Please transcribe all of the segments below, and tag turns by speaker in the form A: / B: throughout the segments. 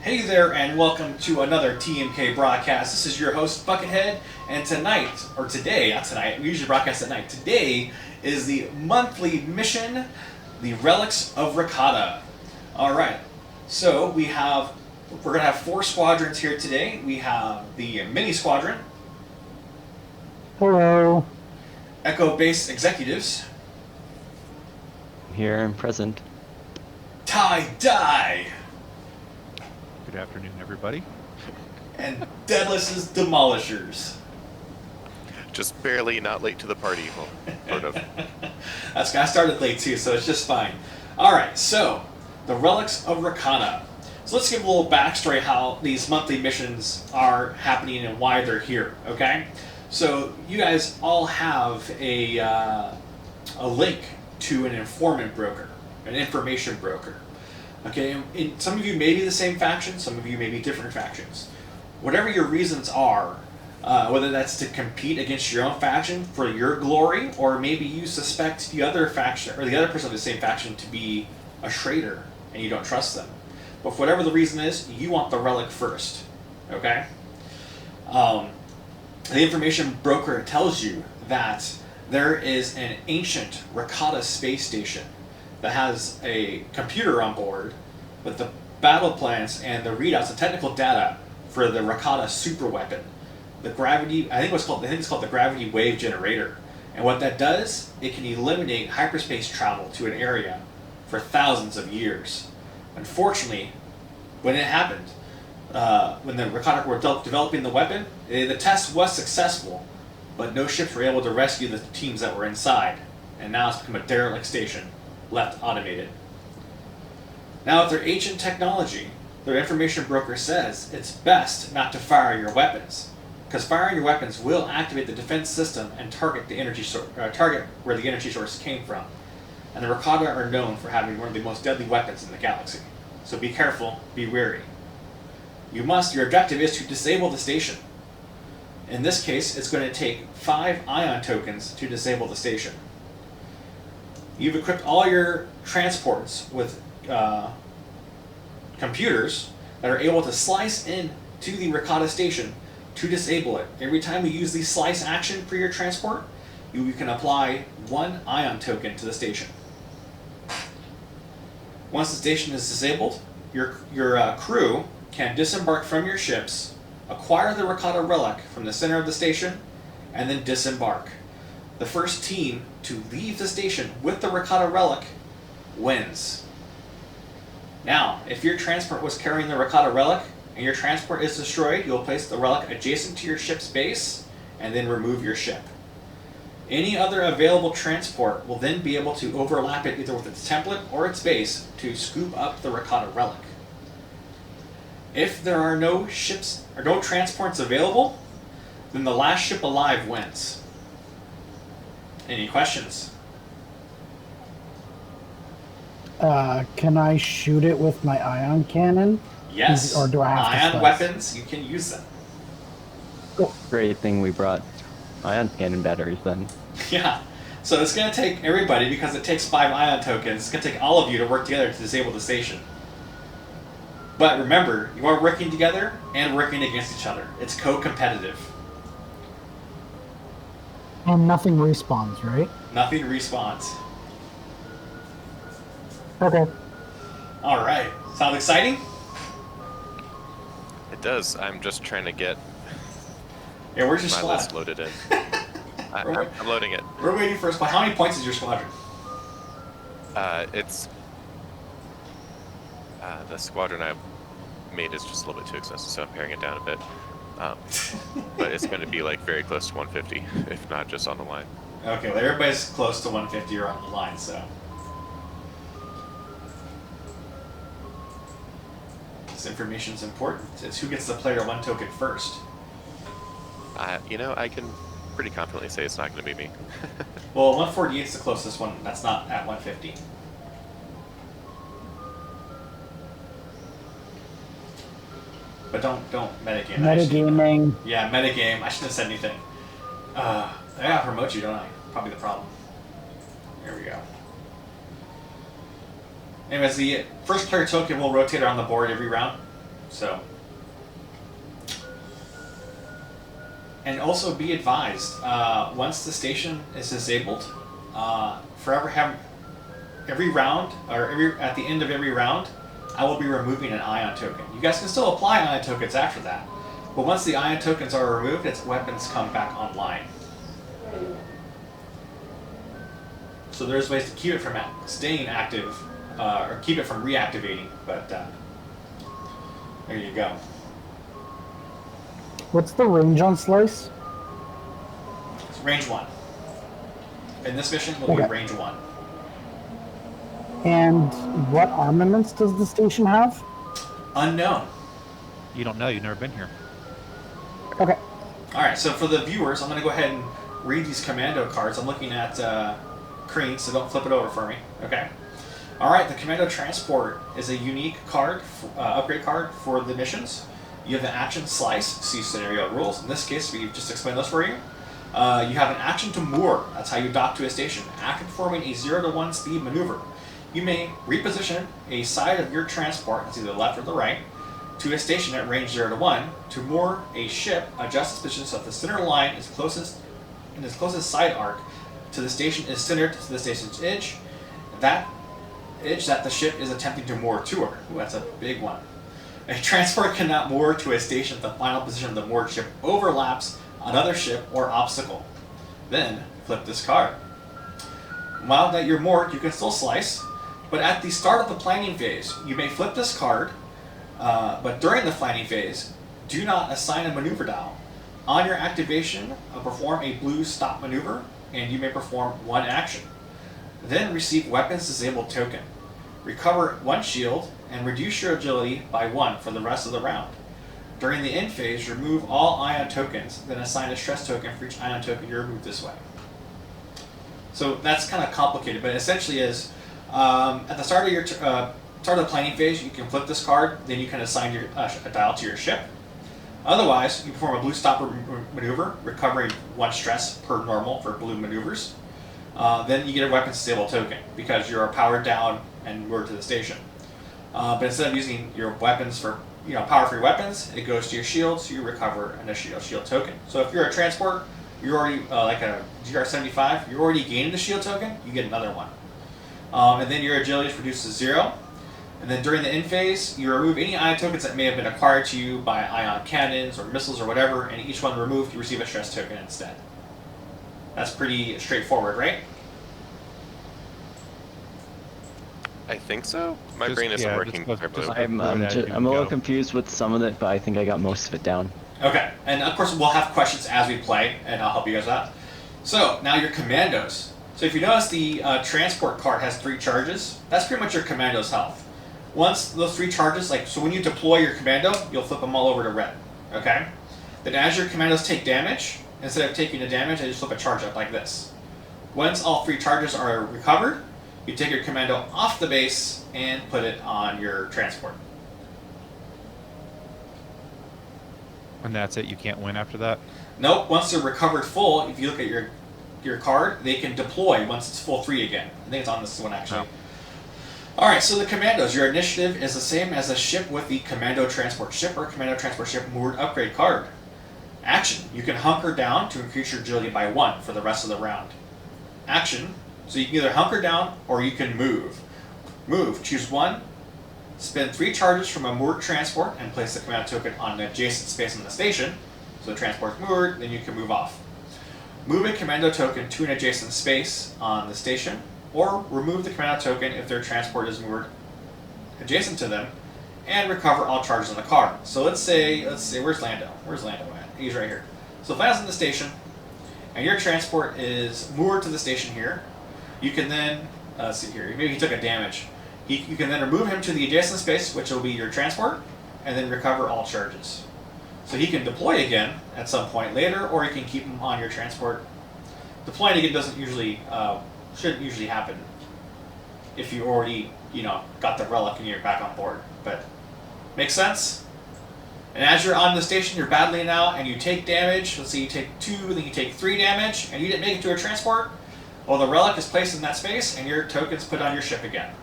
A: Hey there, and welcome to another TMK broadcast. This is your host, Buckethead, and not tonight, we usually broadcast at night. Today is the monthly mission, the Relics of Rekata. Alright, so we're going to have 4 squadrons here today. We have the Mini Squadron.
B: Hello.
A: Echo Base Executives.
C: Here and present.
A: Tie-Dye.
D: Good afternoon, everybody.
A: And Deadless's Demolishers.
E: Just barely not late to the party, well, sort of.
A: I started late too, so it's just fine. Alright, so, the Relics of Rekata. So let's give a little backstory how these monthly missions are happening and why they're here, okay? So, you guys all have a link to an informant broker, an information broker. Okay, and some of you may be the same faction, some of you may be different factions. Whatever your reasons are, whether that's to compete against your own faction for your glory, or maybe you suspect the other faction or the other person of the same faction to be a traitor and you don't trust them. But for whatever the reason is, you want the relic first. Okay? The information broker tells you that there is an ancient Rekata space station that has a computer on board with the battle plans and the readouts, the technical data for the Rekata super weapon. The gravity, I think it's called the gravity wave generator. And what that does, it can eliminate hyperspace travel to an area for thousands of years. Unfortunately, when it happened, when the Rekata were developing the weapon, the test was successful, but no ships were able to rescue the teams that were inside, and now it's become a derelict station, left automated. Now with their ancient technology, their information broker says it's best not to fire your weapons, because firing your weapons will activate the defense system and target the target where the energy source came from. And the Rekata are known for having one of the most deadly weapons in the galaxy. So be careful, be wary. Your objective is to disable the station. In this case, it's going to take 5 ion tokens to disable the station. You've equipped all your transports with computers that are able to slice in to the Rekata station to disable it. Every time you use the slice action for your transport, you can apply 1 ion token to the station. Once the station is disabled, your crew can disembark from your ships, acquire the Rekata relic from the center of the station, and then disembark. The first team to leave the station with the Rekata relic wins. Now, if your transport was carrying the Rekata relic and your transport is destroyed, you'll place the relic adjacent to your ship's base and then remove your ship. Any other available transport will then be able to overlap it either with its template or its base to scoop up the Rekata relic. If there are no ships or no transports available, then the last ship alive wins. Any questions?
B: Can I shoot it with my ion cannon?
A: Yes.
B: Or do I have to
A: ion
B: slice?
A: weapons, you can use them.
B: Cool.
C: Great thing we brought ion cannon batteries then.
A: Yeah. So it's going to take everybody, because it takes 5 ion tokens, it's going to take all of you to work together to disable the station. But remember, you are working together and working against each other. It's co-competitive.
B: And nothing respawns, right?
A: Nothing respawns.
B: Okay.
A: Alright. Sounds exciting?
E: It does. I'm just trying to get
A: Yeah, where's your
E: my
A: squad?
E: list loaded in. I'm loading it.
A: We're waiting for a squad. How many points is your squadron?
E: It's the squadron I made is just a little bit too expensive, so I'm paring it down a bit. But it's going to be like very close to 150, if not just on the line.
A: Okay, well everybody's close to 150 or on the line, so. This information's important. It's who gets the player 1 token first.
E: I can pretty confidently say it's not going to be me.
A: Well, 148 is the closest one that's not at 150. But don't metagame.
B: Metagaming.
A: Yeah, metagame. I shouldn't have said anything. I gotta promote you, don't I? Probably the problem. Here we go. Anyways, the first player token will rotate around the board every round. So, and also be advised, once the station is disabled, forever have every round or at the end of every round, I will be removing an ion token. You guys can still apply ion tokens after that, but once the ion tokens are removed, its weapons come back online. So there's ways to keep it from staying active, or keep it from reactivating, but there you go.
B: What's the range on Slice?
A: It's range 1. In this mission, will be
B: Okay.
A: range 1.
B: And what armaments does the station have?
A: Unknown.
D: You don't know. You've never been here.
B: Okay.
A: Alright, so for the viewers, I'm going to go ahead and read these commando cards. I'm looking at Crean, so don't flip it over for me. Okay. Alright, the Commando Transport is a unique card, upgrade card for the missions. You have an action Slice, see scenario rules. In this case, we've just explained those for you. You have an action to moor, that's how you dock to a station. After performing a 0 to 1 speed maneuver, you may reposition a side of your transport, that's either the left or the right, to a station at range 0 to 1. To moor a ship, adjust its position so that the center line is closest in its closest side arc to the station is centered to the station's edge. That edge that the ship is attempting to moor to her. Ooh, that's a big one. A transport cannot moor to a station if the final position of the moored ship overlaps another ship or obstacle. Then, flip this card. While that you're moored, you can still slice, but at the start of the planning phase, you may flip this card, but during the planning phase, do not assign a maneuver dial. On your activation, perform a blue stop maneuver, and you may perform one action. Then receive Weapons Disabled token. Recover 1 shield, and reduce your agility by 1 for the rest of the round. During the end phase, remove all ion tokens, then assign a stress token for each ion token you remove this way. So that's kind of complicated, but essentially is, at the start of your start of the planning phase, you can flip this card, then you can assign your a dial to your ship. Otherwise, you perform a blue stop maneuver, recovering 1 stress per normal for blue maneuvers. Then you get a weapons disable token because you're powered down and moored to the station. But instead of using your weapons for power-free weapons, it goes to your shield, so you recover an additional shield token. So if you're a transport, you're already like a GR75, you're already gaining the shield token, you get another one. And then your agility is reduced to 0. And then during the end phase, you remove any ion tokens that may have been acquired to you by ion cannons or missiles or whatever, and each one removed, you receive a stress token instead. That's pretty straightforward, right?
E: I think so. My brain isn't working terribly.
C: I'm a little confused with some of it, but I think I got most of it down.
A: Okay, and of course we'll have questions as we play, and I'll help you guys out. So, now your commandos. So if you notice the transport card has 3 charges, that's pretty much your commando's health. Once those 3 charges, so when you deploy your commando, you'll flip them all over to red, okay? Then as your commandos take damage, instead of taking the damage, they just flip a charge up like this. Once all 3 charges are recovered, you take your commando off the base and put it on your transport.
D: And that's it. You can't win after that.
A: Nope. Once they're recovered full, if you look at your card, they can deploy once it's full 3 again. I think it's on this one actually.
D: Oh.
A: All right. So the commandos. Your initiative is the same as a ship with the commando transport ship or commando transport ship moored upgrade card. Action. You can hunker down to increase your agility by 1 for the rest of the round. Action. So you can either hunker down or you can move. Move. Choose 1. Spend 3 charges from a moored transport and place the command token on an adjacent space on the station. So the transport's moored, then you can move off. Move a commando token to an adjacent space on the station, or remove the commando token if their transport is moored adjacent to them, and recover all charges on the card. So let's say, where's Lando? Where's Lando at? He's right here. So if Lando's in the station, and your transport is moored to the station here, you can then, let's see here, maybe he took a damage. You can then remove him to the adjacent space, which will be your transport, and then recover all charges. So he can deploy again at some point later, or you can keep him on your transport. Deploying again shouldn't usually happen if you already, got the relic and you're back on board. But, makes sense? And as you're on the station, you're battling out, and you take damage. Let's say you take 2, then you take 3 damage, and you didn't make it to a transport. Well, the relic is placed in that space, and your token's put on your ship again.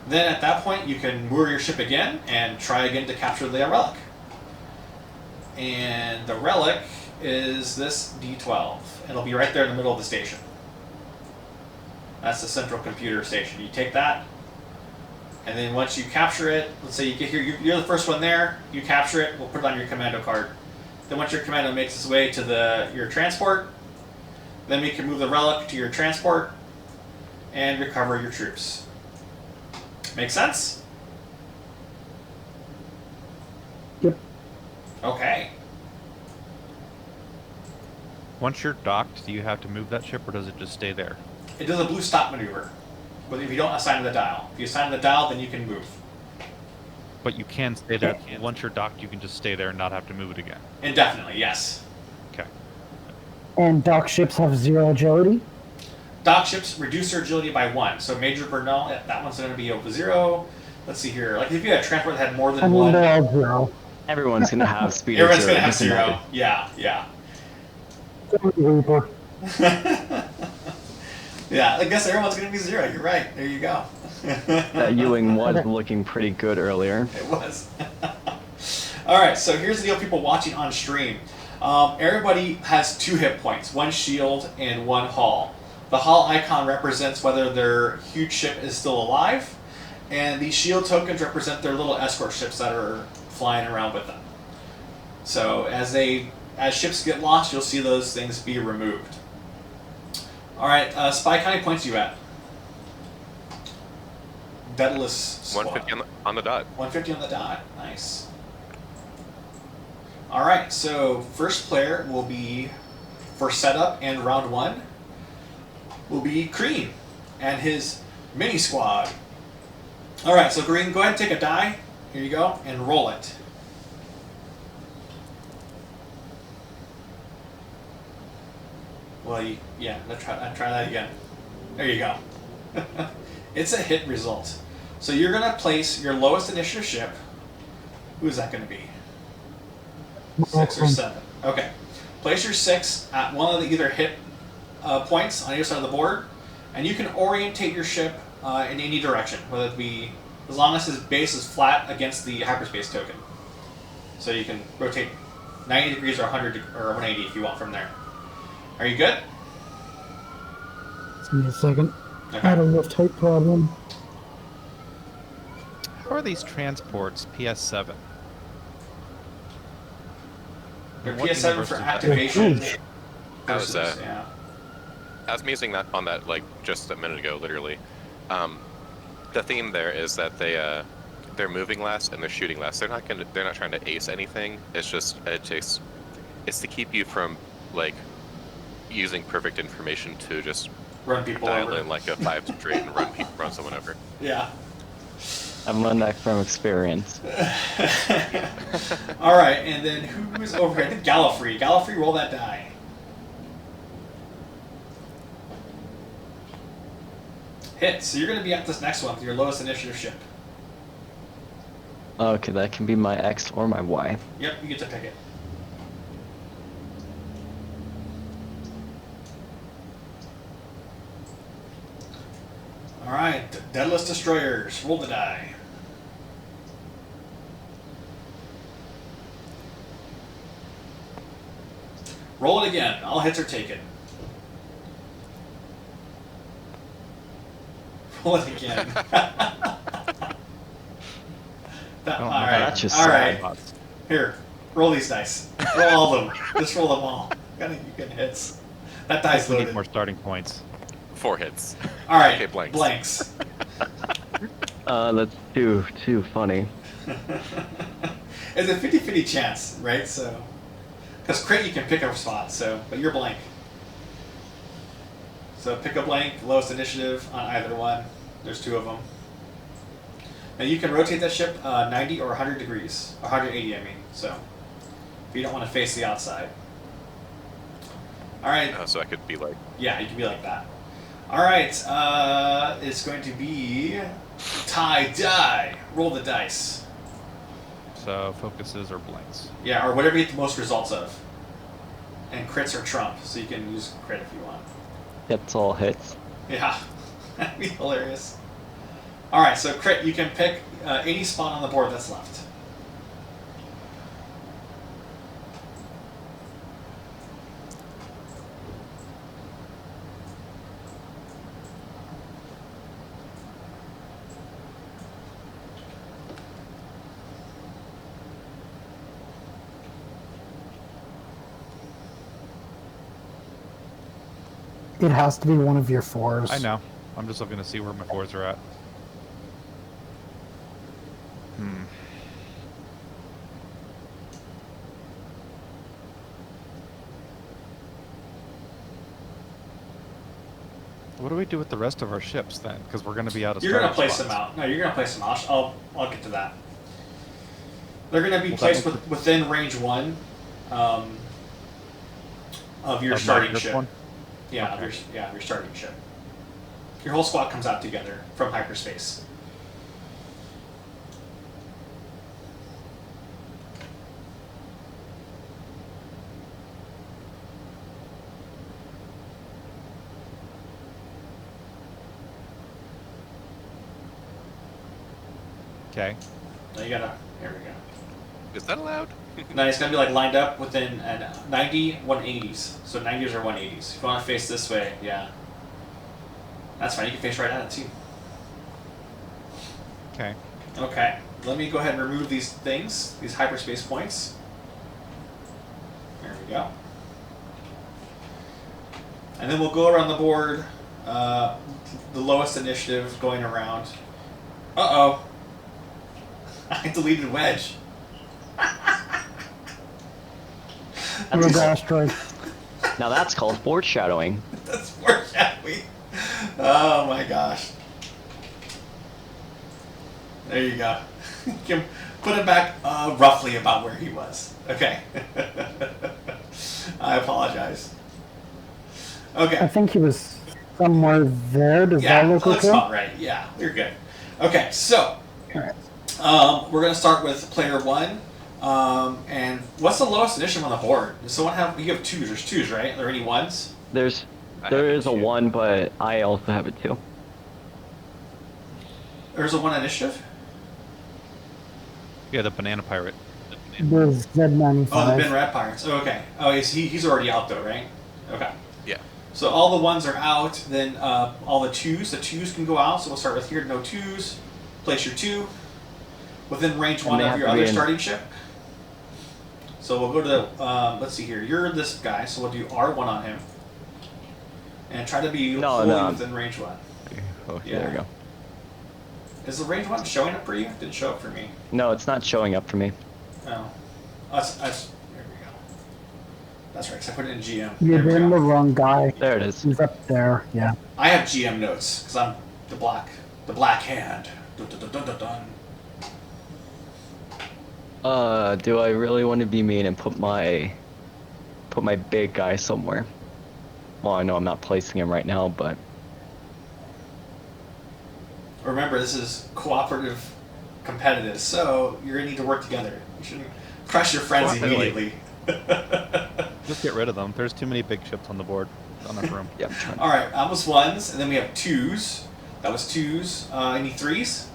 A: Then at that point, you can moor your ship again and try again to capture the relic. And the relic is this D12. It'll be right there in the middle of the station. That's the central computer station. You take that, and then once you capture it, let's say you get here, you're the first one there, you capture it, we'll put it on your commando card. Then once your commando makes its way to your transport, then we can move the relic to your transport and recover your troops. Make sense?
B: Yep.
A: Okay.
D: Once you're docked, do you have to move that ship, or does it just stay there?
A: It does a blue stop maneuver, but if you don't assign the dial. If you assign the dial, then you can move.
D: But you can stay there. Once you're docked, you can just stay there and not have to move it again.
A: Indefinitely, yes.
D: Okay.
B: And dock ships have 0 agility.
A: Dock ships reduce their agility by 1. So Major Bernal, that one's going to be over 0. Let's see here. Like if you had a transport that had more than
B: I mean,
A: 1.
B: they're all 0.
C: Everyone's gonna have speed.
A: Everyone's
C: of
A: going to
C: zero.
A: have
C: Doesn't
A: 0.
C: matter.
A: Yeah.
B: Reaper.
A: Yeah, I guess everyone's going to be 0. You're right. There you go.
C: That Ewing was looking pretty good earlier.
A: It was. Alright, so here's the deal, people watching on stream. Everybody has 2 hit points, 1 shield and 1 hull. The hull icon represents whether their huge ship is still alive, and the shield tokens represent their little escort ships that are flying around with them. So as ships get lost, you'll see those things be removed. Alright, Spike, how many points are you at? Daedalus squad.
E: 150 on the dot.
A: 150 on the dot. Nice. Alright, so first player will be, for setup and round 1, will be Green and his mini squad. Alright, so Green, go ahead and take a die. Here you go, and roll it. Well, yeah, let's try that again. There you go. It's a hit result. So you're going to place your lowest initiative ship. Who is that going to be? 6 or 7. Okay. Place your 6 at one of the either hit points on either side of the board, and you can orientate your ship in any direction, whether it be as long as his base is flat against the hyperspace token. So you can rotate 90 degrees or 100 or 180 if you want from there. Are you good?
B: Give me a second.
A: Okay.
B: I had a lift height problem.
D: How are these transports PS7?
A: Your
D: What
A: PS7
D: universe
A: for
D: is that?
A: activation.
E: That was,
A: versus, yeah.
E: I was musing that on that like just a minute ago, literally. The theme there is that they're moving less and they're shooting less. They're not trying to ace anything. It's just it's to keep you from like using perfect information to just
A: Run people
E: dial
A: over.
E: in like a 5 straight and run someone over.
A: Yeah.
C: I've learned that from experience.
A: All right, and then who's over here? I think Gallifrey. Gallifrey, roll that die. Hit. So you're going to be at this next one with your lowest initiative ship.
C: Okay, that can be my X or my Y.
A: Yep, you get to pick it. All right, Daedalus Destroyers. Roll the die. Roll it again. All hits are taken. Roll it again. All right.
C: that's just
A: all
C: sad.
A: right. Here, roll these dice. Roll all of them. Just roll them all. You get hits. That dice
D: We need
A: loaded.
D: more starting points.
E: 4 hits.
A: All right.
E: Okay, blanks.
A: Blanks.
C: That's too funny.
A: It's a 50-50 chance, right? So, because crit you can pick a spot. So, but you're blank. So pick a blank, lowest initiative on either one. There's 2 of them. Now you can rotate that ship 90 or 100 degrees. 180, I mean. So, if you don't want to face the outside. All right.
E: So I could be like,
A: Yeah, you can be like that. All right. It's going to be tie die. Roll the dice.
D: So focuses or blanks.
A: Yeah, or whatever you get the most results of. And crits are trump, so you can use crit if you want.
C: That's all hits.
A: Yeah, that'd be hilarious. All right, so Crit, you can pick any spot on the board that's left.
B: It has to be one of your 4s.
D: I know. I'm just looking to see where my 4s are at. What do we do with the rest of our ships then? Because we're going to be out of.
A: You're gonna
D: starting
A: place them
D: spots.
A: out. No, you're gonna place them out. I'll get to that. They're gonna be
D: Well, that
A: placed
D: makes
A: within range 1 of your
D: Of my
A: starting
D: ship
A: ship.
D: one?
A: Yeah,
D: Okay.
A: of your starting ship. Your whole squad comes out together from hyperspace.
D: Okay.
A: Now you gotta. Here we go.
E: Is that allowed?
A: Now it's gonna be like lined up within 90, 180s. So 90s or 180s. If you want to face this way, yeah. That's fine. You can face right at it too.
D: Okay.
A: Okay. Let me go ahead and remove these things, these hyperspace points. There we go. And then we'll go around the board, the lowest initiative going around. Uh-oh. I deleted Wedge.
B: Rogue asteroid.
C: Now that's called foreshadowing.
A: That's foreshadowing. Oh my gosh. There you go. You can put him back roughly about where he was. Okay. I apologize.
B: I
A: Okay.
B: think he was somewhere there. Does
A: Yeah,
B: that look
A: looks
B: okay?
A: about right. Yeah, you're good. Okay, so
B: Alright.
A: we're gonna start with player 1. And what's the lowest initiative on the board? Does someone have? You have 2s. There's 2s, right? Are there any 1s?
E: I
C: There
E: have
C: is a
E: two.
C: 1, but I also have it too.
A: There's a 1 initiative.
D: Yeah, the banana pirate.
B: There's Z95.
A: Oh, the Ben Rat Pirates. Oh, okay. Oh, he's already out though, right? Okay.
E: Yeah.
A: So all the 1s are out. Then all the 2s. The 2s can go out. So we'll start with here. No 2s. Place your 2 within range
C: And
A: 1
C: they
A: of
C: have
A: your
C: to be
A: other
C: in-
A: starting ship. So we'll go to let's see here. You're this guy, so we'll do R1 on him, and try to be
C: No,
A: fully
C: no.
A: within range 1.
C: Oh,
A: Yeah.
C: there we go.
A: Is the range 1 showing up for you? Didn't show up for me.
C: No, it's not showing up for me.
A: Oh, that's there we go. That's right. 'Cause I put it in GM.
B: You're
A: There we
B: in
A: go.
B: the wrong guy.
C: There it is.
B: He's up there. Yeah.
A: I have GM notes because I'm the black hand. Dun, dun, dun, dun, dun, dun.
C: Do I really want to be mean and put my big guy somewhere? Well, I know I'm not placing him right now, but
A: Remember, this is cooperative, competitive, so you're gonna need to work together. You shouldn't crush your friends
D: Well, really.
A: immediately.
D: Just get rid of them. There's too many big ships on the board. Not enough room.
C: yeah, I'm trying.
A: All right, that was 1s, and then we have 2s. That was 2s. Any 3s?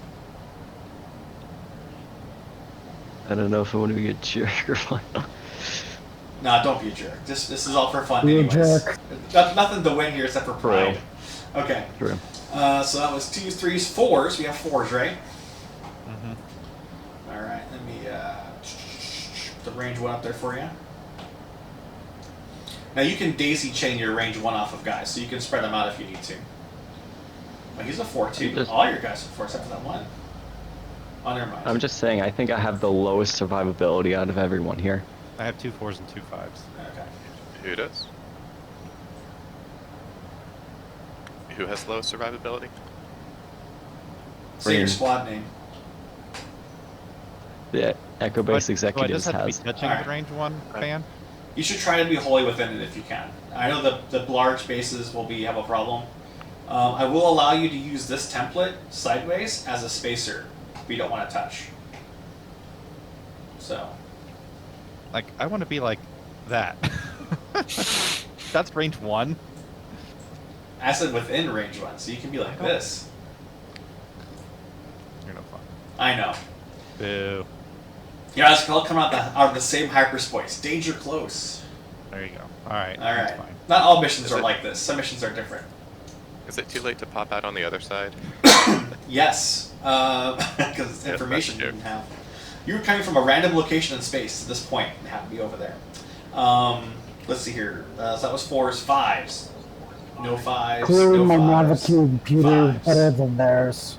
C: I don't know if I want to be a jerk or what.
A: Nah, don't be a jerk. This is all for fun,
B: Be a
A: anyways.
B: jerk.
A: Nothing to win here except for pride. Okay.
C: True.
A: So that was 2s, 3s, 4s. We have 4s, right?
D: Mm-hmm.
A: All right. Let me put the range 1 up there for you. Now you can daisy chain your range 1 off of guys, so you can spread them out if you need to. Well, he's a 4 too.
C: Just-
A: All your guys are 4 except for that 1. Oh, never mind.
C: I'm just saying, I think I have the lowest survivability out of everyone here.
D: I have 2 4s and 2 5s.
A: Okay.
E: Who does? Who has low survivability?
A: Say your
C: Range.
A: squad name.
C: The Echo Base
D: Do I
C: Executives
D: just have to be
C: has.
D: touching
A: Alright.
D: the range 1 fan?
A: You should try to be wholly within it if you can. I know the large bases will have a problem. I will allow you to use this template sideways as a spacer if you don't want to touch. So,
D: Like, I want to be like that. That's range 1.
A: I said within range 1, so you can be like this.
D: no fun.
A: I know.
D: Boo.
A: You guys all come out of the same hyperspace. Danger close.
D: There you go. Alright.
A: All
D: That's
A: right.
D: fine.
A: Not all missions
E: Is
A: are
E: it-
A: like this. Some missions are different.
E: Is it too late to pop out on the other side?
A: Yes, because it's
E: Yeah,
A: information you
E: that's
A: didn't have. You were coming from a random location in space to this point and happened to be over there. Let's see here. So that was 4s, 5s. No 5s.
B: Clearly,
A: no
B: my
A: 5s.
B: computer is
A: 5s.
B: better than theirs.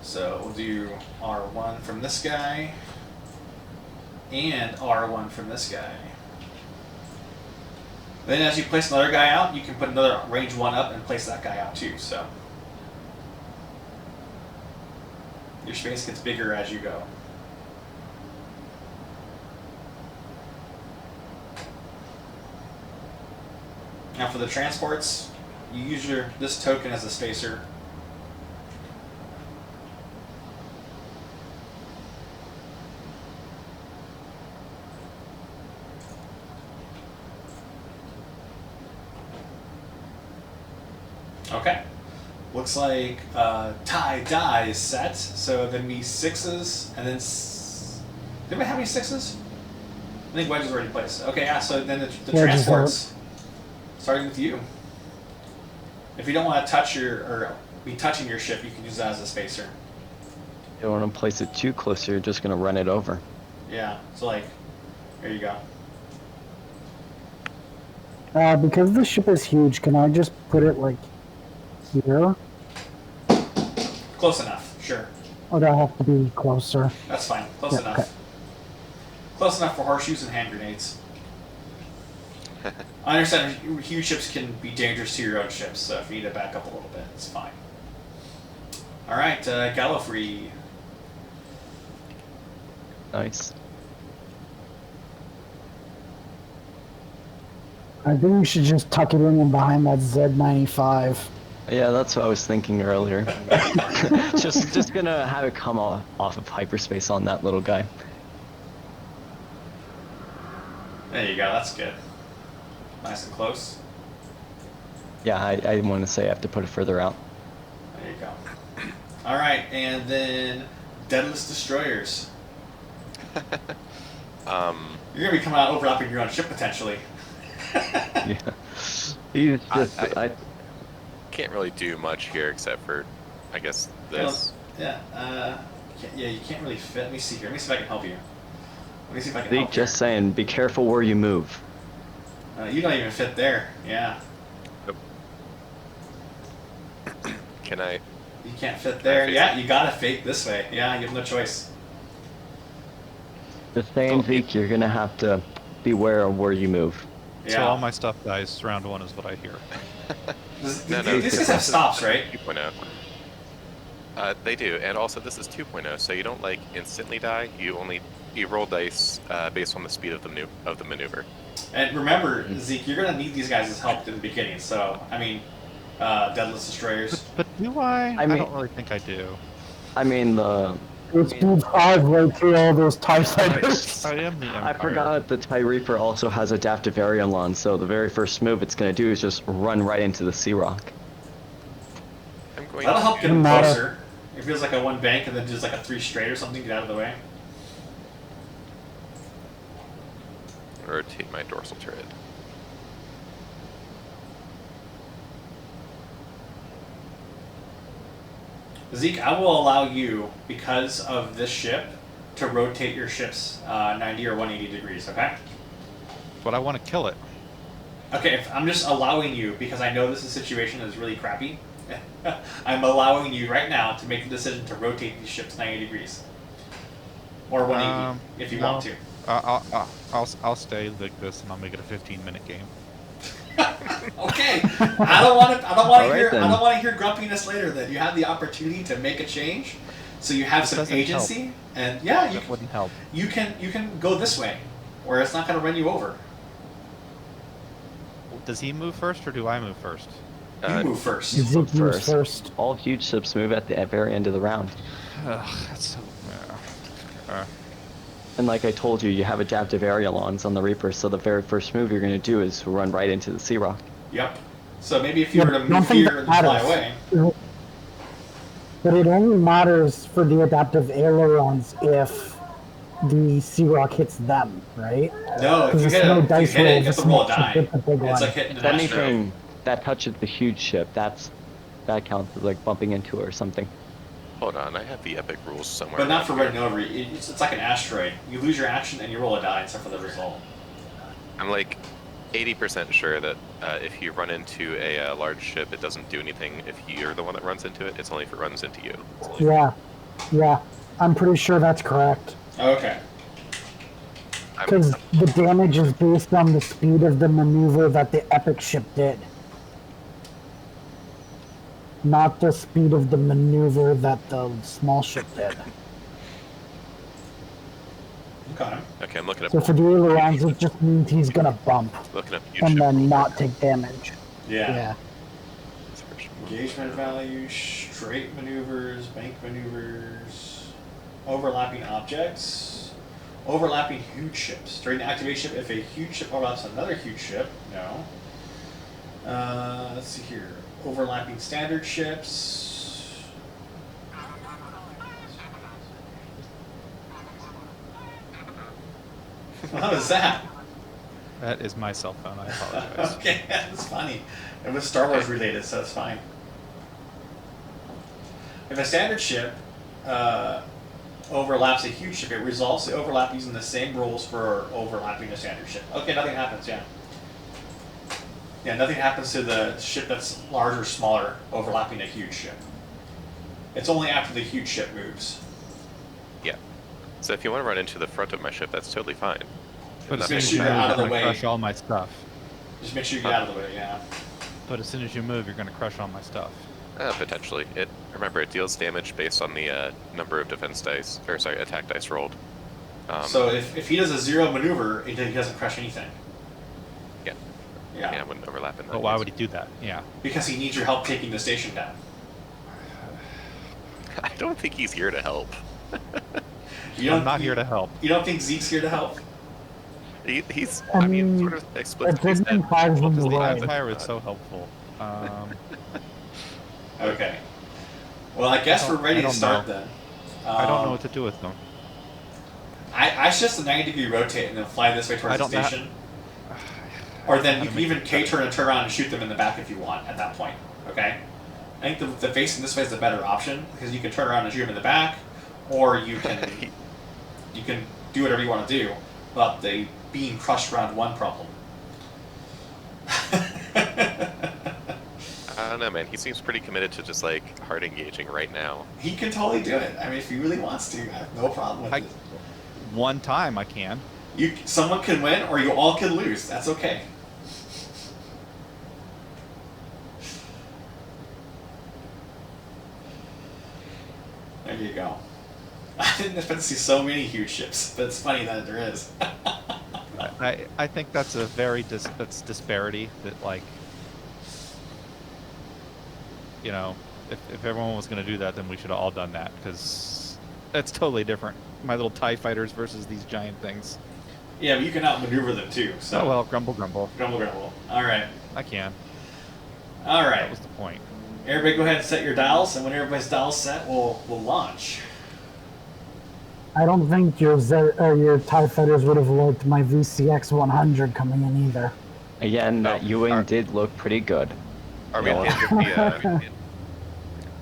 A: So we'll do R1 from this guy and R1 from this guy. Then as you place another guy out, you can put another range 1 up and place that guy out too, so. Your space gets bigger as you go. Now for the transports, you use this token as a spacer. Okay. Looks like tie-dye is set, so then be 6s, and then... Did we have any 6s? I think wedges already placed. Okay, yeah, so then the
B: Wedges
A: transports, starting with you. If you don't want to touch or be touching your ship, you can use that as a spacer.
C: You don't want to place it too close, you're just going to run it over.
A: Yeah, so like, there you go.
B: Because the ship is huge, can I just put it like here?
A: Close enough, sure.
B: Or do I have to be closer?
A: That's fine. Close
B: Yeah,
A: enough.
B: okay.
A: Close enough for horseshoes and hand grenades. I understand huge ships can be dangerous to your own ships, so if you need to back up a little bit, it's fine. Alright, Gallifrey.
C: Nice.
B: I think we should just tuck it in behind that Z95.
C: Yeah, that's what I was thinking earlier. just gonna have it come off of hyperspace on that little guy.
A: There you go, that's good. Nice and close.
C: Yeah, I want to say I have to put it further out.
A: There you go. Alright, and then Deadless Destroyers. You're gonna be coming out overlapping your own ship potentially.
C: Yeah. He's just,
E: I can't really do much here except for, I guess, this.
A: Yeah, you can't really fit. Let me see here. Let me see if I can help you. Let me see if I can
C: Zeke,
A: help
C: just
A: you.
C: saying, be careful where you move.
A: You don't even fit there. Yeah.
E: Can I?
A: You can't fit there.
E: face
A: Yeah, you gotta fake this way. Yeah, you have no choice.
C: Just saying, Zeke, you're gonna have to beware of where you move.
A: Yeah.
D: So all my stuff dies. Round 1 is what I hear.
A: These guys have stops, right?
E: 2.0. They do, and also this is 2.0, so you don't like instantly die. You roll dice based on the speed of the maneuver.
A: And remember, Zeke, you're gonna need these guys' help in the beginning. So, I mean, Deadless Destroyers.
D: But do I? I
C: mean-
D: don't really think I do.
C: I mean, the
B: It's speed 5 right through all those TIE fighters.
D: I am the Empire.
C: I forgot the TIE Reaper also has adaptive Aerialon, so the very first move it's gonna do is just run right into the Sea Rock.
E: I'm going
A: That'll
E: to
A: help get them
B: Matter.
A: closer. It feels like a 1 bank and then just like a 3 straight or something. Get out of the way.
E: rotate my dorsal turret.
A: Zeke, I will allow you, because of this ship, to rotate your ships 90 or 180 degrees, okay?
D: But I want to kill it.
A: Okay, if I'm just allowing you, because I know this situation is really crappy, I'm allowing you right now to make the decision to rotate these ships 90 degrees. Or 180, if you want to.
D: I'll stay like this, and I'll make it a 15-minute game.
A: Okay, I don't want to. I don't want to
C: All right,
A: hear. I
C: then.
A: don't want to hear grumpiness later. That you have the opportunity to make a change, so you have
D: That
A: some
D: doesn't
A: agency, and yeah,
D: That wouldn't help.
A: you can go this way, where it's not going to run you over.
D: Does he move first, or do I move first?
A: You move first.
B: Zeke moves
C: first.
B: first.
C: All huge ships move at the very end of the round.
D: Ugh, that's so.
C: And like I told you, you have adaptive Aerialons on the Reaper, so the very first move you're going to do is run right into the Sea Rock.
A: Yep. So maybe if you
B: Yeah,
A: were to
B: don't
A: move
B: think
A: here
B: that
A: and fly
B: matters.
A: away.
B: But it only matters for the adaptive ailerons if the Sea Rock hits them, right?
A: No, if you
B: Because
A: hit
B: it's no
A: it,
B: dice
A: you
B: roll. The
A: have to roll a
B: small ship
A: die.
B: hit the big
A: It's
B: one.
A: like hitting
C: If
A: an asteroid.
C: anything that touches the huge ship, that counts as like bumping into it or something.
E: Hold on, I have the epic rules somewhere.
A: But not for
E: around
A: running over. It's like an asteroid. You lose your action and you roll a die except for the result.
E: I'm like 80% sure that if you run into a large ship, it doesn't do anything if you're the one that runs into it. It's only if it runs into you.
B: Yeah. I'm pretty sure that's correct.
A: Okay.
B: Because the damage is based on the speed of the maneuver that the epic ship did. Not the speed of the maneuver that the small ship did.
A: Okay.
E: Okay, I'm looking up.
B: So for the ailerons, it just means he's gonna bump
E: Looking up huge
B: and
E: ship
B: then
E: rules
B: not
E: right now.
B: take damage.
A: Yeah.
E: Search.
A: Engagement value, straight maneuvers, bank maneuvers, overlapping objects, overlapping huge ships. During activation, if a huge ship overlaps another huge ship, no. Let's see here. Overlapping standard ships. What was that?
D: That is my cell phone. I apologize.
A: Okay, that's funny. It was Star Wars related, so it's fine. If a standard ship overlaps a huge ship, it resolves the overlap using the same rules for overlapping a standard ship. Okay, nothing happens, yeah. Yeah, nothing happens to the ship that's larger or smaller overlapping a huge ship. It's only after the huge ship moves.
E: Yeah. So if you want to run into the front of my ship, that's totally fine.
D: But as
A: make
D: soon as
A: sure
D: you
A: you're
D: move,
A: out
D: you're
A: of the
D: gonna
A: way.
D: crush all my stuff.
A: Just make sure you get out of the way, yeah.
D: But as soon as you move, you're gonna crush all my stuff.
E: Potentially. Remember, it deals damage based on the number of defense dice, or sorry, attack dice rolled.
A: So if he does a 0 maneuver, he doesn't crush anything.
E: Yeah.
A: Yeah.
E: Yeah, it wouldn't overlap in that
D: But why
E: case.
D: would he do that? Yeah.
A: Because he needs your help taking the station down.
E: I don't think he's here to help.
D: I'm not here to help.
A: You don't think Zeke's here to help?
E: He's,
B: I
E: I mean,
B: mean,
E: sort of explicitly
B: it
E: said.
B: didn't five
E: help
B: in
E: is
B: the
E: the
B: way.
E: opposite of
D: Vampire is
E: God.
D: so helpful.
A: Okay. Well, I guess we're ready to start then.
D: I don't know what to do with them.
A: I should just a 90-degree rotate and then fly this way towards
D: I
A: the
D: don't know how-
A: station. Or then
D: how
A: you
D: to
A: can
D: make
A: even
D: it
A: K-turn and turn around and shoot them in the back if you want at that point. Okay? I think the facing this way is the better option because you can turn around and shoot them in the back, or you can do whatever you want to do without the being crushed round one problem.
E: I don't know, man. He seems pretty committed to just like hard engaging right now.
A: He can totally do it. I mean, if he really wants to, I have no problem with it.
D: One time I can.
A: Someone can win, or you all can lose. That's okay. There you go. I didn't expect to see so many huge ships, but it's funny that there is.
D: I think that's a very that's disparity that like, you know, if everyone was going to do that, then we should have all done that because that's totally different. My little TIE fighters versus these giant things.
A: Yeah, but you can outmaneuver them too. So.
D: Oh well, grumble, grumble.
A: Grumble, grumble. All right.
D: I can.
A: All right.
D: That was the point.
A: Everybody, go ahead and set your dials, and when everybody's dials set, we'll launch.
B: I don't think your TIE fighters would have liked my VCX 100 coming in either.
C: Again, that Ewing did look pretty good.
E: Are we
C: No.
E: at the end of the?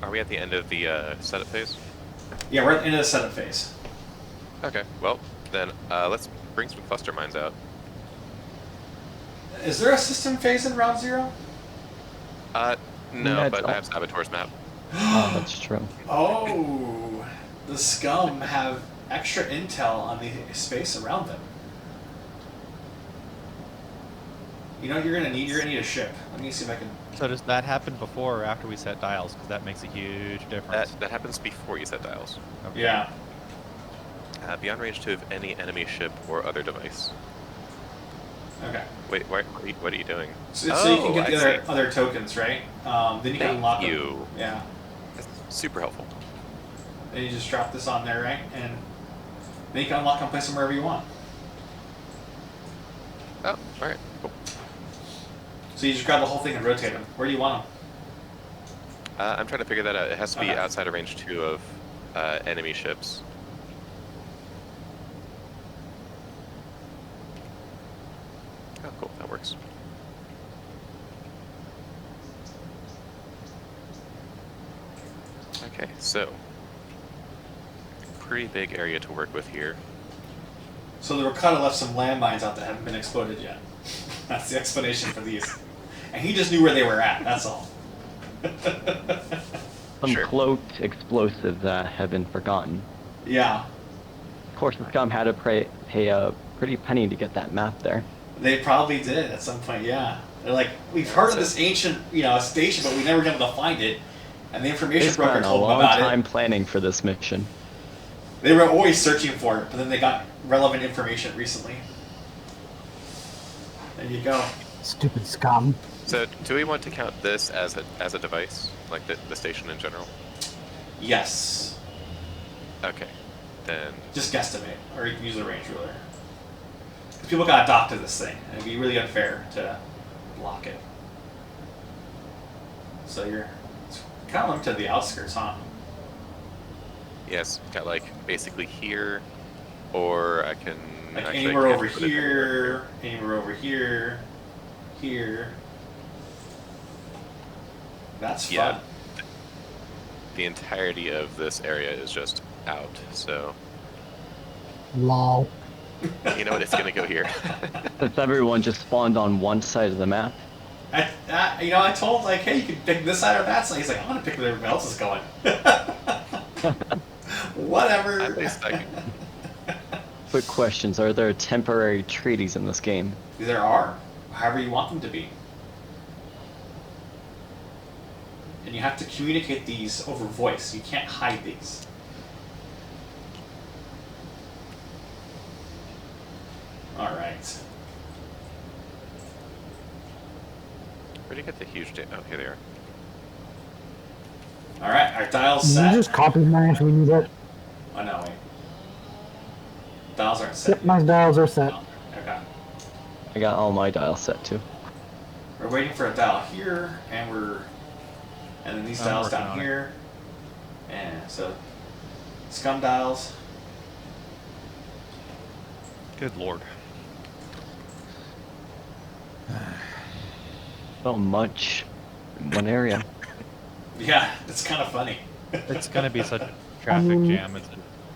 E: Are we at the end of the setup phase?
A: Yeah, we're at the end of the setup phase.
E: Okay. Well, then let's bring some cluster mines out.
A: Is there a system phase in round 0?
E: No,
C: That's
E: but
C: all.
E: I have Saboteur's map.
C: Oh, that's true.
A: Oh, the scum have extra intel on the space around them. You know what you're gonna need? You're gonna need a ship. Let me see if I can.
D: So does that happen before or after we set dials? Because that makes a huge difference.
E: That happens before you set dials.
D: Okay.
A: Yeah.
E: Beyond range 2 of any enemy ship or other device.
A: Okay.
E: Wait, what are you doing?
A: So you can get
E: I
A: the
E: see.
A: other tokens, right? Then you can
E: Thank
A: unlock
E: you.
A: them. Yeah.
E: That's super helpful.
A: Then you just drop this on there, right? And then you can unlock and place them wherever you want.
E: Oh, all right. Cool.
A: So you just grab the whole thing and rotate them. Where do you want them?
E: I'm trying to figure that out. It has to be
A: Okay.
E: outside of range 2 of enemy ships. Oh, cool. That works. Okay, so pretty big area to work with here.
A: So the Rekata left some landmines out that haven't been exploded yet. That's the explanation for these. And he just knew where they were at, that's all.
C: Some
E: Sure.
C: cloaked explosives that have been forgotten.
A: Yeah.
C: Of course, the scum had to pay a pretty penny to get that map there.
A: They probably did at some point, yeah. They're like, we've heard of this ancient, station, but we never been able to find it. And the
C: They
A: information broker
C: spent a
A: told them
C: long
A: about
C: time
A: it.
C: planning for this mission.
A: They were always searching for it, but then they got relevant information recently. There you go.
B: Stupid scum.
E: So, do we want to count this as a device, like the station in general?
A: Yes.
E: Okay, then
A: Just guesstimate, or you can use a range ruler. 'Cause people got docked to this thing, and it'd be really unfair to block it. So you're kind of limited to the outskirts, huh?
E: yes, got like basically here, or I can
A: Like
E: actually
A: anywhere
E: can't
A: over
E: put it anywhere.
A: anywhere over here, here. That's fun.
E: Yeah. The entirety of this area is just out, so
B: Lol.
E: you know what? It's gonna go here.
C: Since everyone just spawned on one side of the map,
A: I told like, hey, you can pick this side or that side. He's like, I'm gonna pick where everybody else is going. Whatever.
E: At least I can.
C: quick questions. Are there temporary treaties in this game?
A: There are, however you want them to be. And you have to communicate these over voice. You can't hide these. Alright.
E: Where'd you get the huge okay, there.
A: Alright, our dial's
B: Can
A: set.
B: you just copy mine if we need it?
A: Oh no, wait. Dials aren't set.
B: Yep, my dials are set.
A: Oh, okay.
C: I got all my dials set too.
A: We're waiting for a dial here, and then these
D: I'm
A: dials
D: working
A: down
D: on it.
A: here. And so, scum dials.
D: Good lord.
C: So much in one area.
A: Yeah, it's kind of funny.
D: It's gonna be such a traffic
B: mean-
D: jam. It's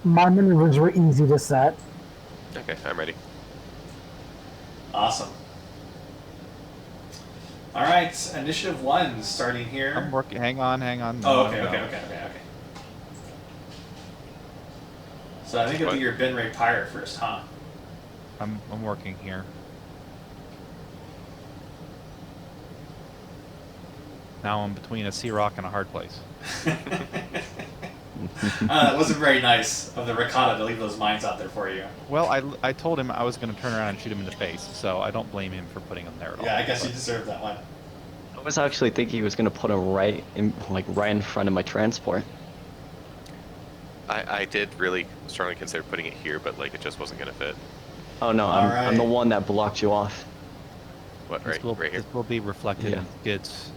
B: My maneuvers were easy to set.
E: Okay, I'm ready.
A: Awesome. Alright, initiative 1 starting here.
D: I'm working. Hang on.
A: Oh,
D: No,
A: okay,
D: no,
A: okay,
D: no.
A: okay. So I think it'll be your Ben Ray Pirate first, huh?
D: I'm working here. Now I'm between a sea rock and a hard place.
A: That wasn't very nice of the Rekata to leave those mines out there for you.
D: Well, I told him I was going to turn around and shoot him in the face, so I don't blame him for putting them there at all.
A: Yeah, I guess you
D: But
A: deserve that one.
C: I was actually thinking he was gonna put him right in front of my transport.
E: I did really strongly consider putting it here, but like it just wasn't gonna fit.
C: Oh no,
A: Alright.
C: I'm the one that blocked you off.
E: What,
D: this
E: right here?
D: will be reflected
C: Yeah.
D: in Skid's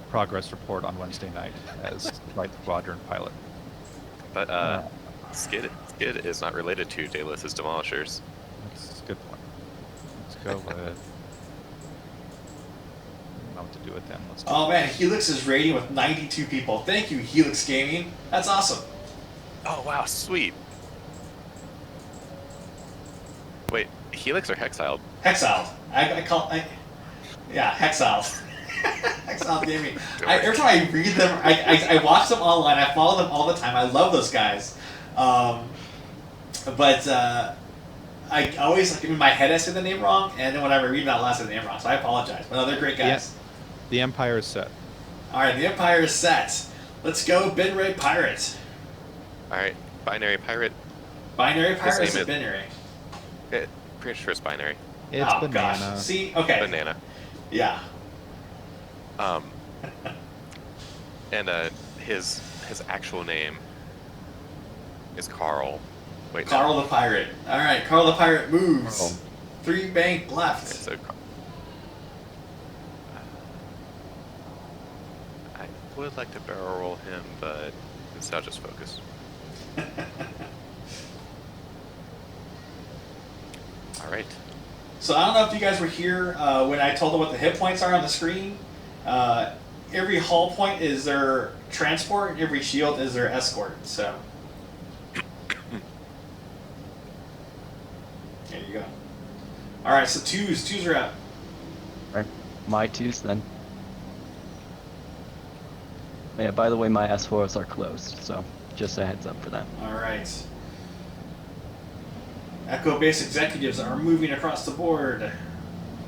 D: progress report on Wednesday night as Flight Squadron pilot.
E: But Skid is not related to Daedalus' Demolishers.
D: That's a good point. Let's go with. I don't know what to do with them. Let's do
A: Oh man, Helix is raiding with 92 people. Thank you, Helix Gaming. That's awesome.
E: Oh wow, sweet. Wait, Helix or Hexiled?
A: Hexiled. Yeah, Hexiled. Hexiled Gaming. Every time I read them, I watch them online. I follow them all the time. I love those guys. But I always, like, in my head, I say the name wrong, and then whenever I read them out loud, I say the name wrong. So I apologize. But no, they're great guys.
D: The Empire is set.
A: All right, the Empire is set. Let's go, Ben Ray Pirate.
E: Alright, Binary Pirate.
A: Binary Pirate
E: same
A: is a
E: as-
A: binary.
E: Pretty sure it's binary.
D: It's
A: Oh
D: banana.
A: gosh. See, okay.
E: Banana.
A: Yeah.
E: And his actual name is Carl. Wait, no.
A: Carl the Pirate. All right, Carl the Pirate moves.
C: Carl.
A: 3 bank
E: Okay,
A: left.
E: so would like to barrel roll him, but instead I'll just focus. All right.
A: So I don't know if you guys were here when I told them what the hit points are on the screen. Every hull point is their transport, and every shield is their escort. So there you go. All right, so twos are up.
C: Right. My twos then. Yeah, by the way, my S4s are closed, so just a heads up for that.
A: All right. Echo base executives are moving across the board.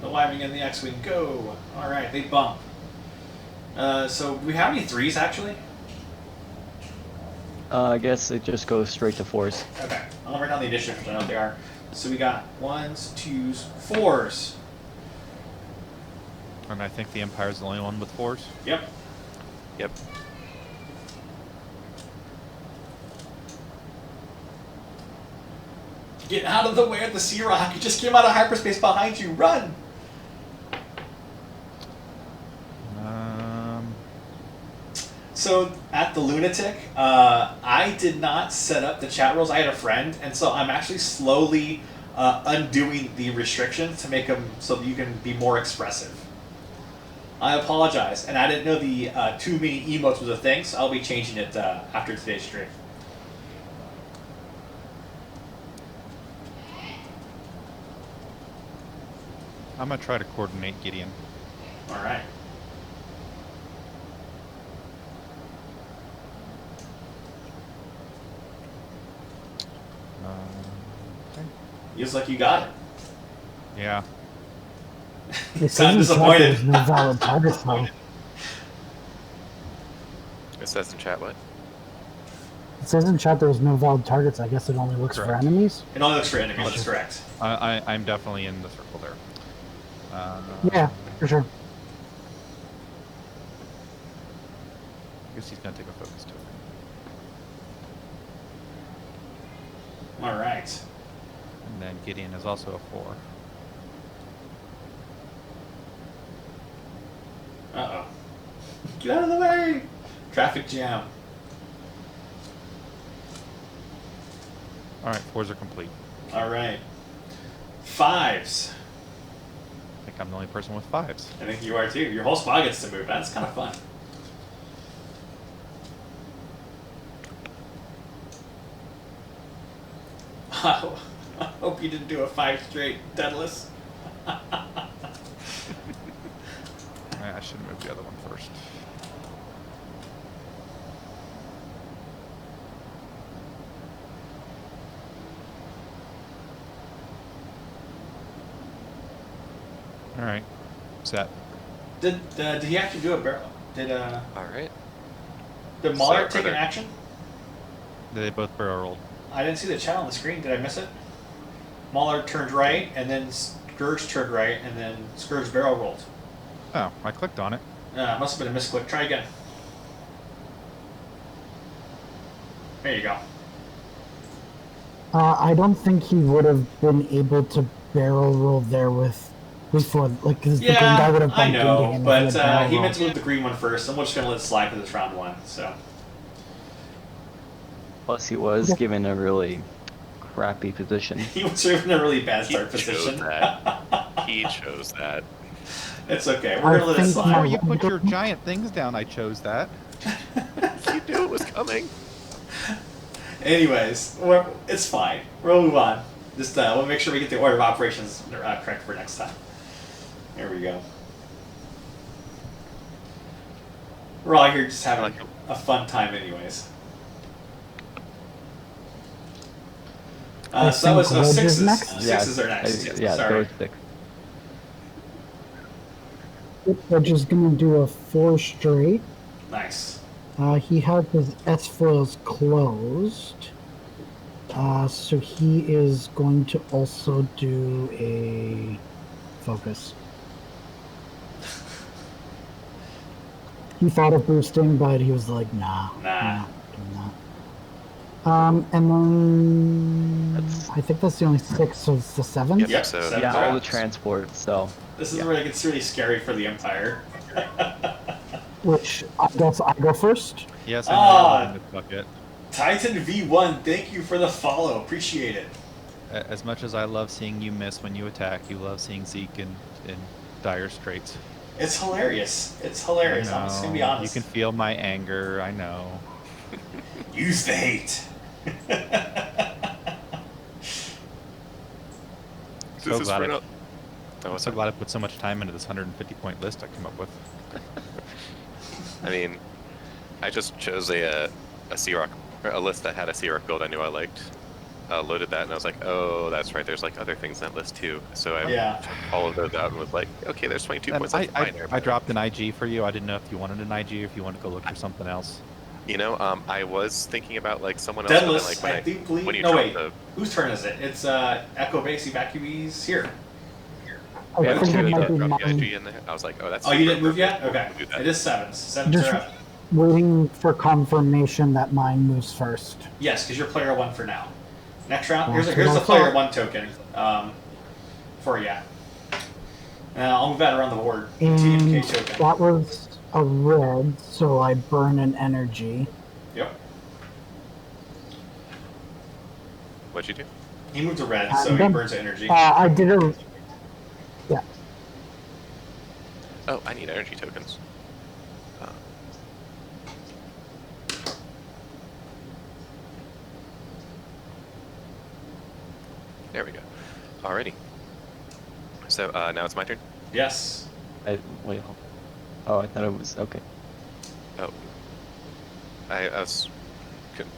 A: The Y-wing and the X-wing go. All right, they bump. So do we have any threes actually?
C: I guess it just goes straight to fours.
A: Okay, I'll write down the initiative because I know what they are. So we got ones, twos, fours.
D: And I think the Empire's the only one with fours.
A: Yep.
E: Yep.
A: Get out of the way of the Sea Rock. It just came out of hyperspace behind you. Run! So at the Lunatic, I did not set up the chat rules. I had a friend, and so I'm actually slowly undoing the restrictions to make them so that you can be more expressive. I apologize, and I didn't know the too many emotes was a thing, so I'll be changing it after today's stream.
D: I'm gonna try to coordinate Gideon.
A: All right.
D: Okay.
A: Feels like you got it.
D: Yeah.
B: It
A: Sound
B: says in chat
A: disappointed.
B: there's no valid targets though.
E: It says in chat what?
B: It says in chat there was no valid targets. I guess it only looks for
D: Correct.
B: enemies.
A: It only looks for enemies. That's correct.
D: I'm definitely in the circle there.
B: Yeah, for sure.
D: I guess he's gonna take a focus to it.
A: All right.
D: And then Gideon is also a 4.
A: Uh-oh. Get out of the way! Traffic jam.
D: Alright, 4s are complete.
A: All right. Fives.
D: I think I'm the only person with 5s.
A: I think you are too. Your whole squad gets to move. That's kind of fun. I hope you didn't do a 5 straight deadless.
D: I should move the other one first. Alright, set.
A: Did he actually do a barrel? Did
E: All right.
A: Mahler
E: So,
A: take an
E: brother.
A: action?
D: They both barrel rolled.
A: I didn't see the chat on the screen. Did I miss it? Mahler turned right, and then Scourge turned right, and then Scourge barrel rolled.
D: Oh, I clicked on it.
A: Must have been a misclick. Try again. There you go.
B: I don't think he would have been able to barrel roll there with before, like, because the green guy would have
A: I
B: bumped into
A: know,
B: him. if
A: but
B: had barrel
A: he
B: rolled.
A: meant to move the green one first, and we're just going to let it slide because it's round 1. So
C: Plus, he was
B: Yeah.
C: given a really crappy position.
A: he was in a really bad
E: He
A: start
E: chose
A: position.
E: that. He chose that.
A: It's okay.
B: I
A: We're going to let it
B: think
A: slide.
D: Before you put your giant things down, I chose that.
E: You knew it was coming.
A: Anyways, it's fine. We'll move on. Just we'll make sure we get the order of operations correct for next time. There we go. We're all here just having a fun time, anyways.
B: I
A: So that was
B: think Wedge is
A: sixes.
B: next?
A: Sixes are next.
C: Yeah,
A: Sorry.
C: those 6.
B: Wedge is going to do a 4 straight.
A: Nice.
B: He has his S foils closed. So he is going to also do a focus. He thought of boosting, but he was like, nah.
A: Nah.
B: I'm not doing that. And then I think that's the only 6, so it's the 7.
E: Yep.
A: Yep.
E: So-
A: sevens
C: Yeah,
A: are
C: all the
A: out.
C: transport, so.
A: This is where it gets really scary for the Empire.
B: which I guess I go first.
D: Yes, I know you're
A: Ah.
D: loving this bucket.
A: Titan V1, thank you for the follow. Appreciate it.
D: As much as I love seeing you miss when you attack, you love seeing Zeke in dire straits.
A: It's hilarious. It's hilarious. I'm just gonna be
D: I know.
A: honest.
D: You can feel my anger. I know.
A: Use the hate.
D: So
E: This is
D: glad
E: for
D: I-
E: no- Oh,
D: I'm so glad I put so much time into this 150-point list I came up with.
E: I mean, I just chose a Sea-Rock, a list that had a Sea-Rock build I knew I liked. Loaded that, and I was like, oh, that's right, there's like other things in that list too. So I
A: Yeah.
E: took all of those out and was like, okay, there's 22
D: And
E: points.
D: I,
E: That's fine there,
D: I
E: but-
D: dropped an IG for you. I didn't know if you wanted an IG or if you wanted to go look for something else.
E: You know, I was thinking about like someone else, but then,
A: Deadless,
E: like when
A: I think, believe.
E: when you
A: No,
E: drop
A: wait.
E: the
A: Whose turn is it? It's Echo Base Evacuees here.
B: I
C: Yeah,
B: think
C: two
B: it
C: of
B: might be
E: drop the
B: mine.
E: IG in there, I was like, oh, that's.
A: Oh, you
E: super
A: didn't move yet?
E: perfect.
A: Okay.
E: We'll do that.
A: It is sevens. Sevens
B: Just
A: are up.
B: waiting for confirmation that mine moves first.
A: Yes, because you're player one for now. Next round,
B: That's
A: here's
B: what
A: the
B: I
A: player
B: thought.
A: one token for you. I'll move that around the board.
B: And
A: TMK token.
B: that was a red, so I burn an energy.
A: Yep.
E: What'd you do?
A: He moved to red,
B: I'm
A: so he
B: done.
A: burns energy.
B: I did a. Yeah.
E: Oh, I need energy tokens. There we go. Alrighty. So now it's my turn.
A: Yes.
C: Wait, hold. Oh, I thought it was okay.
E: Oh, I was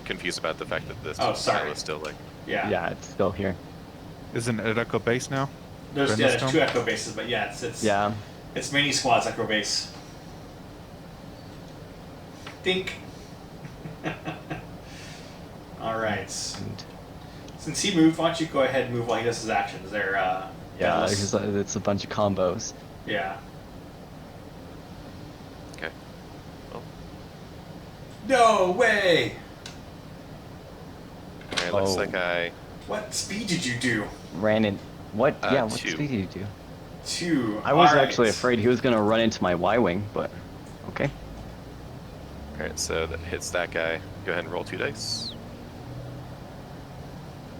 E: confused about the fact that this
A: Oh, sorry.
E: tile is still like.
A: Yeah.
C: Yeah, it's still here.
D: Isn't it Echo Base now?
A: There's
D: Brimstone?
A: two Echo bases, but yeah, it's
C: Yeah.
A: it's mini squads Echo base. Think. All right.
C: And,
A: Since he moved, why don't you go ahead and move while he does his actions? There.
C: yeah,
A: Deadless.
C: it's a bunch of combos.
A: Yeah.
E: Okay. Well,
A: No way!
E: alright, looks
C: Oh.
E: like I.
A: What speed did you do?
C: Ran in. What? Yeah, what
E: 2.
C: speed did you do?
A: 2.
C: I was
A: All right.
C: actually afraid he was gonna run into my Y-wing, but okay.
E: Alright, so that hits that guy. Go ahead and roll 2 dice.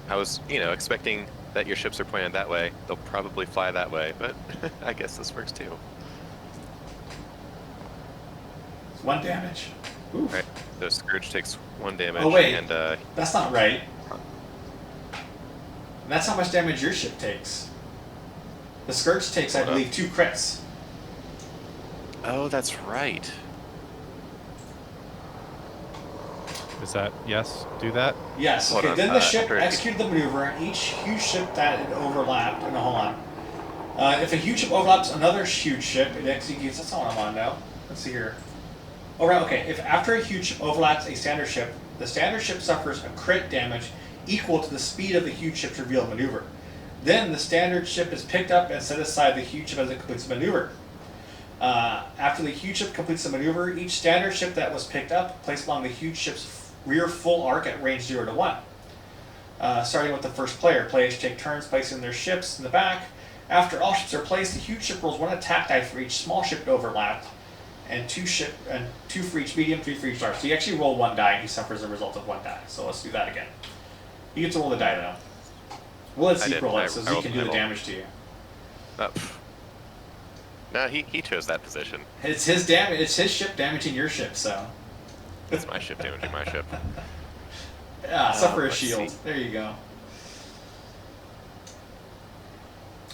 E: I was, expecting that your ships are pointed that way. They'll probably fly that way, but I guess this works too.
A: 1 damage. Oof.
E: Alright, so Scourge takes 1 damage.
A: Oh, wait.
E: And
A: That's not right. That's how much damage your ship takes. The Scourge takes, I
E: Hold up.
A: believe, 2 crits.
E: oh, that's right.
D: Is that yes? Do that?
A: Yes,
E: Hold
A: okay.
E: on,
A: Then the ship
E: after-
A: executed the maneuver, and each huge ship that it overlapped. No, hold on. If a huge ship overlaps another huge ship, it executes. That's not what I want to know. Let's see here. Oh, right, okay. If after a huge ship overlaps a standard ship, the standard ship suffers a crit damage equal to the speed of the huge ship's revealed maneuver. Then the standard ship is picked up and set aside the huge ship as it completes the maneuver. After the huge ship completes the maneuver, each standard ship that was picked up placed along the huge ship's rear full arc at range 0 to 1. Starting with the first player, players take turns placing their ships in the back. After all ships are placed, the huge ship rolls 1 attack die for each small ship it overlapped, and 2 for each medium, 3 for each large. So you actually roll 1 die, and he suffers the result of 1 die. So let's do that again. You get to roll the die though. We'll let
E: I
A: Zeke
E: did.
A: roll
E: I
A: it, so Zeke
E: rolled
A: can
E: my
A: do the
E: roll.
A: damage to you.
E: No, he chose that position.
A: It's his damage. It's his ship damaging your ship. So
E: It's my ship damaging my ship.
A: suffer a
E: let's
A: shield.
E: see.
A: There you go.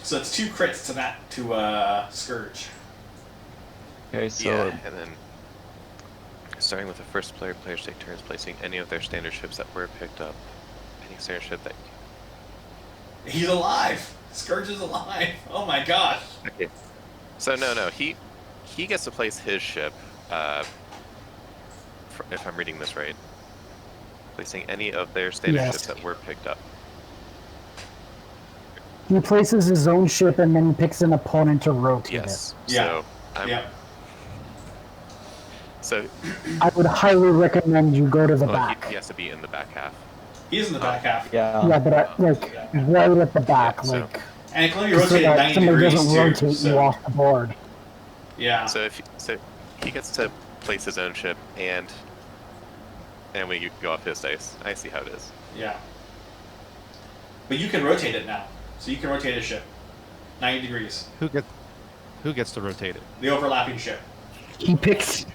A: So it's 2 crits to that to Scourge.
C: Okay, so
E: Yeah, and then starting with the first player, players take turns placing any of their standard ships that were picked up. Any standard ship that.
A: He's alive. Scourge is alive. Oh my gosh.
E: Okay. So no, he gets to place his ship. If I'm reading this right, placing any of their standard
B: Yes.
E: ships that were picked up.
B: He places his own ship and then picks an opponent to rotate
E: Yes.
A: Yeah.
E: So I'm.
A: Yep.
E: So
B: it. I would highly recommend you go to the
E: well,
B: back.
E: he has to be in the back half.
A: He's in the back half.
C: yeah.
B: Yeah, but like right at the back,
E: Yeah, so-
B: like
A: And it can only
B: so
A: rotate
B: that
A: 90
B: somebody
A: degrees
B: doesn't
A: too.
B: rotate you
A: So,
B: off the board.
A: yeah.
E: So he gets to place his own ship, and we go off his dice. I see how it is.
A: Yeah. But you can rotate it now. So you can rotate a ship 90 degrees.
D: Who gets to rotate it?
A: The overlapping ship.
B: He picks.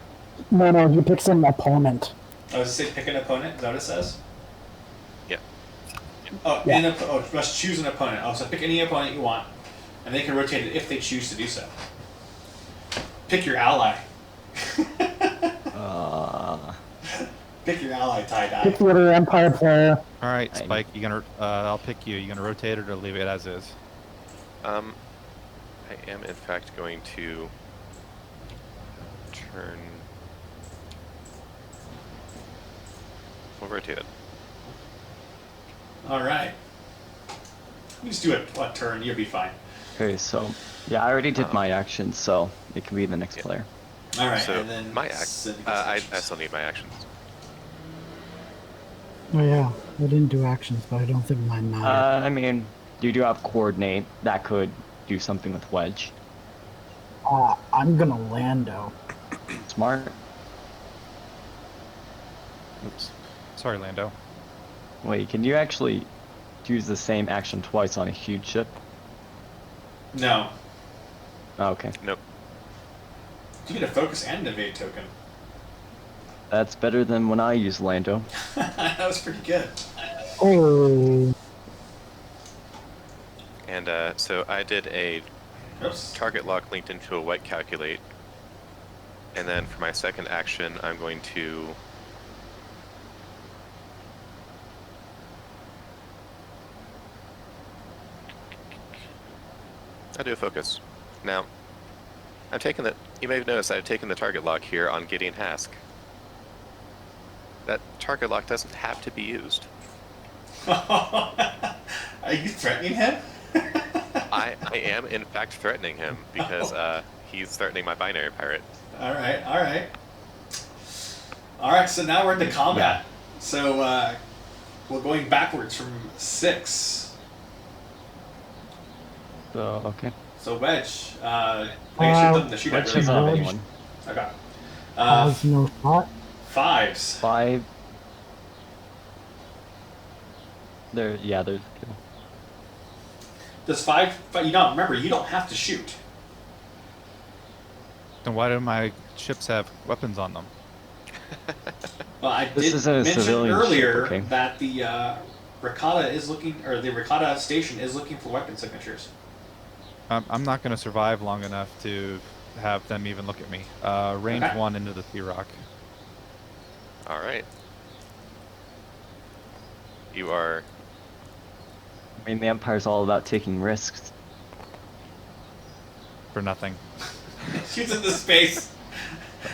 B: No, he picks an opponent.
A: Oh, does it say pick an opponent? Is that what it says?
E: Yeah.
A: Oh,
B: Yeah.
A: Must choose an opponent. Oh, so pick any opponent you want, and they can rotate it if they choose to do so. Pick your ally. Pick your ally, tie-dye.
B: Pick the other Empire player.
D: All right,
C: Fine.
D: Spike. You gonna? I'll pick you. You gonna rotate it or leave it as is?
E: I am in fact going to turn. We'll rotate it.
A: All right. You just do a turn. You'll be fine.
C: Okay, so yeah, I already did my action, so it can be the next
E: Yeah.
C: player.
A: All right,
E: So
A: and then
E: my
A: Cindy gets
E: I
A: actions.
E: still need my actions.
B: Oh yeah, I didn't do actions, but I don't think mine matter.
C: I mean, you do have coordinate that could do something with wedge.
B: I'm gonna Lando.
C: Smart.
D: Oops. Sorry, Lando.
C: Wait, can you actually use the same action twice on a huge ship?
A: No.
C: Oh, okay,
E: Nope.
A: You get a focus and an evade token.
C: that's better than when I use Lando.
A: That was pretty good.
B: Oh,
E: And so I did a
A: Oops.
E: target lock linked into a white calculate. And then for my second action, I'm going to I'll do a focus. Now, I'm taking the. You may have noticed I've taken the target lock here on Gideon Hask. That target lock doesn't have to be used.
A: Are you threatening him?
E: I am in fact threatening him because he's threatening my binary pirate.
A: All right, all right. All right, so now we're into combat. So we're going backwards from 6.
C: So okay.
A: So Wedge, I guess shoot them to shoot at
C: Wedge
A: really
C: doesn't have
B: Wedge.
C: anyone.
A: Okay.
B: has no shot.
A: 5s.
C: 5. There's two.
A: Does 5? But you don't remember. You don't have to shoot.
D: Then why do my ships have weapons on them?
A: Well, I
C: This
A: did
C: isn't a
A: mention
C: civilian
A: earlier
C: ship, okay?
A: that the Rekata is looking, or the Rekata station is looking for weapon signatures.
D: I'm not going to survive long enough to have them even look at me. Range
A: Okay.
D: 1 into the Sea Rock.
E: All right. You are.
C: I mean, the Empire's all about taking risks.
D: For nothing.
A: Shoots into space.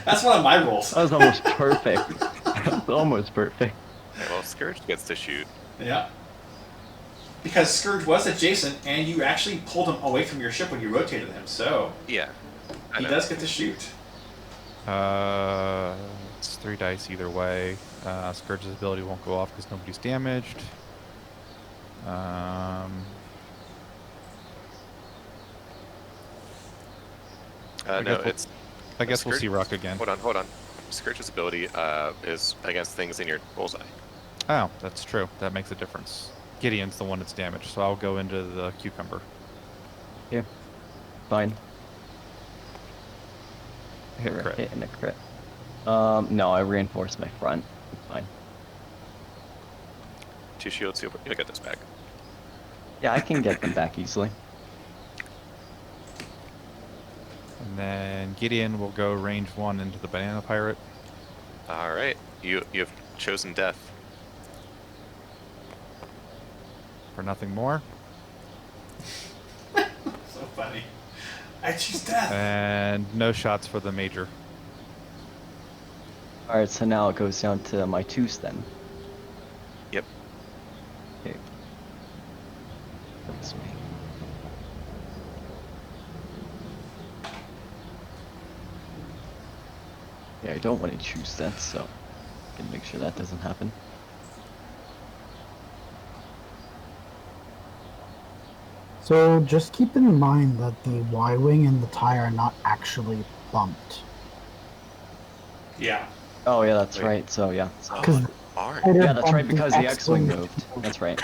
A: That's one of my rules.
C: That was almost perfect. That was almost perfect.
E: Okay, well, Scourge gets to shoot.
A: Yeah. Because Scourge was adjacent, and you actually pulled him away from your ship when you rotated him, so
E: Yeah. I
A: he
E: know.
A: does get to shoot.
D: It's 3 dice either way. Scourge's ability won't go off because nobody's damaged.
E: No, it's.
D: I guess we'll
E: Scourge-
D: see Rock again.
E: Hold on. Scourge's ability is against things in your bullseye.
D: Oh, that's true. That makes a difference. Gideon's the one that's damaged, so I'll go into the cucumber.
C: Yeah. Fine.
D: Hit crit.
C: Hit and a crit. No, I reinforced my front. It's fine.
E: 2 shields, you'll get this back.
C: Yeah, I can get them back easily.
D: And then Gideon will go range 1 into the banana pirate.
E: All right. You've chosen death.
D: For nothing more.
A: So funny. I choose death.
D: And no shots for the major.
C: Alright, so now it goes down to my 2s then.
E: Yep.
C: Okay. That's me. Yeah, I don't want to choose that, so I can make sure that doesn't happen.
B: So just keep in mind that the Y-wing and the tie are not actually bumped.
A: Yeah.
C: Oh yeah, that's
E: Wait.
C: right. So yeah.
B: Because
E: Orange.
C: Yeah, that's right, because the X-Wing moved. That's right.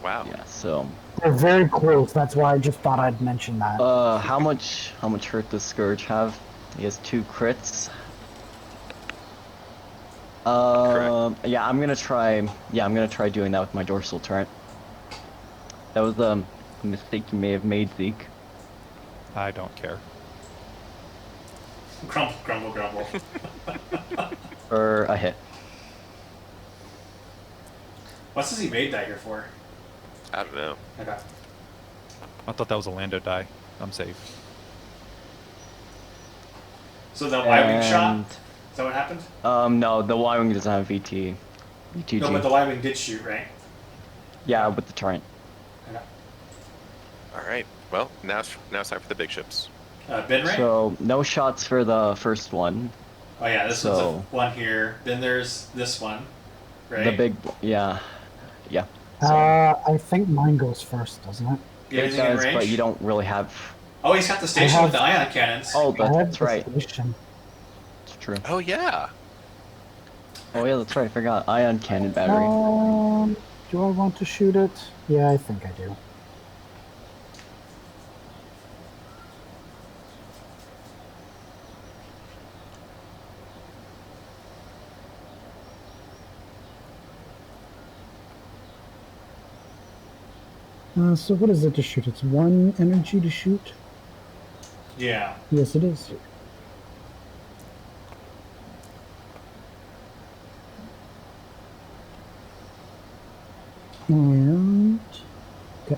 E: Wow.
C: Yeah, so
B: They're very close. That's why I just thought I'd mention that.
C: how much hurt does Scourge have? He has 2 crits. Yeah, I'm gonna try doing that with my dorsal turret. That was a mistake you may have made, Zeke.
D: I don't care.
A: Grumble, grumble, grumble.
C: For a hit.
A: What's this he made that here for?
E: I don't know.
A: Okay.
D: I thought that was a Lando die. I'm safe.
A: So the Y-wing shot?
C: And,
A: Is that what happened?
C: no, the Y-Wing doesn't have VT. VTG.
A: No, but the Y-wing did shoot, right?
C: Yeah, with the turret.
A: Okay.
E: All right. Well, now it's time for the big ships.
A: Ben Ray?
C: So, no shots for the first one.
A: Oh yeah, this
C: so-
A: one's one here. Then there's this one, right?
C: The big, yeah. Yeah.
B: I think mine goes first, doesn't it?
A: Yeah,
C: It
A: is he in
C: does,
A: range?
C: but you don't really have...
A: Oh, he's got the station
B: have-
A: with the ion cannons.
C: Oh,
B: I have
C: that's
B: the
C: right.
B: station.
C: It's true.
E: Oh yeah.
C: Oh yeah, that's right. I forgot. Ion cannon battery.
B: Do I want to shoot it? Yeah, I think I do. So what is it to shoot? It's 1 energy to shoot?
A: Yeah.
B: Yes, it is. And... Okay.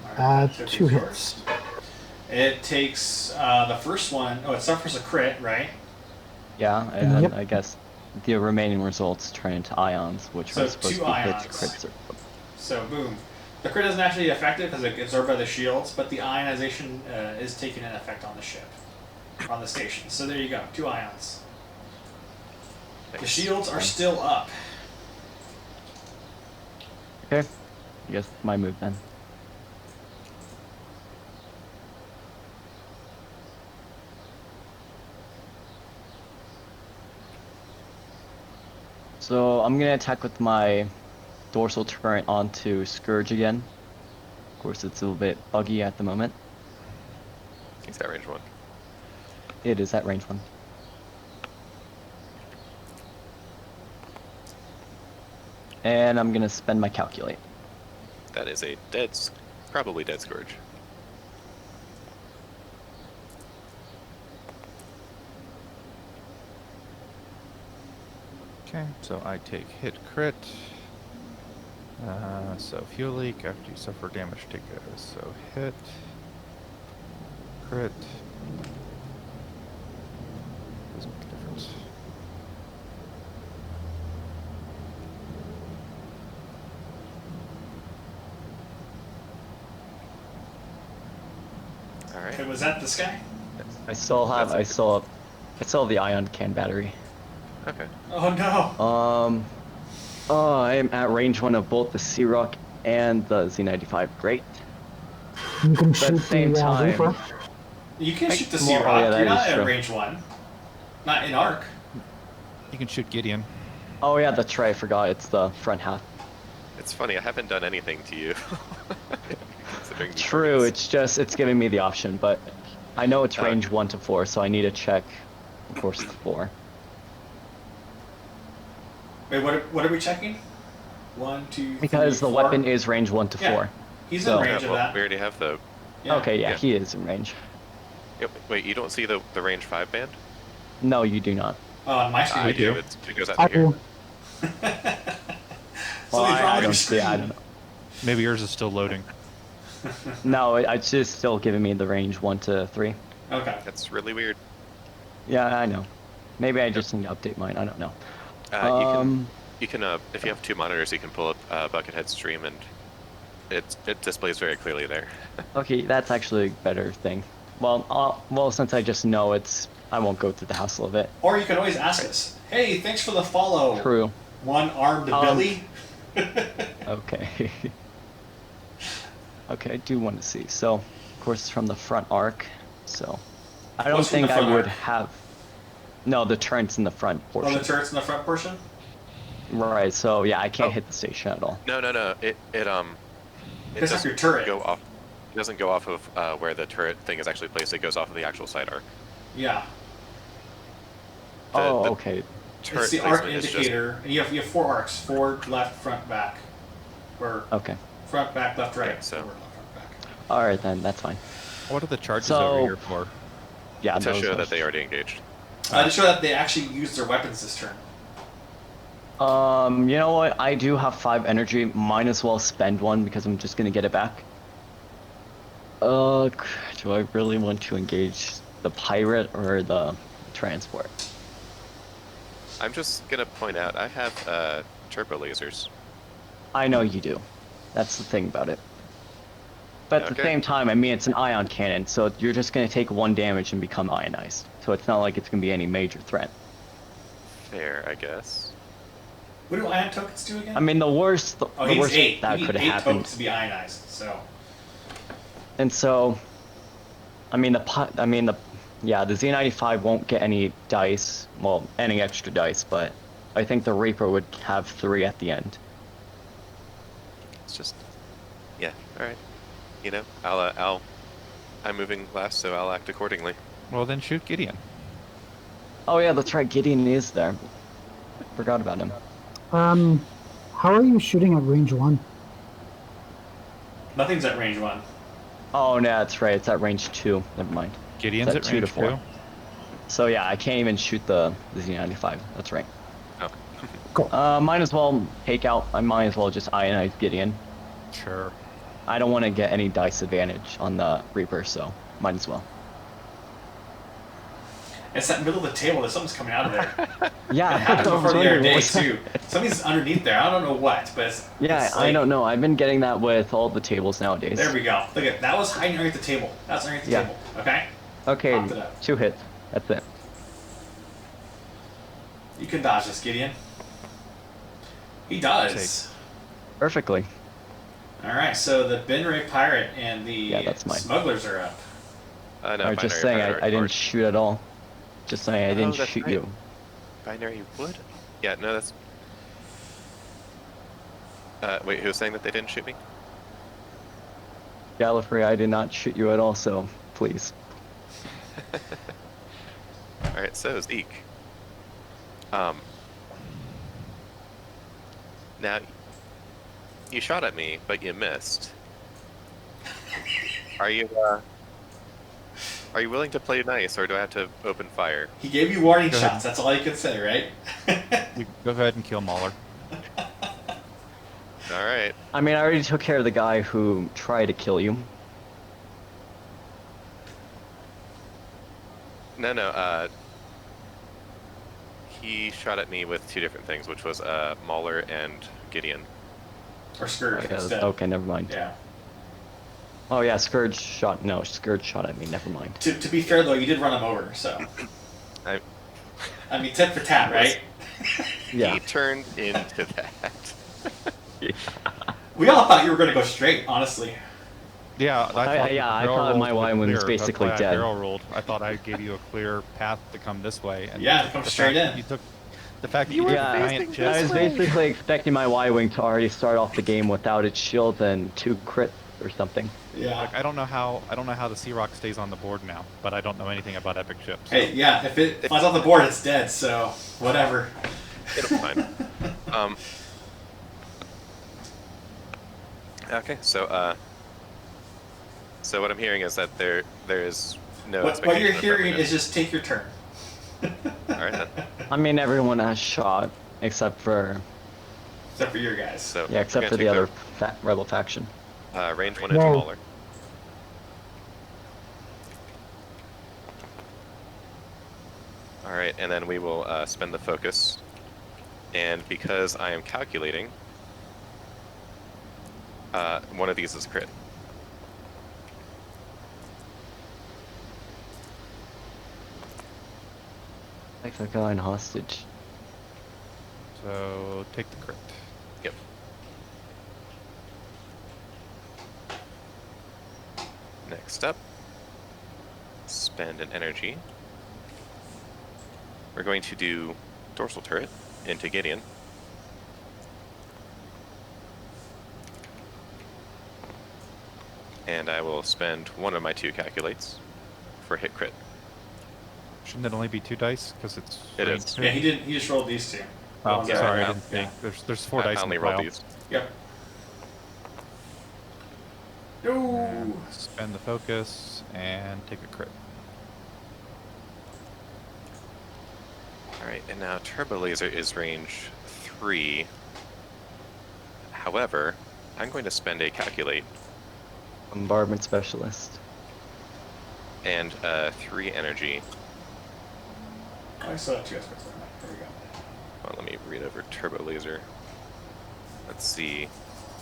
A: Alright, that took
B: 2
A: yours.
B: hits.
A: It takes the first one. Oh, it suffers a crit, right?
C: Yeah, and then
B: Yep.
C: I guess the remaining results turn into ions, which
A: So
C: are supposed
A: 2
C: to be
A: ions.
C: hits, crits, or...
A: So boom. The crit isn't actually effective because it gets absorbed by the shields, but the ionization is taking an effect on the ship, on the station. So there you go, 2 ions. The
E: Nice.
A: shields are still up.
C: Okay. I guess my move then. So I'm gonna attack with my dorsal turret onto Scourge again. Of course, it's a little bit buggy at the moment.
E: He's got range 1.
C: It is at range 1. And I'm gonna spend my calculate.
E: That is a probably dead Scourge.
D: Okay, so I take hit crit. So fuel leak after you suffer damage to go. So hit, crit. Doesn't make a difference.
E: All right.
A: Okay, was that this guy?
C: I still have the ion can battery.
E: Okay.
A: Oh no.
C: I am at range 1 of both the Sea-Rock and the Z95. Great.
B: You can
C: But
B: shoot
C: at the same
B: the
C: time,
B: Reaper.
A: You can shoot the
C: well,
A: Sea Rock.
C: yeah, that
A: You're not
C: is
A: at
C: true.
A: range 1. Not in arc.
D: You can shoot Gideon.
C: oh yeah, that's right. I forgot. It's the front half.
E: It's funny. I haven't done anything to you. Considering the
C: True.
E: targets.
C: It's giving me the option, but I know it's
E: Oh.
C: range 1 to 4, so I need to check. Of course, the 4.
A: Wait, what are we checking? 1, 2, 3,
C: Because the
A: 4?
C: weapon is range 1 to
A: Yeah.
C: 4.
A: He's
C: So-
A: in
E: Yeah,
A: range of
E: well,
A: that.
E: we already have the.
A: Yeah.
C: Okay, yeah,
E: Yeah.
C: he is in range.
E: Wait, you don't see the range 5 band?
C: No, you do not.
A: Oh, on my screen
E: I
A: we
E: do.
A: do.
E: It goes out
B: I
E: to here.
B: do.
C: Well,
A: Something's wrong
C: I
A: with your
C: don't see. I
A: screen.
C: don't know.
D: Maybe yours is still loading.
C: No, it's just still giving me the range 1 to 3.
A: Okay.
E: That's really weird.
C: Yeah, I know. Maybe I just need to update mine. I don't know.
E: You can if you have 2 monitors, you can pull up Buckethead stream, and it displays very clearly there.
C: Okay, that's actually a better thing. Well, since I just know I won't go through the hassle of it.
A: Or you can always ask us, hey, thanks for the follow.
C: True.
A: One-armed Billy.
C: Okay. Okay, I do want to see. So, of course, it's from the front arc. So, I don't
A: What's from the
C: think I
A: front
C: would
A: arc?
C: have. No, the turrets in the front
A: Oh,
C: portion.
A: the turret's in the front portion?
C: Right. So yeah, I can't
E: Oh.
C: hit the station at all.
E: No, it
A: It's not
E: doesn't
A: your turret.
E: go off. It doesn't go off of where the turret thing is actually placed. It goes off of the actual side arc.
A: Yeah.
C: Oh,
E: the
C: okay.
E: turret
A: It's the arc
E: placement is just
A: indicator, and you have 4 arcs: forward, left, front, back, or
C: Okay.
A: front, back, left, right.
E: Yeah, so-
A: Forward, left, front, back.
C: All right then, that's fine.
D: What are the charges
C: So-
D: over here for?
C: Yeah.
E: to
C: those
E: show
C: are-
E: that they already engaged.
A: To show that they actually used their weapons this turn.
C: You know what? I do have 5 energy. Might as well spend one because I'm just gonna get it back. Do I really want to engage the pirate or the transport?
E: I'm just gonna point out I have turbo lasers.
C: I know you do. That's the thing about it. But at the
E: Okay.
C: same time, I mean, it's an ion cannon, so you're just gonna take 1 damage and become ionized. So it's not like it's gonna be any major threat.
E: Fair, I guess.
A: What do ion tokens do again?
C: I mean, the worst,
A: oh,
C: the
A: he's
C: worst
A: 8.
C: that
A: you
C: could
A: need 8
C: have happened.
A: tokens to be ionized. So
C: And so, I mean, yeah, the Z95 won't get any dice, well, any extra dice, but I think the Reaper would have 3 at the end.
E: It's just, yeah. All right. You know, I'm moving last, so I'll act accordingly.
D: Well, then shoot Gideon.
C: Oh yeah, that's right, Gideon is there. Forgot about him.
B: How are you shooting at range 1?
A: nothing's at range 1.
C: Oh, no, that's right, it's at range 2. Never mind.
D: Gideon's
C: It's
D: at
C: at 2 to
D: range
C: 4.
D: 2.
C: So yeah, I can't even shoot the Z95. That's right.
E: Oh.
B: Cool.
C: Might as well take out. I might as well just ionize Gideon.
D: Sure.
C: I don't want to get any dice advantage on the Reaper, so might as well.
A: It's that middle of the table that something's coming out of there.
C: Yeah,
A: It happened
C: I was
A: before the other
C: wondering
A: day
C: what's that.
A: too. Something's underneath there. I don't know what, but
C: Yeah,
A: it's
C: I
A: like-
C: don't know. I've been getting that with all the tables nowadays.
A: There we go. Look at that was hiding underneath the table. That's underneath the
C: Yeah.
A: table. Okay.
C: Okay,
A: Popped it up.
C: 2 hits. That's it.
A: You can dodge this, Gideon. He does.
C: Perfectly.
A: All right. So the Benray pirate and the
C: Yeah, that's mine.
A: smugglers are up.
E: No,
C: I was just
E: binary
C: saying,
E: pirate
C: I didn't
E: board.
C: shoot at all. Just saying, I didn't
E: that's
C: shoot
E: right.
C: you.
E: Binary wood? Yeah, no, that's. Wait, who was saying that they didn't shoot me?
C: Gallifrey, I did not shoot you at all, so please.
E: Alright, so Zeke. Now, you shot at me, but you missed. Are you willing to play nice, or do I have to open fire?
A: He gave you warning
D: Go ahead.
A: shots. That's all you can say, right?
D: You go ahead and kill Mauler.
E: Alright.
C: I mean, I already took care of the guy who tried to kill you.
E: No, he shot at me with 2 different things, which was Mauler and Gideon.
A: Or Scourge
C: Oh, yeah,
A: instead.
C: okay, never mind.
A: Yeah.
C: Oh yeah, Scourge shot. No, Scourge shot at me. Never mind.
A: To be fair though, you did run him over, so
E: I,
A: I mean tit for tat, right?
C: Yeah.
E: He turned into that.
A: We all thought you were going to go straight, honestly.
D: Yeah, I thought
C: yeah, I
D: barrel
C: thought
D: rolls
C: my
D: were
C: Y-wing was
D: clear.
C: basically
D: That's why
C: dead.
D: I barrel rolled. I thought I gave you a clear path to come this way. And
A: Yeah, to come
D: the
A: straight
D: fact
A: in.
D: You took the fact that
E: You
D: you
E: were
D: did
C: Yeah,
D: giant
E: facing
C: I
D: chest.
C: was basically expecting my Y-wing to already start off the game without its shield and 2 crits or something.
A: Yeah.
D: Like I don't know how the Sea Rock stays on the board now, but I don't know anything about epic ships.
A: Hey, yeah, if it flies off the board, it's dead, so whatever.
E: It'll be fine. Okay, so what I'm hearing is that there is no.
A: What you're
E: expectation of
A: hearing
E: friendliness.
A: is just take your turn.
E: All right then.
C: I mean, everyone has shot except for
A: Except for your guys.
E: So
C: yeah, except
E: we're
C: for
E: gonna
C: the
E: take
C: other rebel faction.
E: range 1 into
B: Whoa.
E: Mauler. All right, and then we will spend the focus, and because I am calculating, one of these is crit.
C: Like that guy in hostage.
D: So take the crit.
E: Yep. Next up, spend an energy. We're going to do dorsal turret into Gideon. And I will spend one of my 2 calculates for hit crit.
D: Shouldn't it only be 2 dice? Because it's.
E: It
D: range
E: is.
D: two?
A: Yeah, he didn't. He just rolled these 2.
D: Oh,
A: Yeah,
D: sorry, I
E: no.
D: didn't think.
A: Yeah.
D: There's 4
E: I
D: dice in
E: only
D: the
E: rolled
D: pile.
E: these.
A: Yep. No.
D: Spend the focus and take a crit.
E: Alright, and now Turbo Laser is range 3. However, I'm going to spend a calculate
C: Bombardment specialist.
E: and 3 energy.
A: Oh, I still have 2 aspects. There we go.
E: Well, let me read over Turbo Laser. Let's see.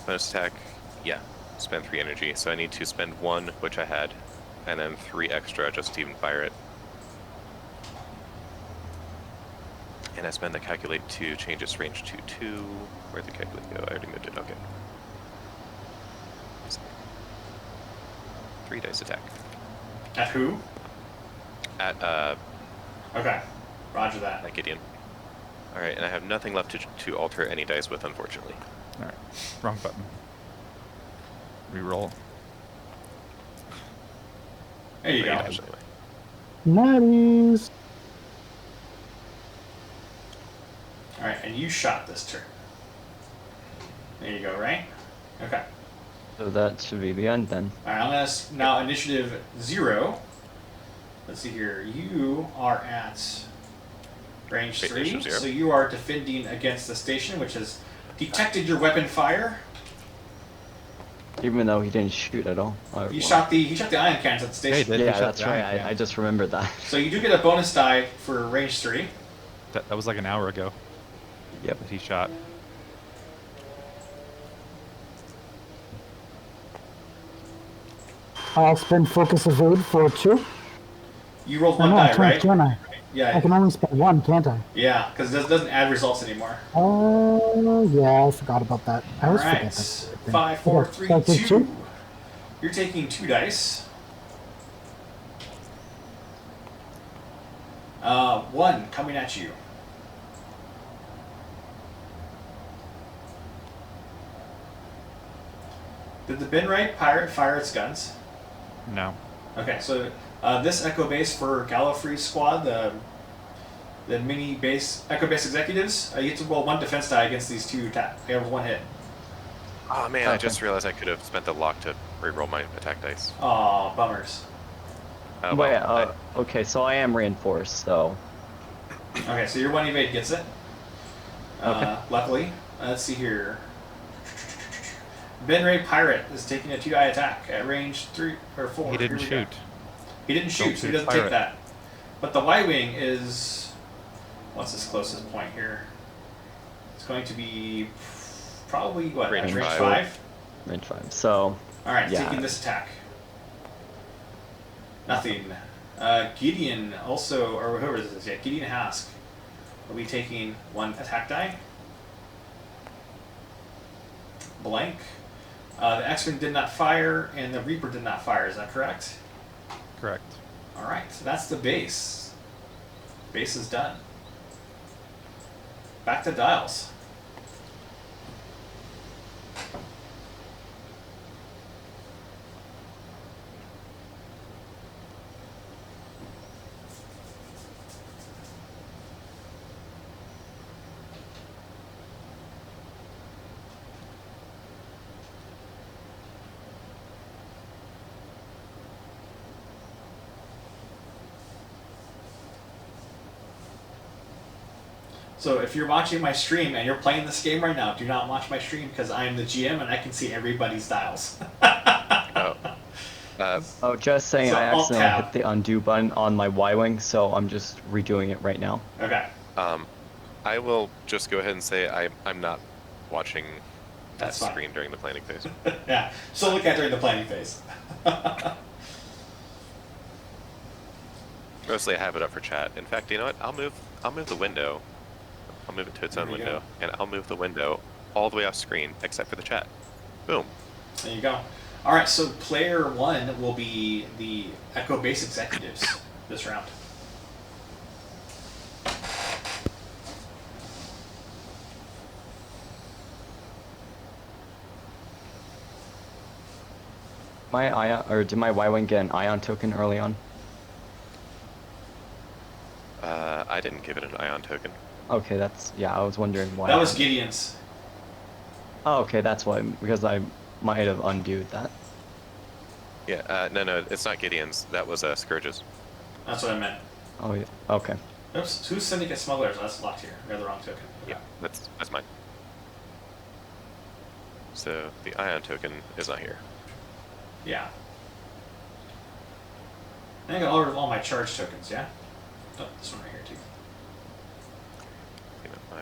E: Bonus attack, yeah, spend 3 energy. So I need to spend 1, which I had, and then 3 extra just to even fire it. And I spend the calculate to change its range to 2. Where'd the calculate go? I already moved it, okay. 3 dice attack.
A: At who?
E: At,
A: Okay. Roger that.
E: at Gideon. Alright, and I have nothing left to alter any dice with, unfortunately.
D: Alright, wrong button. Reroll.
A: There you go.
E: Anyway.
B: Nice.
A: Alright, and you shot this turn. There you go, right? Okay.
C: So that should be the end then.
A: Alright, I'm gonna now initiative 0. Let's see here. You are at range
E: Wait,
A: 3,
E: initiative 0?
A: so you are defending against the station, which has detected your weapon fire.
C: Even though he didn't shoot at all.
A: He
C: Well,
A: shot the ion cannons at the
D: Hey,
A: station.
D: did he
C: Yeah,
D: shot
C: that's
D: the
C: right.
D: ion cannon?
C: I just remembered that.
A: So you do get a bonus die for range 3.
D: That was like an hour ago
C: Yep.
D: that he shot.
B: I'll spend focus evade for 2.
A: You rolled
B: Oh,
A: one
B: no,
A: die,
B: can't,
A: right?
B: can I? I
A: Yeah,
B: can only spend 1, can't I?
A: yeah, because it doesn't add results anymore.
B: Oh, yeah, I forgot about that. I always
A: Alright,
B: forget that.
A: 5, 4,
B: Okay,
A: 3,
B: so I take
A: 2. You're taking 2 dice. 1 coming at you. Did the Binray pirate fire its guns?
D: No.
A: Okay, so this Echo Base for Gallifrey Squad, the mini base Echo Base executives, you get to roll 1 defense die against these 2 attack. They have 1 hit.
E: Oh man, I
C: Okay.
E: just realized I could have spent the lock to reroll my attack dice.
A: Aw, bummers.
E: Well,
C: Wait, okay, so I am reinforced, so
A: Okay, so your 1 evade gets it.
C: Okay.
A: Luckily. Let's see here. Benray Pirate is taking a 2 die attack at range 3 or 4.
D: He didn't
A: Here we go.
D: shoot.
A: He didn't shoot,
D: Don't
A: so he
D: shoot
A: doesn't
D: pirate.
A: take that. But the Y-Wing is... What's his closest point here? It's going to be probably, what,
E: Range
A: range
E: 5.
A: 5?
C: range 5. So,
A: Alright,
C: Yeah.
A: taking this attack. Nothing. Gideon also, or whoever this is, yeah, Gideon Hask will be taking 1 attack die. Blank. The X-Wing did not fire, and the Reaper did not fire, is that correct?
D: Correct.
A: Alright, so that's the base. Base is done. Back to dials. So if you're watching my stream and you're playing this game right now, do not watch my stream because I am the GM and I can see everybody's dials.
E: Oh,
C: just saying,
A: So
C: I
A: Alt
C: accidentally
A: tab.
C: hit the undo button on my Y-Wing, so I'm just redoing it right now.
A: Okay.
E: I will just go ahead and say I'm not watching that
A: That's fine.
E: screen during the planning phase.
A: Yeah. So look at during the planning phase.
E: Mostly I have it up for chat. In fact, you know what? I'll move the window. I'll move it to its own
A: There you
E: window, and I'll move the window all the way off screen except for the chat. Boom.
A: There you go. All right, so player 1 will be the Echo Base executives this round.
C: My ion, or did my Y-wing get an ion token early on?
E: I didn't give it an ion token.
C: Okay, that's, yeah, I was wondering why.
A: That was Gideon's.
C: Oh, okay, that's why, because I might have undoed that.
E: Yeah, no, it's not Gideon's. That was Scourge's.
A: That's what I meant.
C: Oh, yeah, okay.
A: Oops, who's Syndicate Smugglers? That's locked here. I got the wrong token.
E: Yeah, that's mine. So the ion token is not here.
A: Yeah. I got all my charge tokens, yeah? Oh, this one right here, too.
E: You know, my...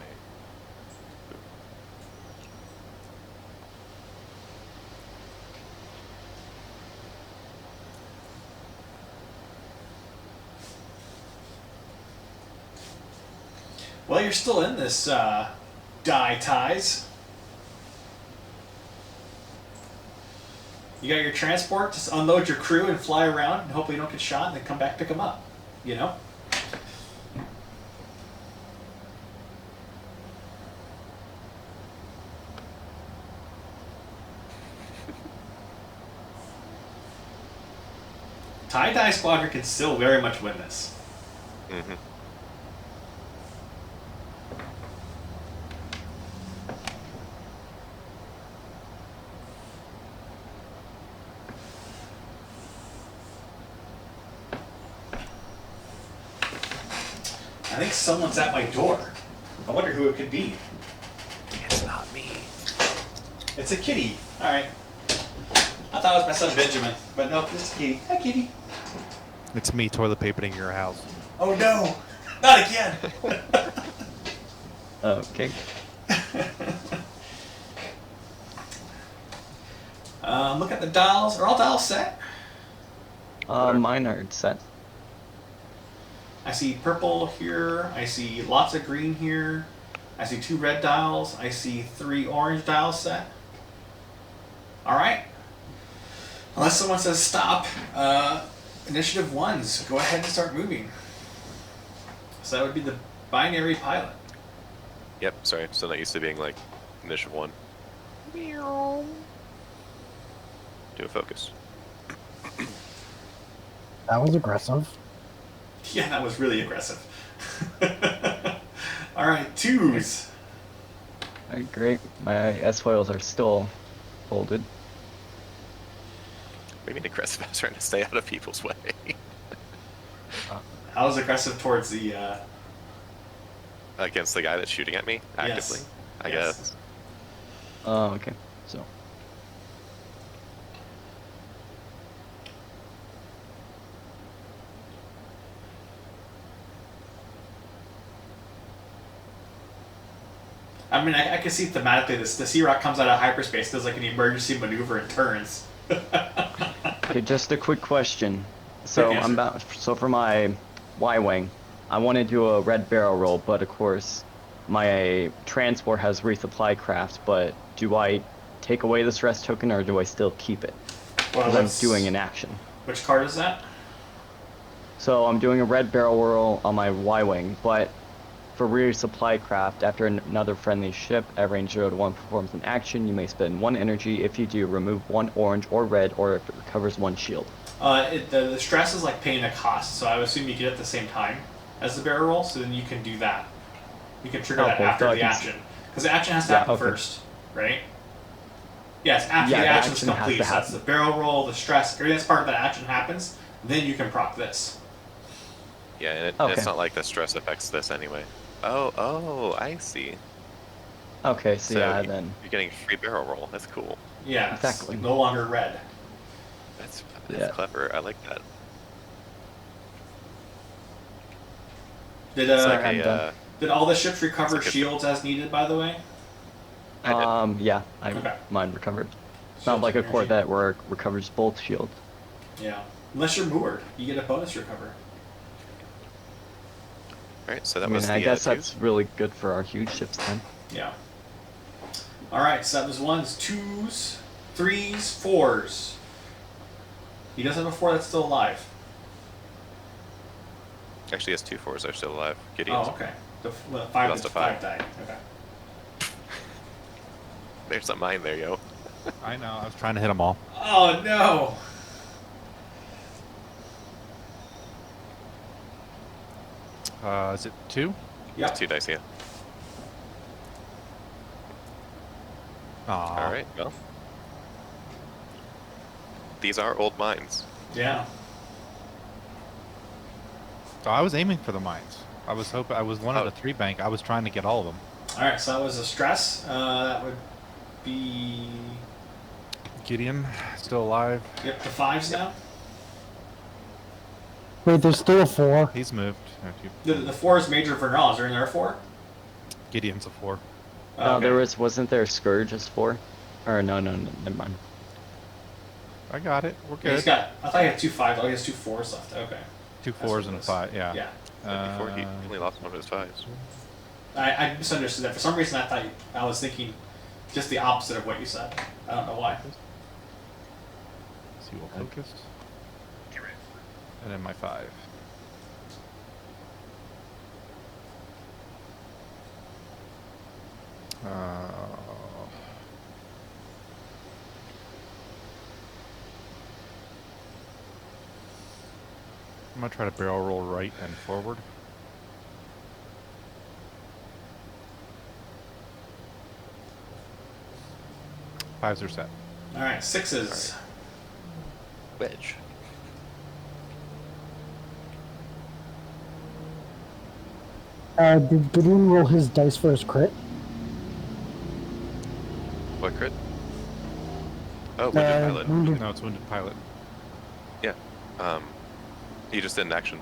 A: Well, you're still in this die ties. You got your transport, just unload your crew and fly around, and hopefully you don't get shot, and then come back pick them up. You know? Tie-Dye Squadron can still very much win this.
E: Mm-hmm.
A: I think someone's at my door. I wonder who it could be.
E: It's not me.
A: It's a kitty. Alright. I thought it was my son Benjamin, but no, it's a kitty. Hi, kitty.
D: It's me toilet papering your house.
A: Oh no! Not again!
C: Okay.
A: Look at the dials. Are all dials set?
C: Mine are set.
A: I see purple here. I see lots of green here. I see 2 red dials. I see 3 orange dials set. Alright. Unless someone says stop, initiative 1s, go ahead and start moving. So that would be the binary pilot.
E: Yep, sorry, I'm still not used to being like initiative 1. Meow. Do a focus.
B: That was aggressive.
A: Yeah, that was really aggressive. Alright, 2s.
C: Alright, great. My S-foils are still folded.
E: What do you mean aggressive? I was trying to stay out of people's way.
A: I was aggressive towards the,
E: Against the guy that's shooting at me actively,
A: Yes.
E: I
A: Yes.
E: guess.
C: Oh, okay. So,
A: I mean, I can see thematically this. The Sea Rock comes out of hyperspace, does like an emergency maneuver and turns.
C: okay, just a quick question. So
A: Quick answer.
C: so for my Y-wing, I want to do a red barrel roll, but of course, my transport has resupply craft. But do I take away the stress token, or do I still keep it?
A: Well,
C: Because I'm
A: let's-
C: doing an action.
A: Which card is that?
C: So I'm doing a red barrel roll on my Y-wing, but for resupply craft, after another friendly ship at range 0 to 1 performs an action, you may spend 1 energy. If you do, remove 1 orange or red, or if it recovers 1 shield.
A: The stress is like paying a cost, so I would assume you get it at the same time as the barrel roll, so then you can do that. You can trigger that
C: Okay,
A: after
C: so I
A: the
C: can
A: action. Because the action has to
C: Yeah,
A: happen
C: okay.
A: first, right? Yes, after
C: Yeah,
A: the
C: the
A: action is
C: action has
A: complete.
C: to
A: So that's the
C: happen.
A: barrel roll, the stress, everything that's part of that action happens, then you can proc this.
E: Yeah, and
C: Okay.
E: it's not like the stress affects this anyway. Oh, I see.
C: Okay, so yeah,
E: you-
C: then.
E: You're getting free barrel roll. That's cool.
A: Yeah,
C: Exactly.
A: it's no longer red.
E: That's
C: Yeah.
E: clever. I like that.
A: Did
E: It's
C: I'm
E: like a
C: done.
A: did all the ships recover
E: It's like a-
A: shields as needed, by the way?
E: I did.
C: Yeah,
A: Okay.
C: mine recovered. It's
A: Shields
C: not like a
A: energy.
C: Corvette where it recovers both shields.
A: Yeah. Unless you're moored, you get a bonus recover.
E: Alright, so that
C: I mean,
E: was the
C: I guess
E: twos.
C: that's really good for our huge ships then.
A: Yeah. Alright, so that was 1s, 2s. threes, fours. He does have a 4 that's still alive.
E: Actually, he has 2 4s that are still alive. Gideon's.
A: Oh, okay. The five,
E: lost a
A: five
E: 5.
A: died. Okay.
E: There's a mine there, yo.
D: I know. I was trying to hit them all.
A: Oh no!
D: Is it 2?
A: Yep.
E: It's 2 dice, yeah.
D: Aw.
E: All right, well. These are old mines.
A: Yeah.
D: So I was aiming for the mines. I was hoping. I was one of the 3 bank. I was trying to get all of them.
A: All right. So that was a stress. That would be.
D: Gideon still alive.
A: Yep. The 5s now.
B: Wait, there's still a 4.
D: He's moved.
A: The 4 is major for Gnarls. Are in there a 4?
D: Gideon's a 4.
C: No,
A: Okay.
C: wasn't there Scourge as 4? Or no, never mind.
D: I got it. We're
A: Yeah,
D: good.
A: he's got. I thought he had 2 5s. Oh, he has 2 4s left. Okay.
D: 2
A: That's
D: 4s
A: what
D: and
A: it
D: a
A: is.
D: 5. Yeah.
A: Yeah.
E: Before he only lost one of his 5s.
A: I misunderstood that. For some reason, I was thinking just the opposite of what you said. I don't know why.
D: See what focused. And then my 5. I'm gonna try to barrel roll right and forward. Fives are set.
A: All right. 6s.
E: Wedge.
B: Did Gideon roll his dice for his crit?
E: What crit? Oh, Wounded Pilot.
B: Wounded-
D: No, it's wounded pilot.
E: Yeah. He just did an action.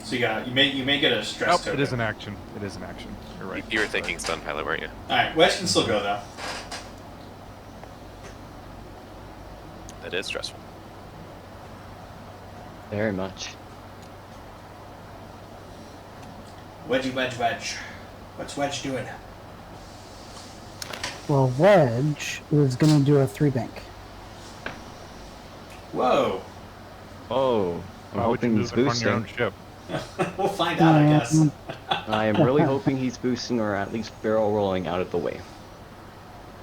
A: So you may get a stress
D: Oh,
A: token.
D: it is an action. It is an action. You're right.
E: You were thinking Stun Pilot, weren't you?
A: All right. Wedge can still go though.
E: That is stressful.
C: Very much.
A: Wedgie, wedge. What's Wedge doing?
B: Well, Wedge is going to do a 3 bank.
A: Whoa.
C: Oh, I'm
D: Why would you
C: hoping he's
D: move it from your own
C: boosting.
D: ship?
A: We'll find out, I guess.
C: I am really hoping he's boosting or at least barrel rolling out of the way.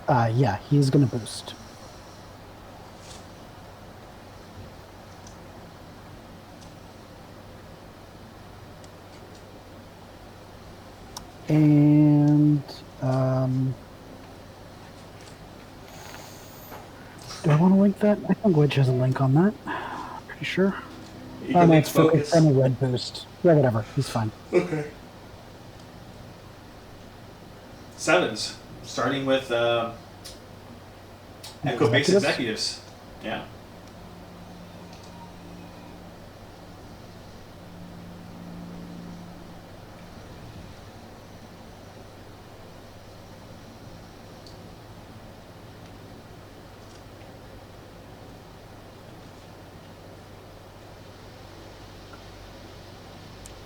B: Yeah, he's going to boost. And do I want to link that? I think Wedge has a link on that. Pretty sure.
A: You
B: Oh,
A: can
B: no,
A: make
B: it's focus on a red boost. Yeah, whatever. He's fine.
A: Okay. 7s. Starting with Echo Base
B: Executives?
A: Executives. Yeah.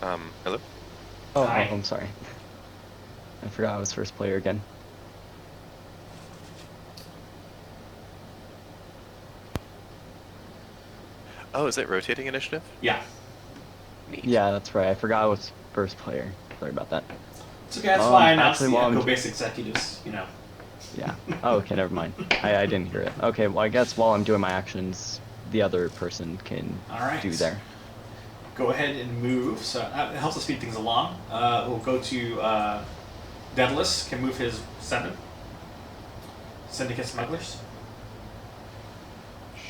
E: Hello?
C: Oh,
A: Hi.
C: I'm sorry. I forgot I was first player again.
E: Oh, is it rotating initiative?
A: Yeah.
E: Neat.
C: Yeah, that's right. I forgot I was first player. Sorry about that.
A: It's okay, that's
C: Um,
A: why I announced
C: actually,
A: the
C: while I'm-
A: Echo Base Executives, you know.
C: Yeah. Oh, okay, never mind. I didn't hear it. Okay, well, I guess while I'm doing my actions, the other person can
A: All right.
C: do there.
A: Go ahead and move. So it helps us speed things along. We'll go to Daedalus, can move his 7. Syndicate Smugglers.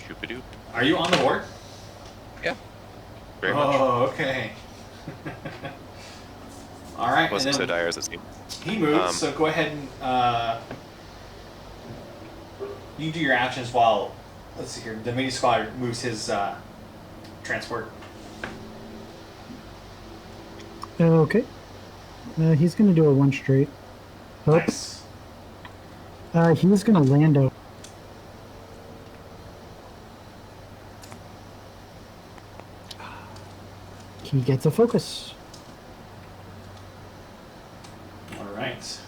E: Shoopadoop.
A: Are you on the board?
E: Yeah. Very much.
A: Oh, okay. All right.
E: Wasn't so
A: and then
E: dire as it seemed.
A: he moves,
E: Um,
A: so go ahead and you do your actions while, let's see here, the mini squad moves his transport.
B: Okay. He's going to do a 1 straight. Hope.
A: Nice.
B: He's going to land out. He gets a focus.
A: All right.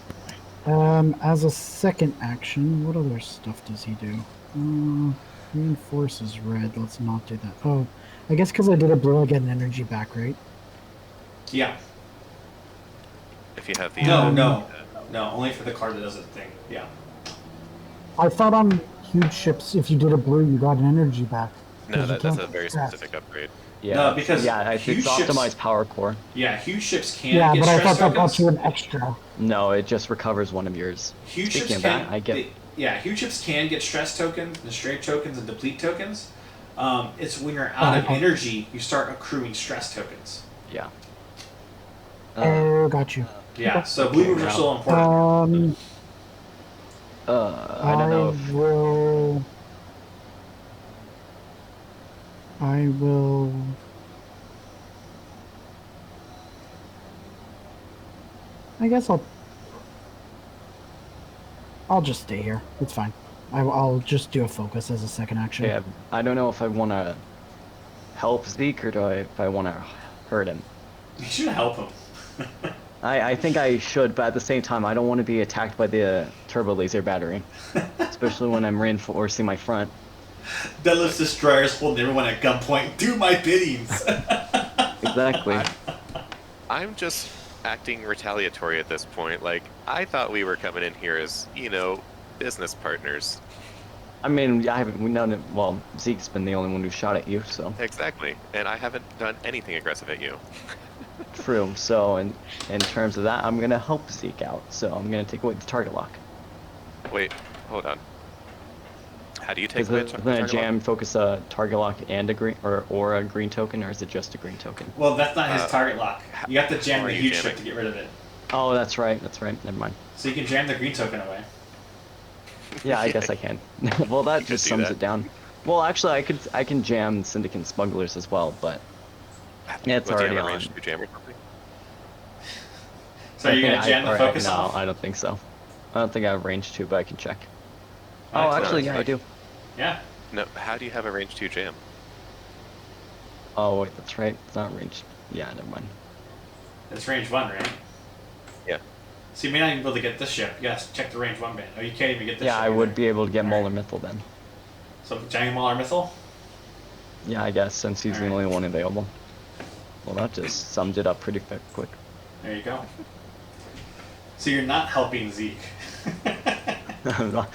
B: As a second action, what other stuff does he do? Reinforces red. Let's not do that. Oh, I guess because I did a blow, I get an energy back, right?
A: Yeah.
E: If you have the
A: No, only for the card that does the thing. Yeah.
B: I thought on huge ships, if you did a blue, you got an energy back.
E: no,
B: 'Cause you
E: that's
B: can't
E: a very
B: stress.
E: specific upgrade.
C: Yeah.
A: No, because
C: yeah,
A: huge
C: it's
A: ships-
C: optimized power core.
A: Yeah, huge ships can
B: Yeah,
A: get
B: but I
A: stress
B: thought that
A: tokens.
B: got you an extra.
C: No, it just recovers one of yours.
A: Huge
C: Speaking
A: ships
C: of
A: can.
C: that, I get
A: huge ships can get stress tokens, and straight tokens, and deplete tokens. It's when you're out of
B: Okay.
A: energy, you start accruing stress tokens.
C: yeah.
B: Oh, got you.
A: Yeah, so blue moves are
C: now-
A: still important.
C: I don't know.
B: I will. I guess I'll just stay here. It's fine. I'll just do a focus as a second action.
C: Yeah, I don't know if I want to help Zeke or if I want to hurt him.
A: You should help him.
C: I think I should, but at the same time, I don't want to be attacked by the turbo laser battery, especially when I'm reinforcing my front.
A: Deadlift destroyers holding everyone at gunpoint. Do my biddings.
C: Exactly.
E: I'm just acting retaliatory at this point. Like, I thought we were coming in here as, business partners.
C: I mean, we known it. Well, Zeke's been the only one who shot at you, so
E: Exactly. And I haven't done anything aggressive at you.
C: true. So, in terms of that, I'm gonna help Zeke out. So I'm gonna take away the target lock.
E: Wait, hold on. How do you take
C: Is
E: away
C: it
E: the
C: gonna
E: target
C: jam
E: lock?
C: focus a target lock and a green or a green token, or is it just a green token?
A: Well, that's not his target lock. You have to jam
E: Or
A: the
E: you
A: huge
E: jam
A: ship
E: it.
A: to get rid of it.
C: Oh, that's right. That's right. Never mind.
A: So you can jam the green token away.
C: Yeah, I guess I can. Well, that
E: You
C: just
E: could do
C: sums
E: that.
C: it down. Well, actually, I can jam Syndicate Smugglers as well, but yeah, it's
E: What, do you
C: already
E: have a
C: on.
E: range to jam or something?
A: So you're gonna jam the focus
C: no,
A: off?
C: I don't think so. I don't think I have range 2, but I can check.
A: Oh,
C: Oh,
A: that's
C: actually,
A: right.
C: yeah, I do.
A: Yeah.
E: No, how do you have a range 2 jam?
C: Oh, wait, that's right. It's not range. Yeah, never mind.
A: It's range 1, right?
E: Yeah.
A: So you may not even be able to get this ship. You gotta check the range 1 band. Oh, you can't even get this
C: Yeah,
A: ship
C: I would
A: either.
C: be able to get
A: Alright.
C: Molar Mythal then.
A: So jamming Mauler Missile?
C: Yeah, I guess, since he's the
A: Alright.
C: only one available. Well, that just summed it up pretty quick.
A: There you go. So you're not helping Zeke.
C: I'm not.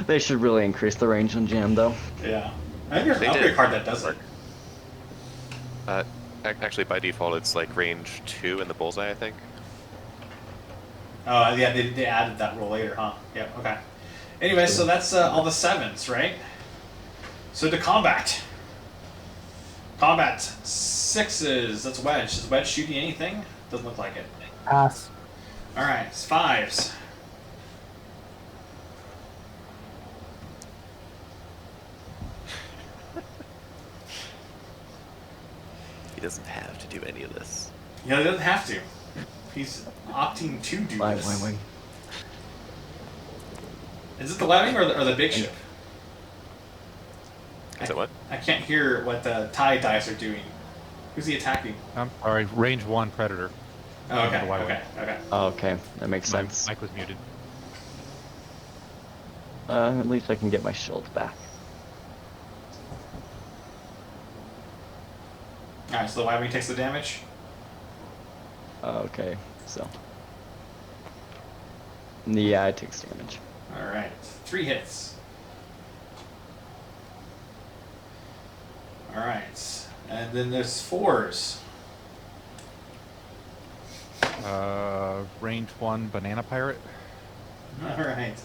C: They should really increase the range on Jam, though.
A: Yeah. I think there's an
E: They
A: upgrade
E: did.
A: card that does it.
E: Actually, by default, it's like range 2 in the bullseye, I think.
A: Oh, yeah, they added that rule later, huh? Yep, okay. Anyway, so that's all the 7s, right? So to combat. Combat 6s. That's Wedge. Is Wedge shooting anything? Doesn't look like it.
B: Pass.
A: Alright, it's 5s.
E: He doesn't have to do any of this.
A: Yeah, he doesn't have to. He's opting to do
C: Why?
A: this.
C: Why?
A: Is it the Lemming or the big ship?
E: Is it what?
A: I can't hear what the TIE dice are doing. Who's he attacking?
D: I'm sorry, range 1 predator.
A: Oh, okay,
D: The Y
A: okay, okay.
C: Oh, okay, that makes
D: My
C: sense.
D: mic was muted.
C: At least I can get my shield back.
A: Alright, so the Y-Wing takes the damage.
C: Okay, so. Yeah, it takes damage.
A: Alright, 3 hits. Alright, and then there's 4s.
D: Range 1 banana pirate.
A: Alright.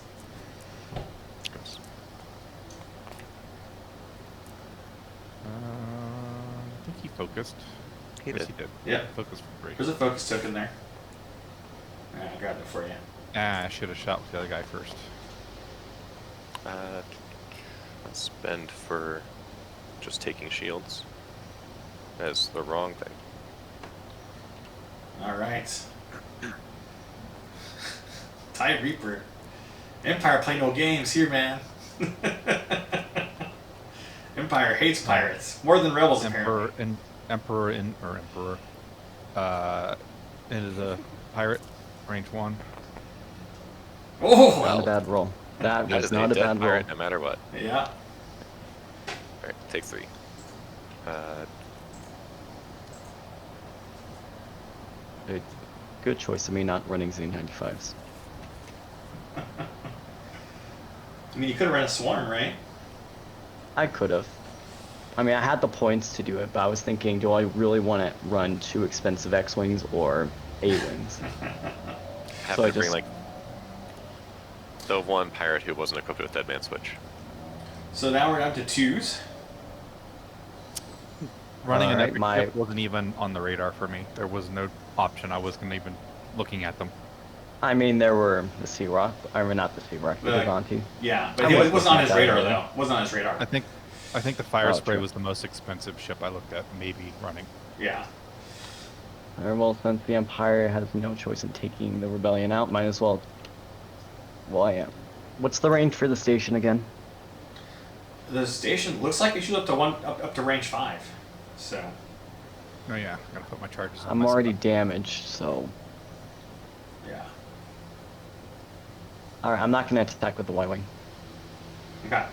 D: I think he focused.
E: He
D: Yes,
E: did.
D: he did.
A: Yep.
D: Focus for free.
A: There's a focus token there. Alright, I grabbed it for you.
D: Ah, I should have shot with the other guy first.
E: Let's spend for just taking shields as the wrong thing.
A: Alright. TIE Reaper. Empire play no games here, man. Empire hates pirates. More than rebels, apparently.
D: Emperor into the pirate, range 1.
A: Oh,
C: Not a bad roll. That
E: That
C: was
E: is a
C: not a
E: dead
C: bad roll.
E: pirate no matter what.
A: yeah.
E: Alright, take 3.
C: Good choice of me not running Z95s.
A: I mean, you could have run a swarm, right?
C: I could have. I mean, I had the points to do it, but I was thinking, do I really want to run 2 expensive X-Wings or A-Wings?
E: Have
C: So I
E: to bring
C: just-
E: like the one pirate who wasn't equipped with Dead Man Switch.
A: So now we're down to 2s.
D: Running an
C: Alright,
D: epic
C: my-
D: ship wasn't even on the radar for me. There was no option. I wasn't even looking at them.
C: I mean, there were the Sea Rock, I mean, not the Sea Rock, the
A: Like-
C: Gigante.
A: Yeah, but
C: I
A: it
C: wasn't
A: wasn't on his
C: looking at that
A: radar,
C: either.
A: though. Wasn't on his radar.
D: I think the fire
C: Oh,
D: spray
C: true.
D: was the most expensive ship I looked at, maybe running.
A: Yeah.
C: Alright, well, since the Empire has no choice in taking the Rebellion out, might as well. Well, I am. What's the range for the station again?
A: The station looks like it should up to range 5. So,
D: Oh yeah, gotta put my charges on.
C: I'm
D: myself.
C: already damaged, so.
A: yeah.
C: Alright, I'm not going to attack with the Y-Wing.
A: Okay.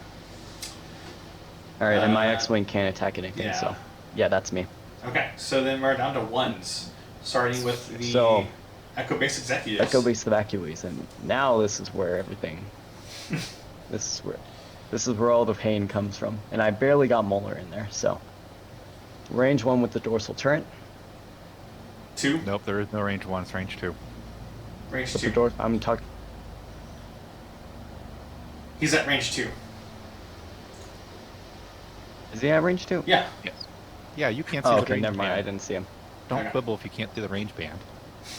C: Alright, and my
A: Uh,
C: X-Wing can't attack anything,
A: yeah.
C: so. Yeah, that's me.
A: Okay, so then we're down to 1s. Starting with the
C: So-
A: Echo Base Executives.
C: Echo Base Evacuees, and now this is where everything. This is where all the pain comes from. And I barely got Molar in there, so. Range 1 with the dorsal turret.
A: 2.
D: Nope, there is no range 1. It's range 2.
A: Range
C: With
A: 2.
C: the I'm talking.
A: He's at range 2.
C: Is he at range 2?
A: Yeah.
D: Yes. Yeah, you can't see
C: Oh,
D: the
C: okay,
D: range
C: never mind. I
D: band.
C: didn't see him.
D: Don't
A: Okay.
D: quibble if you can't see the range band.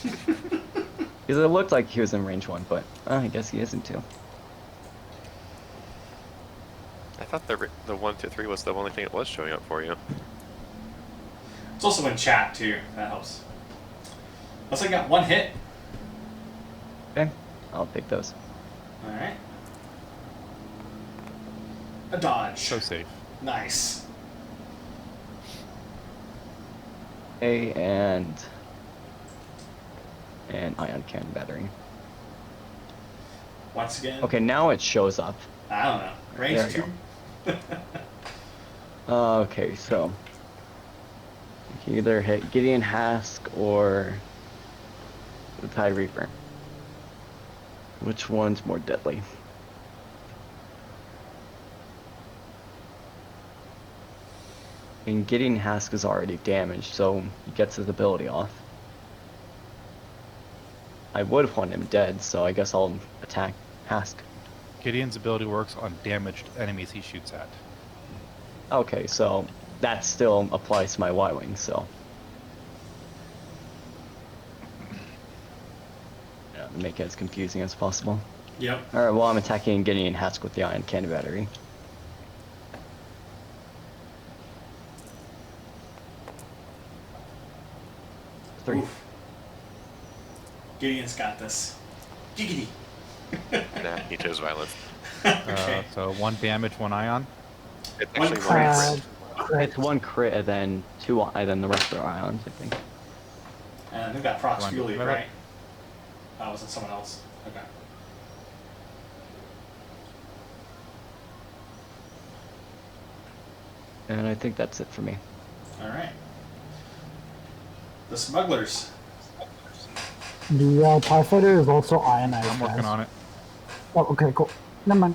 C: Because it looked like he was in range 1, but I guess he isn't too.
E: I thought the 1 to 3 was the only thing that was showing up for you.
A: It's also in chat, too. That helps. Looks like I got 1 hit.
C: Okay, I'll take those.
A: Alright. A dodge.
D: So safe.
A: Nice.
C: Okay, and ion cannon battery.
A: Once again.
C: Okay, now it shows up.
A: I don't know. Range
C: There
A: 2.
C: you Okay, so you can either hit Gideon Hask or the Tide Reaper. Which one's more deadly? And Gideon Hask is already damaged, so he gets his ability off. I would want him dead, so I guess I'll attack Hask.
D: Gideon's ability works on damaged enemies he shoots at.
C: Okay, so that still applies to my Y-Wing, so. Yeah, make it as confusing as possible.
A: Yep.
C: Alright, well, I'm attacking Gideon Hask with the ion cannon battery. Three.
A: Oof. Gideon's got this. Giggity.
E: Nah, he chose violence.
A: Okay.
D: So 1 damage, 1 ion.
E: It's
A: One
E: actually
A: crit.
E: more crit.
C: It's 1 crit and then 2, and then the rest are ions, I think.
A: And I think that procs
D: One.
A: fuel lead,
D: Right.
A: right? Oh, was it someone else? Okay.
C: And I think that's it for me.
A: Alright. The smugglers.
B: The TIE fighter is also ionized.
D: I'm working
B: guys.
D: on it.
B: Oh, okay, cool. Never mind.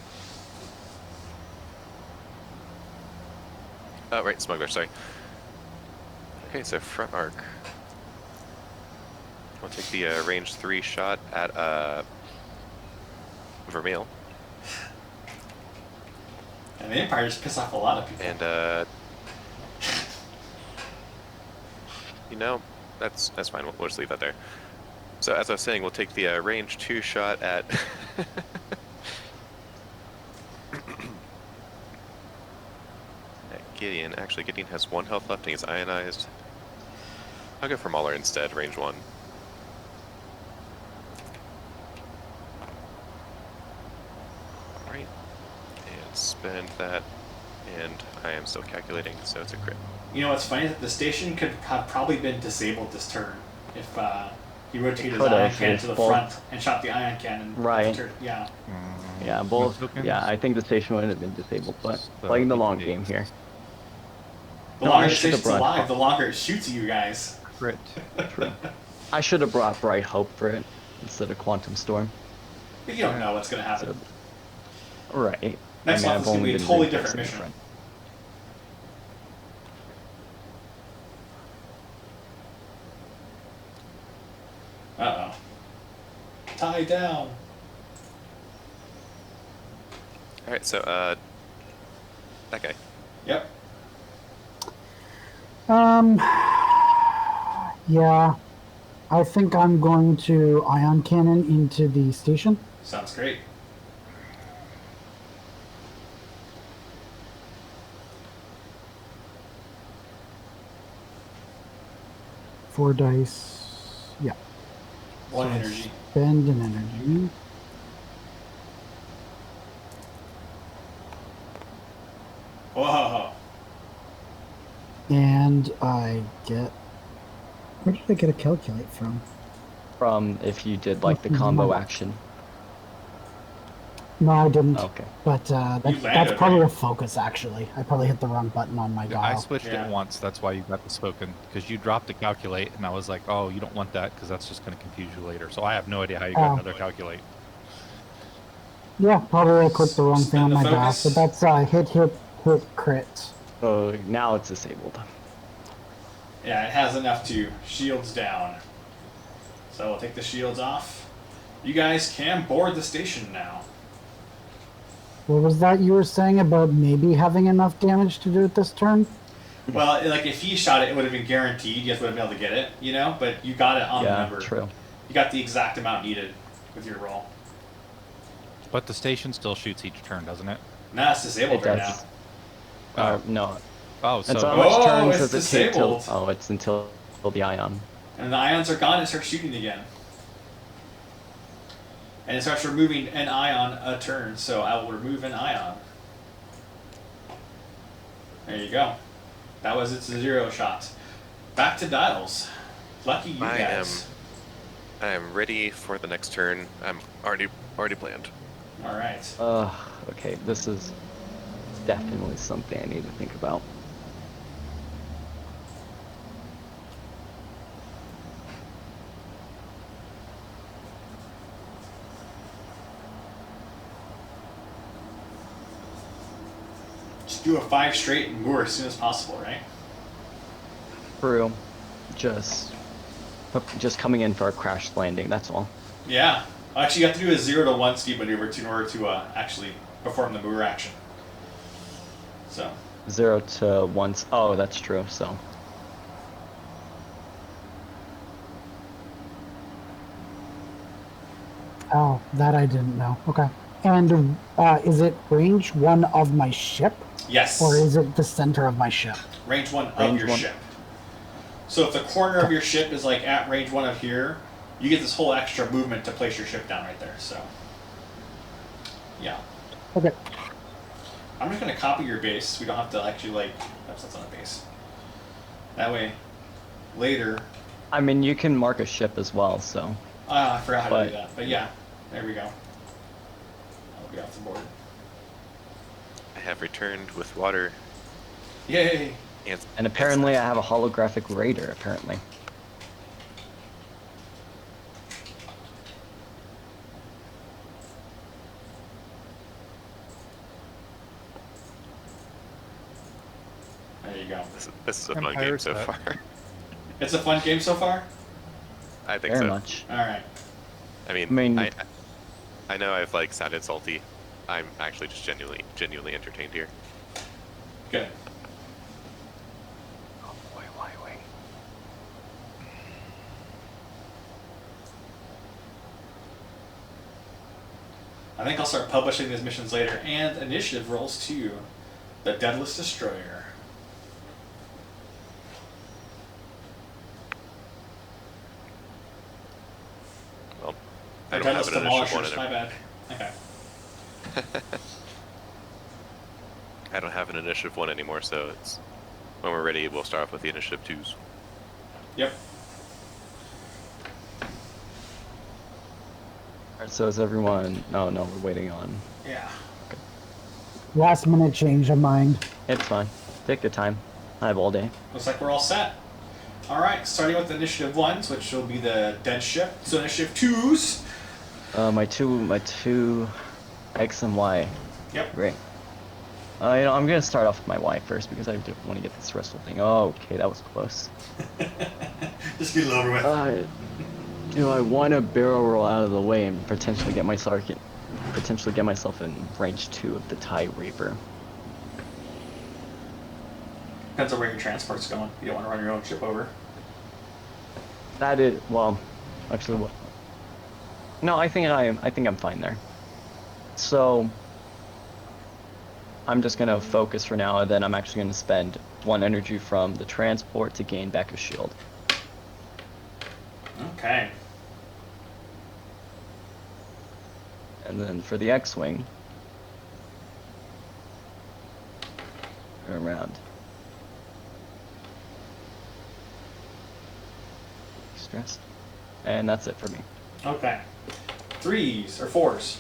E: Oh, right, smuggler, sorry. Okay, so front arc. I'll take the range 3 shot at Vermeil.
A: And the Empire just piss off a lot of people.
E: And you know, that's fine. We'll just leave that there. So as I was saying, we'll take the range 2 shot at at Gideon. Actually, Gideon has 1 health left and he's ionized. I'll go for Mauler instead, range 1. Alright. And spend that. And I am still calculating, so it's a crit.
A: You know what's funny? The station could have probably been disabled this turn if He rotated his
C: Could've,
A: ion cannon
C: if
A: to the
C: both-
A: front and shot the ion cannon.
C: Right.
A: Yeah.
C: Yeah,
D: No
C: both.
D: tokens?
C: Yeah, I think the station would have been disabled, but
D: So
C: playing the
D: he
C: long
D: takes
C: game here.
A: The
C: No,
A: longer
C: I
A: the
C: should've
A: station's
C: brought-
A: alive, the longer it shoots you guys.
D: Crit.
C: True. I should have brought Bright Hope for it instead of Quantum Storm.
A: But you don't know what's going to happen.
C: Right.
A: Next month is going to be a totally different mission. Uh-oh. Tie down.
E: All right, so that guy.
A: Yep.
B: Yeah. I think I'm going to ion cannon into the station.
A: Sounds great.
B: Four dice. Yeah.
A: One
B: So
A: energy.
B: Spend an energy.
A: Whoa.
B: And I get. Where did I get a calculate from?
C: From if you did like the combo action.
B: No, I didn't.
C: Okay.
B: But that's
A: landed,
B: probably
A: right?
B: a focus, actually. I probably hit the wrong button on my
D: Yeah, I
B: dial.
D: switched
A: Yeah.
D: it once. That's why you got the spoken. Because you dropped the calculate, and I was like, oh, you don't want that because that's just going to confuse you later. So I have no idea how you got
B: Oh.
D: another calculate.
B: Yeah, probably I clicked the wrong thing on
A: Spend
B: my
A: the
B: dial.
A: focus.
B: So that's hit, crit.
C: So now it's disabled.
A: Yeah, it has enough to shields down. So we'll take the shields off. You guys can board the station now.
B: What was that you were saying about maybe having enough damage to do it this turn?
A: Well, like if he shot it, it would have been guaranteed. You guys would have been able to get it, you know. But you got it on the
C: Yeah,
A: number.
C: true.
A: You got the exact amount needed with your roll.
D: But the station still shoots each turn, doesn't it?
A: Nah, it's disabled
C: It
A: right
C: does.
A: now.
C: No.
D: Oh,
C: And so
D: so
C: how much
A: Oh,
C: turns
A: it's
C: does it take till?
A: disabled.
C: Oh, it's until the ion.
A: And the ions are gone. It starts shooting again. And it starts removing an ion a turn. So I will remove an ion. There you go. That was its 0 shot. Back to dials. Lucky you guys.
E: I am ready for the next turn. I'm already planned.
A: All right.
C: Okay, this is definitely something I need to think about.
A: Just do a 5 straight and moor as soon as possible, right?
C: True. Just coming in for a crash landing, that's all.
A: Yeah. Actually, you have to do a 0 to 1 speed maneuver in order to actually perform the moor action. So.
C: 0 to 1. Oh, that's true, so.
B: Oh, that I didn't know. Okay. And is it range 1 of my ship?
A: Yes.
B: Or is it the center of my ship?
A: Range 1 of
C: Range
A: your
C: 1.
A: ship. So if the corner of your ship is like at range 1 of here, you get this whole extra movement to place your ship down right there. So, yeah.
B: Okay.
A: I'm just going to copy your base. We don't have to actually, like, that's not a base. That way, later.
C: I mean, you can mark a ship as well, so.
A: I forgot how to do
C: But-
A: that. But yeah, there we go. I'll be off the board.
E: I have returned with water
A: Yay!
C: And apparently I have a holographic raider, apparently.
A: There you go.
E: This is a fun game
D: Empire
E: so
D: set.
E: far.
A: It's a fun game so far?
E: I think
C: Very
E: so.
C: much.
A: Alright.
E: I mean,
C: I mean-
E: I know I've like sounded salty. I'm actually just genuinely entertained here.
A: Good.
C: Oh boy, why wait?
A: I think I'll start publishing these missions later, and initiative rolls too. The Deadless Destroyer.
E: Well,
A: The
E: I don't have
A: Deadless
E: an initiative one.
A: Demolishers, my bad. Okay.
E: I don't have an initiative 1 anymore, so it's when we're ready, we'll start off with the initiative 2s.
A: Yep.
C: Alright, so is everyone... No, we're waiting on...
A: Yeah.
B: Last minute change of mind.
C: It's fine. Take your time. I have all day.
A: Looks like we're all set. All right, starting with initiative 1s, which will be the dense ship. So initiative 2s.
C: My two X and Y.
A: Yep.
C: Great. I'm gonna start off with my Y first because I do want to get this wrestle thing. Oh, okay, that was close.
A: Just get it over with.
C: Do I want to barrel roll out of the way and potentially get myself in range 2 of the TIE Reaper?
A: Depends on where your transport's going. You don't want to run your own ship over.
C: That is, well, actually, what? No, I think I'm fine there. So I'm just gonna focus for now, and then I'm actually gonna spend 1 energy from the transport to gain back a shield.
A: Okay.
C: And then for the X-Wing, around. Stressed. And that's it for me.
A: Okay. 3s or 4s.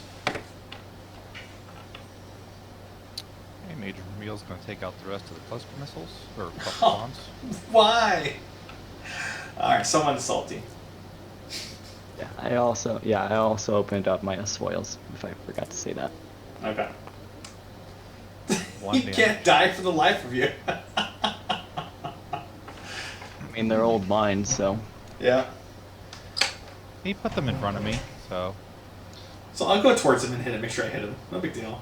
D: Hey, Major Meal's going to take out the rest of the cluster missiles or cluster
A: Oh.
D: bombs.
A: Why? All right, someone's salty.
C: Yeah, I also opened up my S-foils, if I forgot to say that.
A: Okay.
D: One
A: You
D: damage.
A: can't die for the life of you.
C: I mean, they're old mines, so...
A: Yeah.
D: He put them in front of me, so...
A: So I'll go towards him and hit him. Make sure I hit him. No big deal.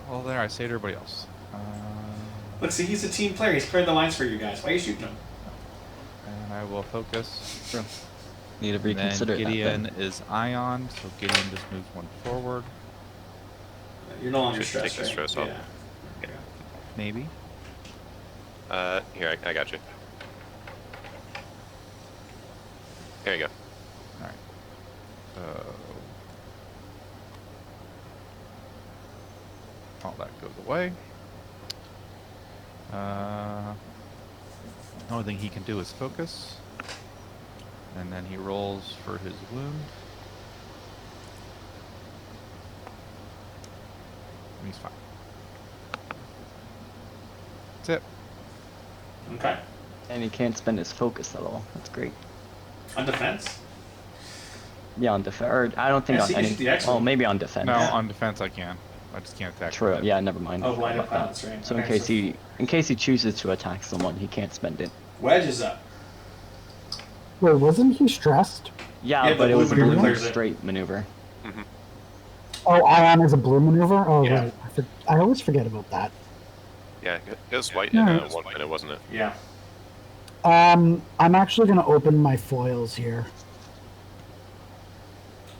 D: Well, there, I saved everybody else.
A: Look, see, he's a team player. He's clearing the lines for you guys. Why are you shooting him?
D: And I will focus.
C: Sure. Need to
D: And
C: reconsider
D: then
C: that
D: Gideon
C: then.
D: is Ion, so Gideon just moves 1 forward.
A: You're no longer
E: Should
A: stressed,
E: take the
A: right?
E: stress off.
A: Yeah.
D: Maybe.
E: Here, I got you. There you go.
D: Alright. So... all that goes away. The only thing he can do is focus. And then he rolls for his wound. And he's fine. That's it.
A: Okay.
C: And he can't spend his focus at all. That's great.
A: On defense?
C: Yeah, on defense. Or I don't think
A: Yeah,
C: on
A: so you
C: any...
A: should do the X-Wing.
C: Well, maybe on defense.
D: No,
A: Yeah.
D: on defense I can. I just can't attack.
C: True.
D: with it.
C: Yeah, never mind.
A: Oh,
C: I
A: line of
C: forgot about
A: balance,
C: that.
A: right.
C: So
A: Okay,
C: in case he chooses to attack someone, he can't spend it.
A: Wedge is up.
B: Wait, wasn't he stressed?
C: Yeah,
A: Yeah,
C: but
A: the
C: it was a
A: blue maneuver
C: blue
A: clears it.
C: straight maneuver.
B: Oh, Ion is a blue maneuver? Oh,
A: Yeah.
B: right. I always forget about that.
E: Yeah, it was white
B: No,
E: in
B: it's
E: 1 minute, wasn't it?
A: Yeah.
B: I'm actually going to open my foils here.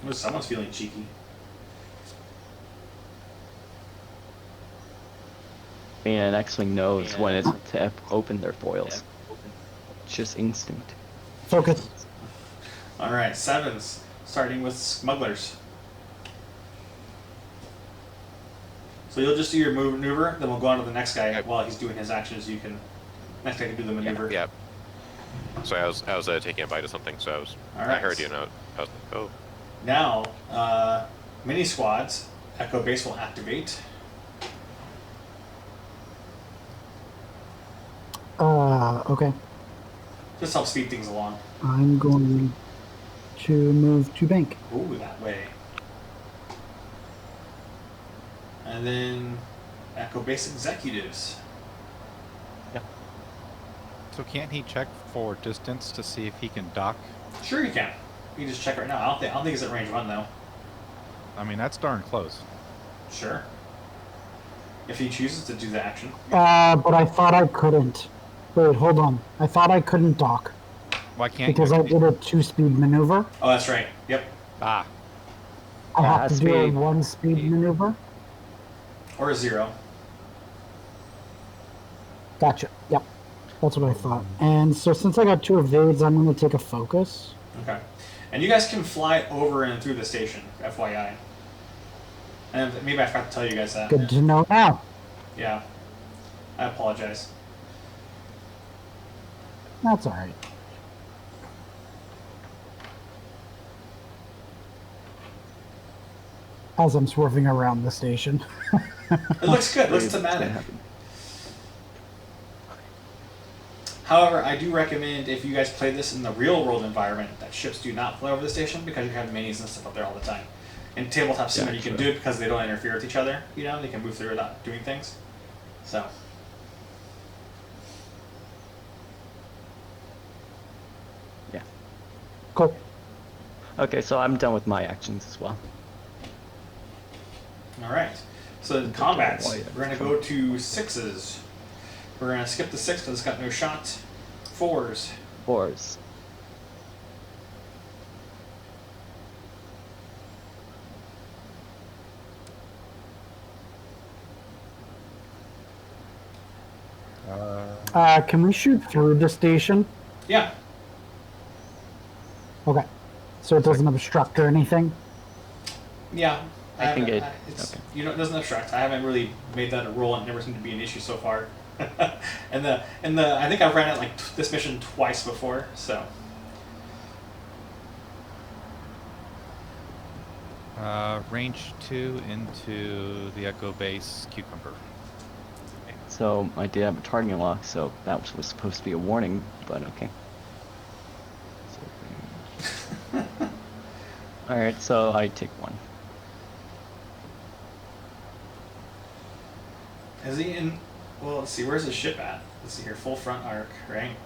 A: Ooh, someone's feeling cheeky.
C: I mean, an X-Wing knows when it's to open their foils. It's just instinct.
B: Focus.
A: All right, 7s. Starting with smugglers. So you'll just do your maneuver, then we'll go on to the next guy while he's doing his actions. You can next guy can do the maneuver.
E: Yeah. So I was taking a bite of something, so
A: All
E: I
A: right.
E: heard you, and I was like, oh.
A: Now, mini squads. Echo base will activate.
B: Okay.
A: Just help speed things along.
B: I'm going to move to bank.
A: Ooh, that way. And then Echo base executives.
D: So can't he check for distance to see if he can dock?
A: Sure, you can. You can just check right now. I don't think it's at range 1 though.
D: I mean, that's darn close.
A: Sure. If he chooses to do the action.
B: But I thought I couldn't. Wait, hold on. I thought I couldn't dock
D: Why can't
B: because
D: you?
B: I did a 2-speed maneuver.
A: Oh, that's right. Yep.
D: Ah,
B: I
C: Yeah,
B: have to do a
C: speed.
B: 1-speed maneuver.
A: Or a 0.
B: Gotcha. Yep. That's what I thought. And so since I got 2 evades, I'm going to take a focus.
A: Okay. And you guys can fly over and through the station, FYI. And maybe I forgot to tell you guys that.
B: Good to know now.
A: Yeah. I apologize.
B: That's alright. As I'm swerving around the station.
A: It looks good. It looks
C: It's gonna
A: thematic.
C: happen.
A: However, I do recommend if you guys play this in the real world environment that ships do not fly over the station because you have minis and stuff up there all the time. In tabletop sim,
C: Yeah,
A: you can
C: true.
A: do it because they don't interfere with each other. You know, they can move through without doing things. So.
C: Yeah.
B: Cool.
C: Okay, so I'm done with my actions as well.
A: All right. So in combat,
C: Why-
A: we're gonna go to sixes. We're gonna skip the six because it's got no shot. Fours.
C: 4s.
B: Can we shoot through the station?
A: Yeah.
B: Okay. So it doesn't obstruct or anything?
A: Yeah.
C: I think
A: haven't-
C: it-
A: It's,
C: okay.
A: You know, it doesn't obstruct. I haven't really made that a rule, and it never seemed to be an issue so far. and I think I've ran it like this mission twice before. So.
D: Range 2 into the Echo Base Cucumber.
C: So I did have a targeting lock, so that was supposed to be a warning, but okay. So, alright, so I take 1.
A: Is he in? Well, let's see. Where's his ship at? Let's see here. Full front arc, right?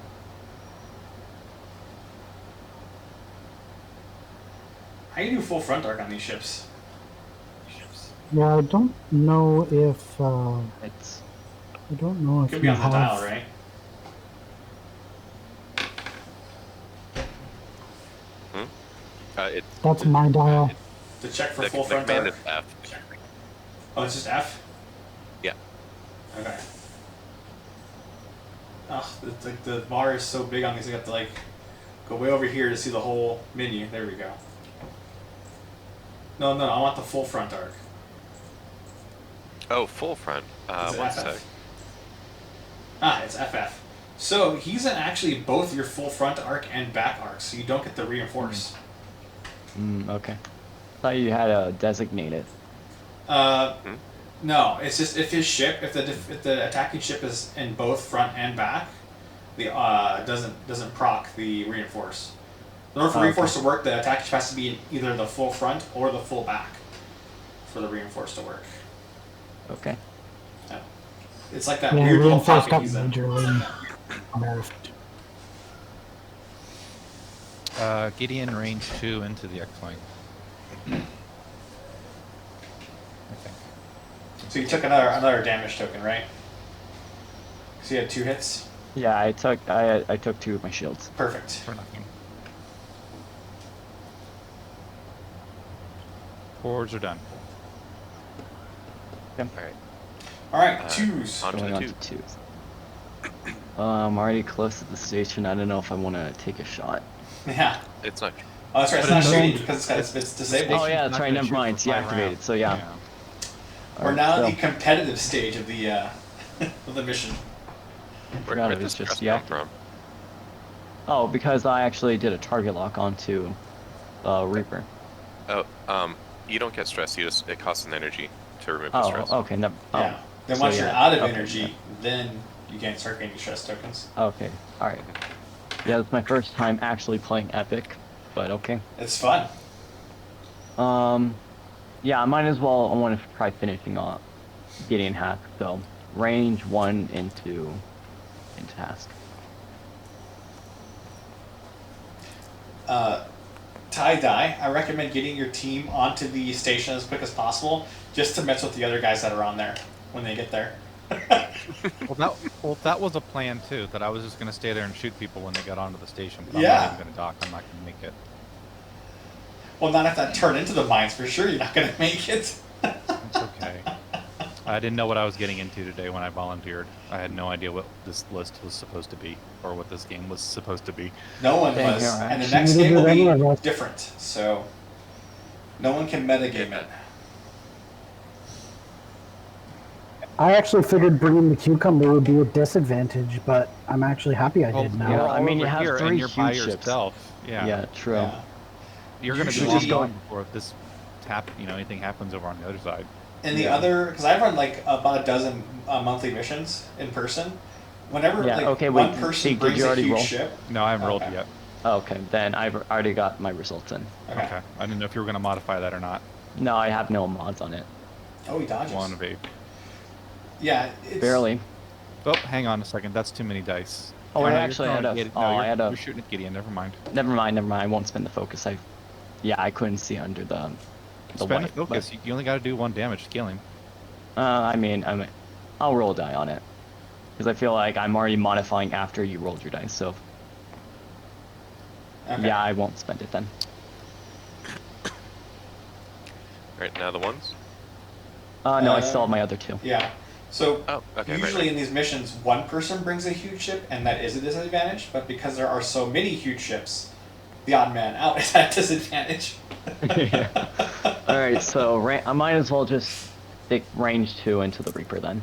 A: How do you do full front arc on these ships?
B: Yeah, I don't know if
C: It's
B: I don't know if
A: Could be
B: you
A: on the
B: have.
A: dial, right?
E: It,
B: That's my dial.
A: To check for
E: the,
A: full
E: the
A: front
E: command
A: arc.
E: is F.
A: Oh, it's just F.
E: Yeah.
A: Okay. Oh, it's like the bar is so big on these. I have to like go way over here to see the whole menu. There we go. No, I want the full front arc.
E: Oh, full front.
A: Is it
E: One
A: FF?
E: sec.
A: Ah, it's FF. So he's in actually both your full front arc and back arc, so you don't get the reinforce.
C: okay. Thought you had to designate it.
A: No, it's just if his ship, if the attacking ship is in both front and back, the doesn't proc the reinforce. In order for
C: Oh, okay.
A: reinforce to work, the attacking ship has to be in either the full front or the full back for the reinforce to work.
C: Okay.
A: Yeah. It's like that
B: Yeah,
A: weird little
B: reinforced
A: pocket
B: got
A: he's in.
B: majorly nerfed.
D: Gideon range 2 into the X-Wing. I think.
A: So you took another damage token, right? So you had 2 hits.
C: Yeah, I took 2 of my shields.
A: Perfect.
D: For nothing. 4s are done.
C: Okay.
E: Alright.
A: All right,
E: Uh,
A: 2s.
E: on to
C: Going
E: the
C: on
E: 2.
C: to 2s. I'm already close to the station. I don't know if I want to take a shot.
A: Yeah.
E: It's not.
A: Oh, that's right. It's
D: But
A: not
D: it's
A: shooting
D: not-
A: because it's disabled.
C: Oh
D: Station's
C: yeah,
D: not
C: that's right.
D: gonna
C: Never
D: shoot
C: mind.
D: for
C: It's
D: 5
C: deactivated.
D: rounds.
C: So yeah.
A: We're
C: Alright,
A: now
C: so,
A: in the competitive stage of the of the mission.
E: Where
C: forgot
E: did
C: it was
E: this
C: just
E: stress come from?
C: Oh, because I actually did a target lock onto Reaper.
E: Oh, you don't get stress. It costs an energy to remove the
C: Oh,
E: stress.
C: okay. Never.
A: Yeah. Then
C: so
A: once you're
C: yeah,
A: out of
C: okay,
A: energy,
C: yeah.
A: then you can't start getting stress tokens.
C: Okay. All right. Yeah, it's my first time actually playing Epic, but okay.
A: It's fun.
C: Yeah, I might as well. I want to try finishing off Gideon Hask. So range 1 into Hask.
A: Tie-dye, I recommend getting your team onto the station as quick as possible just to mess with the other guys that are on there when they get there.
D: Well, that was a plan too. That I was just gonna stay there and shoot people when they got onto the station. But I'm
A: Yeah.
D: not even gonna dock. I'm not gonna make it.
A: Well, not if that turn into the mines for sure. You're not going to make it.
D: It's okay. I didn't know what I was getting into today when I volunteered. I had no idea what this list was supposed to be, or what this game was supposed to be.
A: No one
C: Dang,
A: was,
C: you're right.
A: and the next
B: Neither
A: game will
B: did any of
A: be
B: us.
A: different. So no one can metagame it.
B: I actually figured bringing the cucumber would be a disadvantage, but I'm actually happy I did
D: Well,
B: now.
C: Yeah,
D: you're
C: I
D: all
C: mean, you
D: over
C: have
D: here
C: 3
D: and you're by
C: huge ships.
D: yourself. Yeah.
C: Yeah, true.
A: Yeah.
D: You're gonna be
A: Usually-
D: long gone before this anything happens over on the other side.
A: And the other, because I've run like about a dozen monthly missions in person. Whenever
C: Yeah,
A: like
C: okay,
A: one
C: wait,
A: person
C: Steve, did
A: brings
C: you
A: a
C: already
A: huge
C: roll?
A: ship.
D: No, I haven't rolled
A: Okay.
D: it yet.
C: Oh, okay, then I've already got my results in.
A: Okay.
D: I didn't know if you were going to modify that or not.
C: No, I have no mods on it.
A: Oh, he dodges.
D: 1 of 8.
A: Yeah, it's
C: Barely.
D: Oh, hang on a second. That's too many dice.
C: Oh,
D: no,
C: I
D: you're
C: actually
D: throwing
C: had a.
D: Gideon.
C: Oh,
D: No,
C: I had a.
D: you're shooting at Gideon. Never mind.
C: Never mind. I won't spend the focus. Yeah, I couldn't see under the
D: Spend
C: white.
D: the focus. You only got to do 1 damage to kill him.
C: I mean, I'll roll a die on it because I feel like I'm already modifying after you rolled your dice. So
A: okay.
C: yeah, I won't spend it then.
E: All right, now the ones.
C: No, I still have my other 2.
A: Yeah. So
E: Oh, okay.
A: usually
E: Right.
A: in these missions, one person brings a huge ship, and that is a disadvantage. But because there are so many huge ships, the odd man out is at a disadvantage.
C: Yeah. All right, so I might as well just stick range 2 into the Reaper then.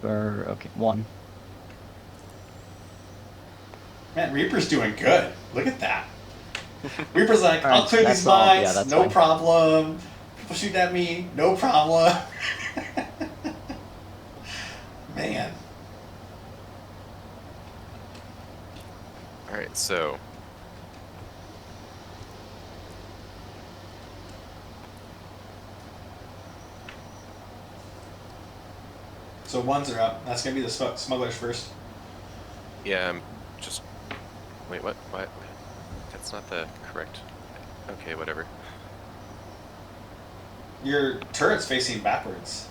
C: Okay, 1.
A: Man, Reaper's doing good. Look at that. Reaper's like,
C: All right,
A: I'll clear
C: that's
A: these
C: all-
A: mines,
C: yeah, that's
A: no
C: fine.
A: problem. People shooting at me, no problem. Man.
E: All right, so
A: So ones are up. That's gonna be the smugglers first.
E: yeah, I'm just wait. What? What? That's not the correct. Okay, whatever.
A: Your turret's facing backwards.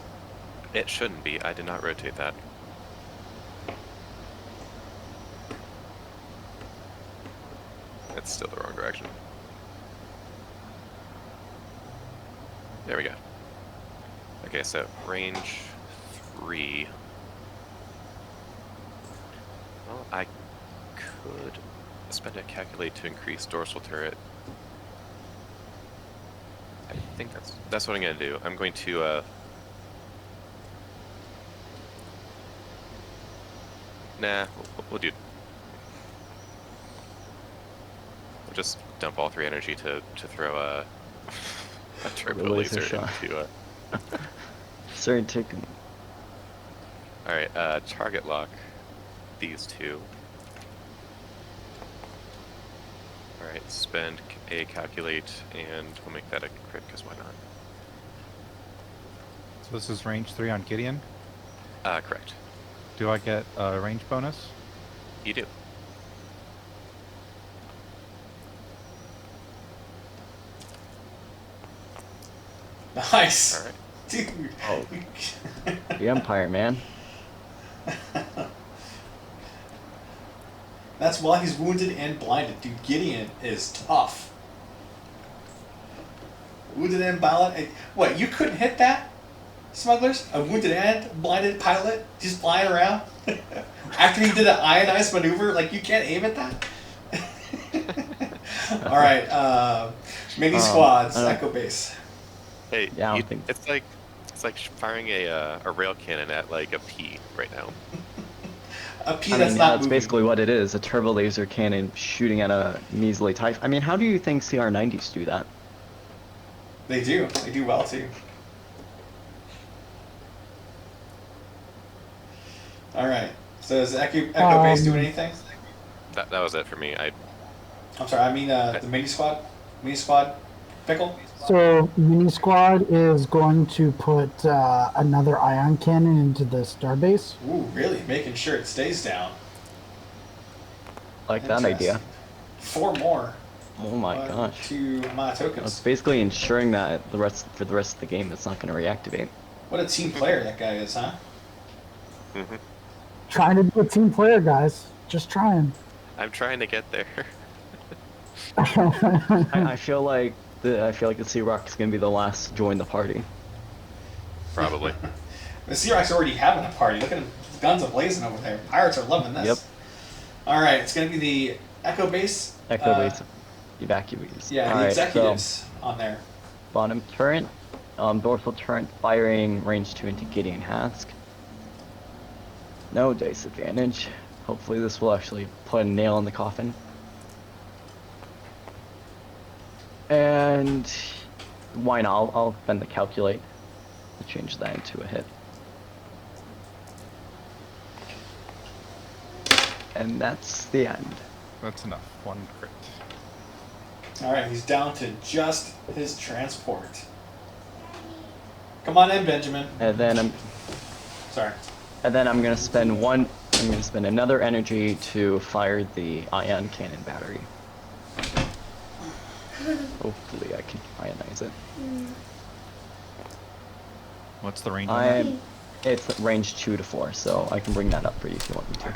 E: It shouldn't be. I did not rotate that. It's still the wrong direction. There we go. Okay, so range 3. Well, I could spend a calculate to increase dorsal turret. I think that's what I'm gonna do. I'm going to nah, we'll do. We'll just dump all 3 energy to throw a turbo
C: laser
E: laser
C: shot.
E: into
C: Sorry, taking.
E: all right, target lock these 2. All right, spend a calculate, and we'll make that a crit because why not?
D: So this is range 3 on Gideon.
E: Correct.
D: Do I get a range bonus?
E: You do.
A: Nice.
E: All right.
A: Dude.
C: Oh. The Empire, man.
A: That's while he's wounded and blinded. Dude, Gideon is tough. Wounded and blinded. What, you couldn't hit that? Smugglers? A wounded and blinded pilot just flying around? After he did an ionized maneuver? Like, you can't aim at that? Alright, mini squads, Echo Base.
E: Hey,
C: Yeah, I don't think-
E: it's like firing a rail cannon at like a pea right now.
A: A P
C: I
A: that's
C: mean,
A: not
C: that's
A: moving.
C: basically what it is, a turbo laser cannon shooting at a measly TIE. I mean, how do you think CR-90s do that?
A: They do. They do well, too. Alright. So does Echo Base do anything?
E: That was it for me.
A: I'm sorry, I mean the mini squad? Mini squad? Pickle?
B: So mini squad is going to put another ion cannon into the starbase.
A: Ooh, really? Making sure it stays down.
C: Like that idea.
A: 4 more.
C: Oh my gosh.
A: 2 mana
C: It's
A: tokens.
C: basically ensuring that for the rest of the game it's not going to reactivate.
A: What a team player that guy is, huh?
E: Mm-hmm.
B: Trying to be a team player, guys. Just trying.
E: I'm trying to get there.
C: I feel like the Sea Rock is going to be the last to join the party.
E: Probably.
A: The Seahawks already having a party. Look at them, guns are blazing over there. Pirates are loving this.
C: Yep.
A: All right, it's going to be the Echo Base.
C: Echo base evacuees.
A: Yeah, the
C: Alright,
A: executives on there.
C: So bottom turret, dorsal turret firing range 2 into Gideon Hask. No dice advantage. Hopefully this will actually put a nail in the coffin. And why not? I'll spend the calculate to change that into a hit. And that's the end.
D: That's enough. 1 crit.
A: All right, he's down to just his transport. Come on in, Benjamin.
C: And then I'm gonna spend another energy to fire the ion cannon battery. Hopefully I can ionize it.
D: What's the range on that?
C: It's range 2 to 4, so I can bring that up for you if you want me to.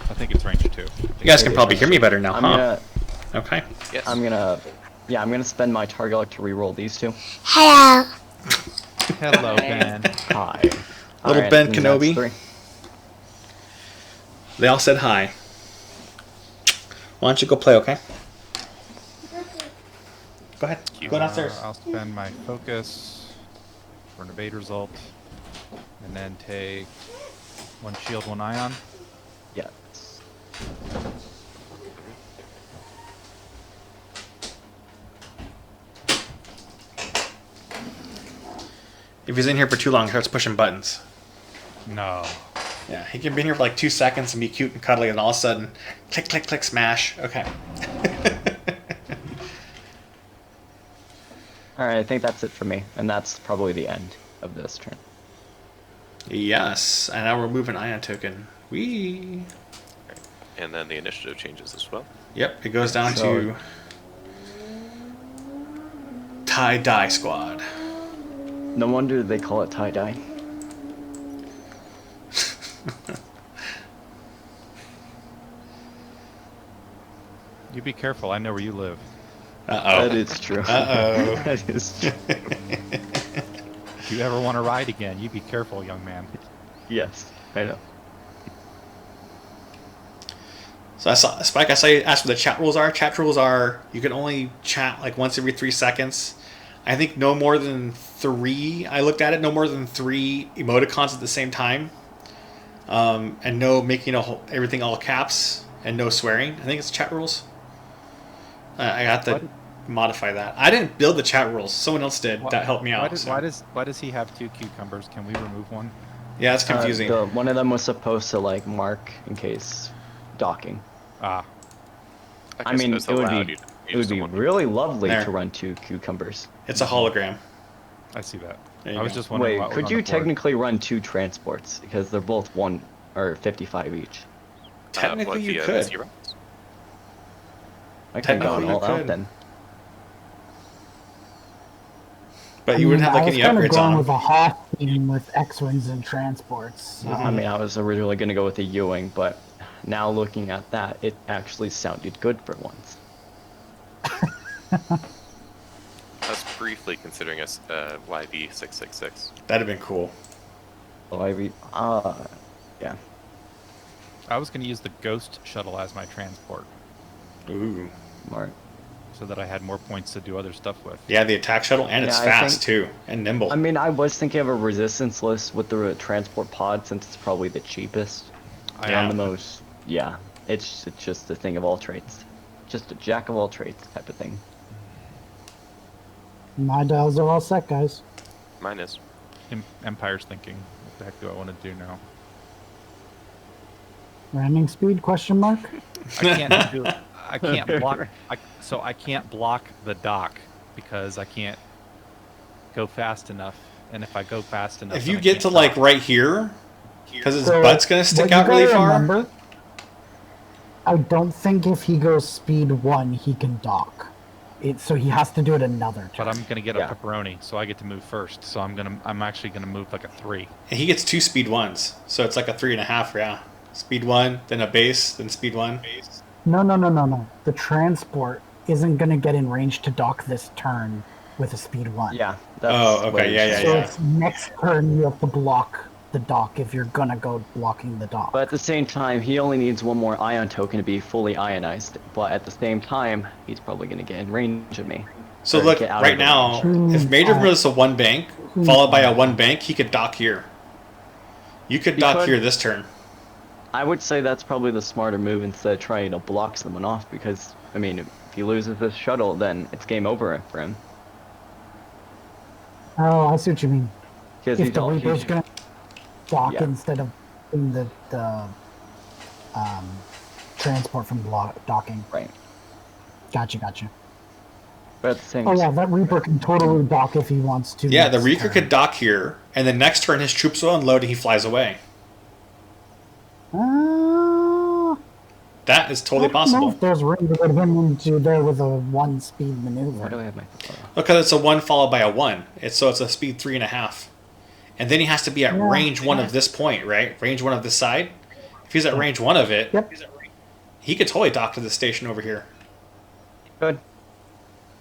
D: I think it's range 2.
A: You guys can probably hear me better now, huh? Okay.
E: Yes.
C: I'm gonna spend my target to reroll these two.
F: Hello.
D: Hello, Ben.
C: Hi.
A: Little
C: Alright,
A: Ben
C: and that's
A: Kenobi.
C: 3.
A: They all said hi. Why don't you go play, okay? Go ahead. Go downstairs.
D: I'll spend my focus for an evade result, and then take 1 shield, 1 ion.
C: Yes.
A: If he's in here for too long, he starts pushing buttons.
D: No.
A: Yeah, he can be in here for like 2 seconds and be cute and cuddly, and all of a sudden, click, click, click, smash. Okay.
C: Alright, I think that's it for me, and that's probably the end of this turn.
A: Yes, and now we're moving ion token. Whee!
E: And then the initiative changes as well.
A: Yep, it goes down
C: So-
A: to tie-dye squad.
C: No wonder they call it tie-dye.
D: You be careful. I know where you live.
A: Uh-oh.
C: That is true.
A: Uh-oh.
C: That is true.
D: If you ever want to ride again, you be careful, young man.
C: Yes, I know.
A: So I saw Spike. I saw you asked what the chat rules are. Chat rules are you can only chat like once every 3 seconds. I think no more than 3. I looked at it. No more than 3 emoticons at the same time, and no making everything all caps and no swearing. I think it's chat rules. I got to modify that. I didn't build the chat rules. Someone else did. That helped me out.
D: Why does he have 2 cucumbers? Can we remove one?
A: Yeah, it's confusing.
C: One of them was supposed to like mark in case docking.
D: Ah.
C: I mean, it would be really lovely
A: There.
C: to run 2 cucumbers.
A: It's a hologram.
D: I see that.
A: There you
D: I was
A: go.
D: just wondering.
C: Wait,
D: what was
C: could
D: on
C: you
D: the board.
C: technically run 2 transports because they're both 1 or 55 each?
A: Technically, you
E: via
A: could.
E: Xerox?
C: I can go
A: Technically, you
C: all out
A: could.
C: then.
A: But you wouldn't have like any
B: I was
A: upgrades
B: kind of going
A: on
B: with
A: them.
B: a Hoth team with X-wings and transports.
C: I mean, I was originally going to go with a U-wing, but now looking at that, it actually sounded good for once.
E: I was briefly considering a YV666.
A: That'd have been cool.
C: So yeah.
D: I was going to use the Ghost Shuttle as my transport,
A: Ooh.
C: Smart.
D: so that I had more points to do other stuff with.
A: Yeah, the attack shuttle, and it's
C: Yeah, I
A: fast
C: think-
A: too, and nimble.
C: I mean, I was thinking of a resistance list with the transport pod since it's probably the cheapest
A: Yeah.
C: and the most. Yeah, it's just a thing of all trades, just a jack of all trades type of thing.
B: My dials are all set, guys.
E: Mine is.
D: Empire's thinking, what the heck do I want to do now?
B: Ramming speed? Question mark.
D: I can't do. I can't block. So I can't block the dock because I can't go fast enough. And if I go fast enough,
A: If
D: then
A: you
D: I
A: get
D: can't
A: to like
D: dock.
A: right here, because his
B: So,
A: butt's gonna stick
B: what you
A: out really
B: gotta
A: far.
B: remember, I don't think if he goes speed 1, he can dock. So he has to do it another
D: But
B: time.
D: I'm gonna get
C: Yeah.
D: a pepperoni, so I get to move first. So I'm actually gonna move like a 3.
A: And he gets 2 speed 1s, so it's like a 3.5. Yeah, speed 1, then a base, then speed 1.
B: No. The transport isn't going to get in range to dock this turn with a speed 1.
C: Yeah. That's
A: Oh,
C: what
A: okay,
C: it
A: yeah,
C: is.
B: So it's next turn you have to block the dock if you're going to go blocking the dock.
C: But at the same time, he only needs 1 more ion token to be fully ionized. But at the same time, he's probably going to get in range of me.
A: So
C: Or
A: look,
C: get out
A: right
C: of the
A: now,
B: range.
A: if Major was a 1 bank, followed by a 1 bank, he could dock here. You could
C: He
A: dock
C: could.
A: here this turn.
C: I would say that's probably the smarter move instead of trying to block someone off because, I mean, If he loses this shuttle, then it's game over for him.
B: Oh, I see what you mean.
C: Because
B: If the Reaper's gonna dock
C: Yeah.
B: instead of doing the transport from docking.
C: Right.
B: Gotcha.
C: But at the same
B: Oh yeah, that Reaper can totally dock if he wants to.
A: Yeah, the
B: next
A: Reaper
B: turn.
A: could dock here, and the next turn his troops will unload and he flies away. That is totally
B: I don't know
A: possible.
B: if there's room to get him into there with a 1-speed maneuver.
C: Where do I have my propeller?
A: Because it's a 1 followed by a 1. So it's a speed 3.5. And then he has to be at range 1 of this point, right? Range 1 of this side. If he's at range 1 of it,
B: Yep.
A: he could totally dock to this station over here.
C: Good.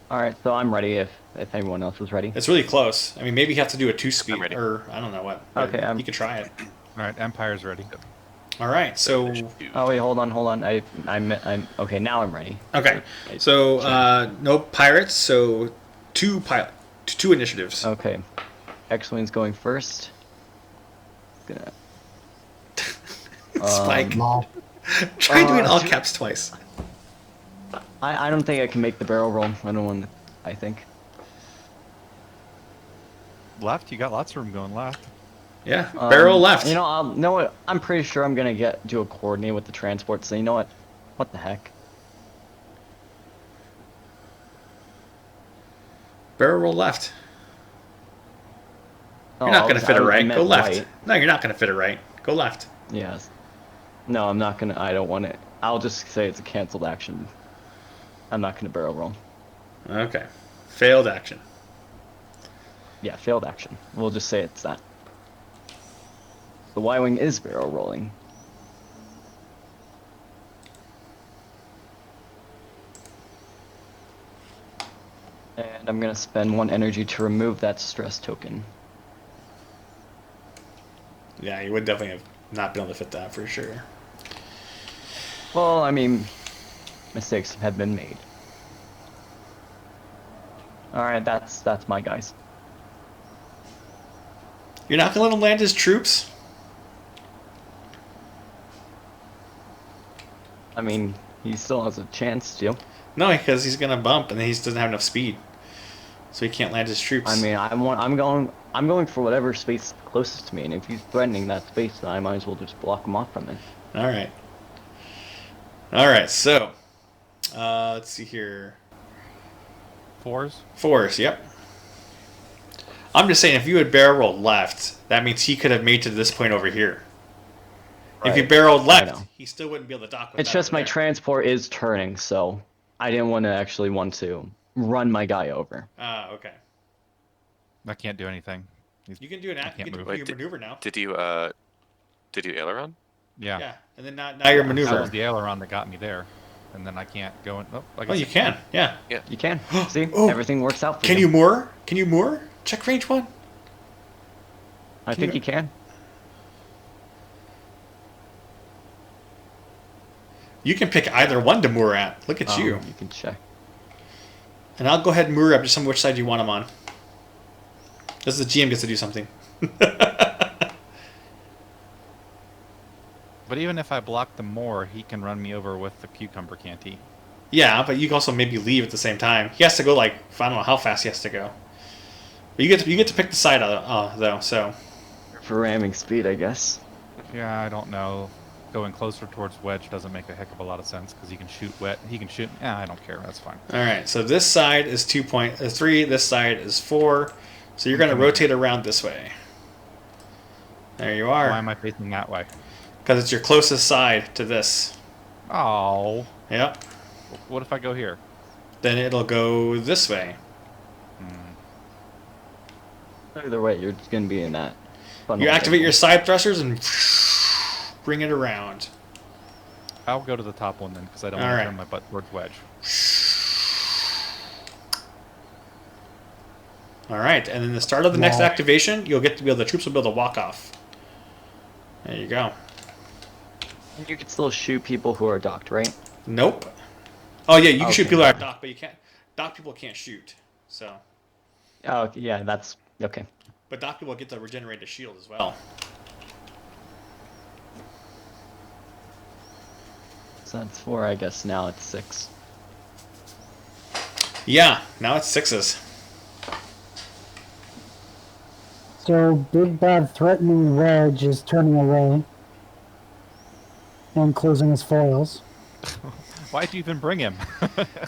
C: Alright, so I'm ready if anyone else is ready.
A: It's really close. I mean, maybe you have to do a 2-speed,
E: I'm ready.
A: or I don't know what.
C: Okay,
A: you could try it.
D: All right, Empire's ready.
A: All right, so
C: Oh wait, hold on. I'm okay. Now I'm ready.
A: okay, so no pirates, so two initiatives.
C: Okay, X-wing's going first. Gonna.
A: Spike,
B: Lol.
A: try doing all caps twice.
C: I don't think I can make the barrel roll. I don't want. I think.
D: Left, you got lots of room going left.
A: Yeah, barrel left.
C: You know what? I'm pretty sure I'm gonna do a coordinate with the transport. So you know what? What the heck?
A: Barrel roll left.
C: Oh,
A: You're not going to fit it right. Go left.
C: Right.
A: No, you're not going to fit it right. Go left.
C: Yes. No, I'm not gonna. I don't want it. I'll just say it's a canceled action. I'm not gonna barrel roll.
A: Okay. Failed action.
C: Yeah, failed action. We'll just say it's that. The Y-wing is barrel rolling. And I'm gonna spend 1 energy to remove that stress token.
A: Yeah, you would definitely have not been able to fit that for sure.
C: Well, I mean, mistakes have been made. Alright, that's my guys.
A: You're not going to let him land his troops?
C: I mean, he still has a chance to.
A: No, because he's going to bump and he doesn't have enough speed. So he can't land his troops.
C: I mean, I'm going for whatever space is closest to me, and if he's threatening that space, then I might as well just block him off from it.
A: Alright. Alright, so. Let's see here.
D: Fours.
A: Fours, yep. I'm just saying, if you had barrel rolled left, that means he could have made to this point over here. If you
C: Right.
A: barreled
C: I
A: left,
C: know.
A: he still wouldn't be able to dock with
C: It's
A: that
C: just
A: over
C: my
A: there.
C: transport is turning, so I didn't want to run my guy over.
A: Okay.
D: I can't do anything.
A: You can do an act. You
D: can't
A: can
D: move.
A: do your maneuver now.
E: Did you aileron?
D: Yeah.
A: Yeah, and then now your
D: That
A: maneuver.
D: was the aileron that got me there, and then I can't go in. Oh, I guess
A: Oh, you
D: I
A: can. Yeah.
C: You can. See?
A: Oh.
C: Everything works out for
A: Can you moor? Can you moor? Check range 1.
C: I think you can.
A: You can pick either one to moor at. Look at you.
C: You can check.
A: And I'll go ahead and moor up just on which side you want him on. This is the GM gets to do something.
D: But even if I block the moor, he can run me over with the cucumber, can't he?
A: Yeah, but you can also maybe leave at the same time. He has to go like I don't know how fast he has to go. But you get to pick the side though. So
C: For ramming speed, I guess.
D: Yeah, I don't know. Going closer towards wedge doesn't make a heck of a lot of sense because he can shoot wet. He can shoot. Yeah, I don't care. That's fine.
A: all right. So this side is 3. This side is 4. So you're going to rotate around this way. There you
D: Why
A: are.
D: am I facing that way?
A: Because it's your closest side to this.
D: Oh.
A: Yep.
D: What if I go here?
A: Then it'll go this way.
C: Either way, you're just gonna be in that. funnel
A: You activate
C: circle.
A: your side thrusters and bring it around.
D: I'll go to the top one then because I don't
A: All
D: want
A: right.
D: to turn my butt towards wedge.
A: All right, and then the start of the next
B: Wow.
A: activation, you'll get to be able. The troops will be able to walk off. There you go.
C: You can still shoot people who are docked, right?
A: Nope. Oh yeah, you can
C: Okay.
A: shoot people that are docked, but you can't. Docked people can't shoot. So,
C: Oh, okay, yeah, that's okay.
A: but docked people get to regenerate a shield as well.
C: So that's 4, I guess. Now it's 6.
A: Yeah, now it's 6s.
B: So big bad threatening wedge is turning away and closing his foils.
D: Why'd you even bring him?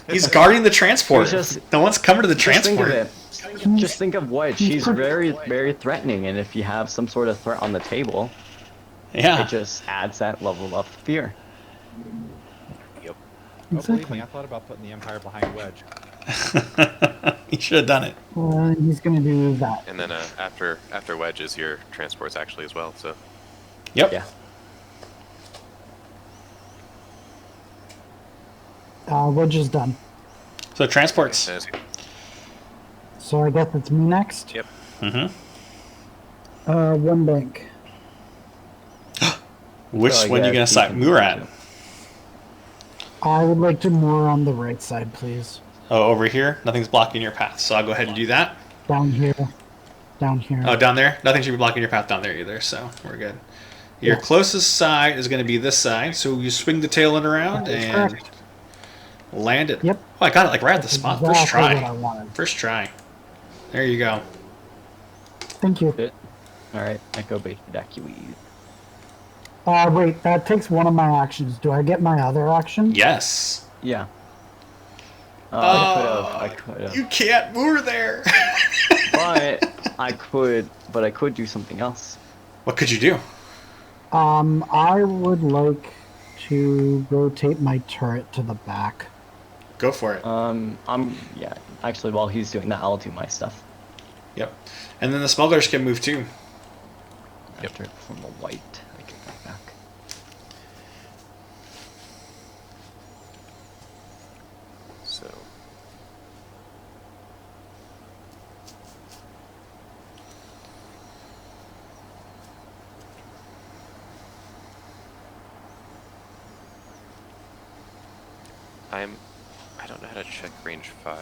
A: He's guarding the transport.
C: He's just-
A: No one's coming to the
C: Just think of
A: transport.
C: it. Just think of Wedge. He's
B: pretty-
C: very, very threatening, and if you have some sort of threat on the table,
A: Yeah.
C: it just adds that level of fear.
E: Yep.
D: Oh, believe
B: Exactly.
D: me, I thought about putting the Empire behind Wedge.
A: He should have done it.
B: He's going to do that.
E: And then after Wedge is your transports actually as well. So
A: Yep.
C: Yeah.
B: Wedge is done.
A: So transports.
E: as-
B: So I guess it's me next.
E: yep.
A: Mm-hmm.
B: One bank.
A: Which
C: So I
A: one you
C: guess
A: gonna
C: you
A: side
C: can-
A: moor at?
B: I would like to moor on the right side, please.
A: Oh, over here? Nothing's blocking your path, so I'll go ahead and do that.
B: Down here. Down here.
A: Oh, down there? Nothing should be blocking your path down there either, so we're good. Your
B: Yeah.
A: closest side is going to be this side, so you swing the tail end around
B: That is
A: and
B: correct.
A: land it.
B: Yep.
A: Oh, I got it like right at the
B: That's
A: spot.
B: exactly
A: First
B: what I
A: try.
B: wanted.
A: First try. There you go.
B: Thank you.
C: Alright, Echo Bait Evacuee.
B: Wait, that takes one of my actions. Do I get my other action?
A: Yes.
C: Yeah.
A: Oh,
C: I could have.
A: You can't moor there.
C: But I could do something else.
A: What could you do?
B: I would like to rotate my turret to the back.
A: Go for it.
C: Yeah, actually, while he's doing that, I'll do my stuff.
A: Yep. And then the smugglers can move too.
C: After from the white, I get that back.
E: So I don't know how to check range 5.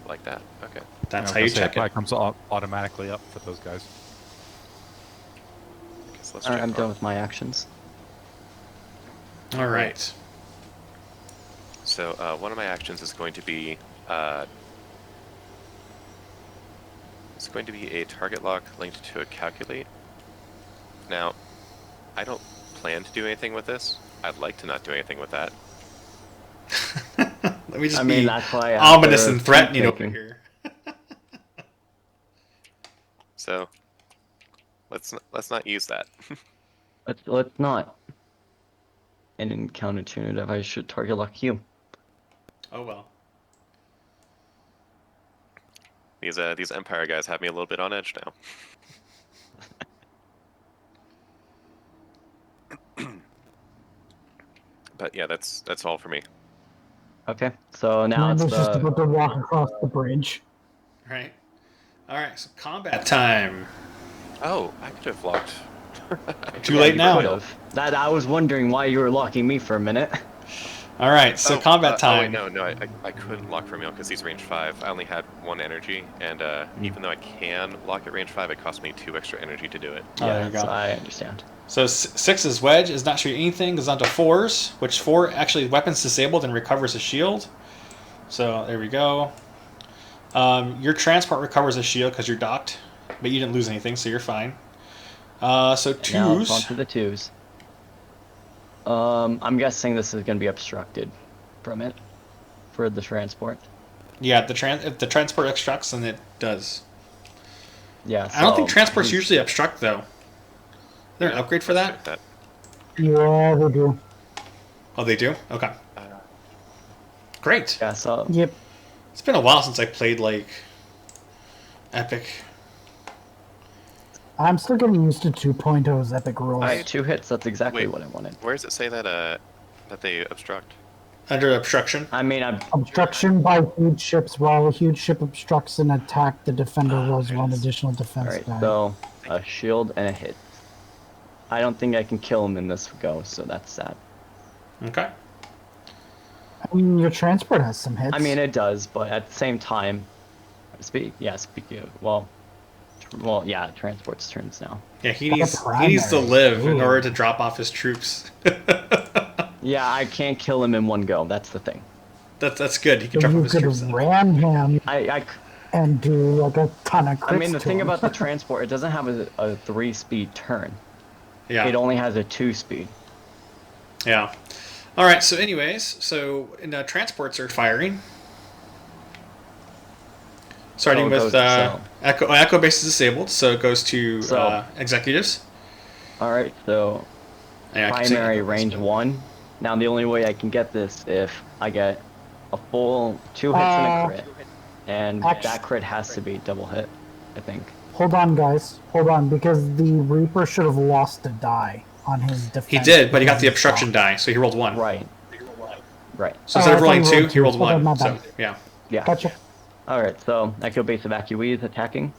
E: Like that. Okay.
A: That's
D: I
A: how you
D: was gonna say,
A: check
D: it probably
A: it.
D: comes automatically up for those guys.
E: I guess let's
C: Alright,
E: check
C: I'm done
E: on-
C: with my actions.
A: All right.
E: So one of my actions is going to be it's going to be a target lock linked to a calculate. Now, I don't plan to do anything with this. I'd like to not do anything with that.
A: Let me just
C: I
A: be
C: mean, that's why
A: ominous
C: after
A: and threatening over
C: thinking-
A: here.
E: So let's not use that.
C: Let's not. And in counterintuitive, I should target lock you.
A: Oh well.
E: These Empire guys have me a little bit on edge now. But yeah, that's all for me.
C: Okay, so now it's
B: Amanda's just
C: the
B: about to walk across the bridge.
A: Right. All right. So combat time.
E: Oh, I could have locked.
A: Too late now.
C: could've. That I was wondering why you were locking me for a minute.
A: All right. So
E: Oh,
A: combat
E: Oh,
A: time.
E: wait, no, I couldn't lock for meal because he's range 5. I only had 1 energy, and even though I can lock at range 5, it cost me 2 extra energy to do it.
A: Oh, there
C: Yeah,
A: you go.
C: so I understand.
A: So 6's wedge is not shooting anything. Goes on to 4s, which 4 actually weapons disabled and recovers a shield. So there we go. Your transport recovers a shield because you're docked, but you didn't lose anything, so you're fine. So
C: Now it's on
A: 2s.
C: to the 2s. I'm guessing this is going to be obstructed from it for the transport.
A: Yeah, if the transport obstructs, then it does.
C: Yeah.
A: I don't think
C: so
A: transports
C: he's-
A: usually obstruct though. Is there an upgrade for that?
E: Check
B: Yeah, they do.
A: Oh, they do. Okay. Great.
C: Yeah. So
B: Yep.
A: It's been a while since I played like Epic.
B: I'm still getting used to 2.0's epic rules.
C: alright, 2 hits. That's exactly
E: Wait.
C: what I wanted.
E: Where does it say that that they obstruct?
A: Under obstruction.
C: I mean, I
B: Obstruction by huge ships. While a huge ship obstructs an attack, the defender rolls
E: there it
B: 1
E: is.
B: additional defense
C: alright.
B: die.
C: So a shield and a hit. I don't think I can kill him in this go, so that's sad.
A: Okay.
B: I mean, your transport has some hits.
C: I mean, it does, but at the same time, speaking of, well, yeah, transport's turns now.
A: Yeah, he
B: Got a
A: needs to
B: primary.
A: live in
B: Ooh.
A: order to drop off his troops.
C: Yeah, I can't kill him in one go. That's the thing.
A: That's good. He can
B: So
A: drop off
B: you
A: his
B: could
A: troops then.
B: ram him
C: I
B: and do like a ton of crits
C: I mean, the
B: to
C: thing
B: him.
C: about the transport, it doesn't have a 3-speed turn.
A: Yeah.
C: It only has a 2-speed.
A: Yeah. All right. So, anyways, transports are firing. Starting
C: So it
A: with
C: goes- so-
A: Echo base is disabled, so it goes to
C: So-
A: executives.
C: All right, so
A: Yeah, I keep saying
C: primary
A: Echo base,
C: range
A: but-
C: 1. Now the only way I can get this if I get a full 2 hits and a crit, and that crit has to be double hit, I think.
B: Hold on, guys. Hold on, because the Reaper should have lost a die on his defense.
A: He did, but he got
B: because
A: the
B: he
A: obstruction
B: blocked.
A: die, so he rolled 1.
C: Right. Right.
A: So instead
B: Oh,
A: of
B: I
A: rolling
B: thought
A: 2,
B: he rolled
A: he rolled
B: two. Okay,
A: 1.
B: my
A: So
B: bad.
A: yeah,
C: Yeah.
B: Gotcha.
C: All right, so Echo Base Evacuee is attacking.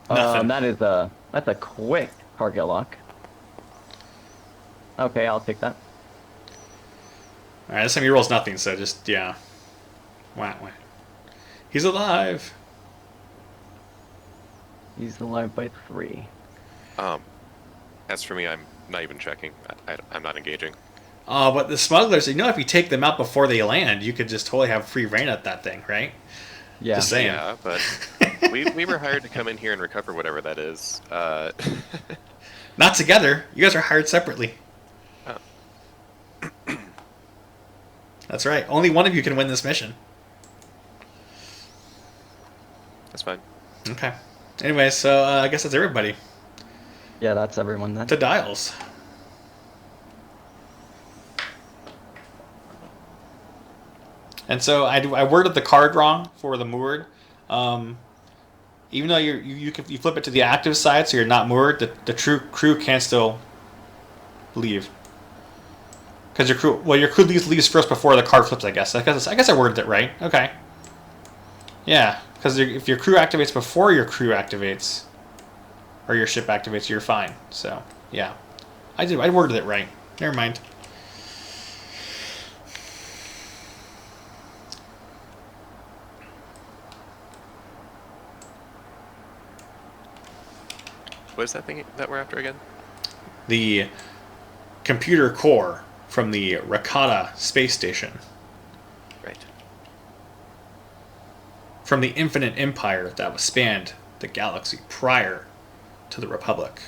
A: Nothing.
C: That's a quick target lock. Okay, I'll take that.
A: all right. This time he rolls nothing, so just yeah. Wah, wah. He's alive.
C: He's alive by 3.
E: As for me, I'm not even checking. I'm not engaging.
A: But the smugglers, if you take them out before they land, you could just totally have free reign at that thing, right?
C: Yeah.
A: Just saying.
E: Yeah, but we were hired to come in here and recover whatever that is.
A: Not together. You guys are hired separately.
E: Oh.
A: That's right. Only one of you can win this mission.
E: That's fine.
A: Okay. Anyway, so I guess that's everybody.
C: Yeah, that's everyone then.
A: To dials. And so I worded the card wrong for the moored. Even though you flip it to the active side, so you're not moored, the true crew can still leave. Because your crew leaves first before the card flips. I guess I worded it right. Okay. Yeah, because if your crew activates before your crew activates, or your ship activates, you're fine. So yeah, I worded it right. Never mind.
E: What is that thing that we're after again?
A: The computer core from the Rekata space station.
E: Right.
A: From the infinite empire that was spanned the galaxy prior to the Republic.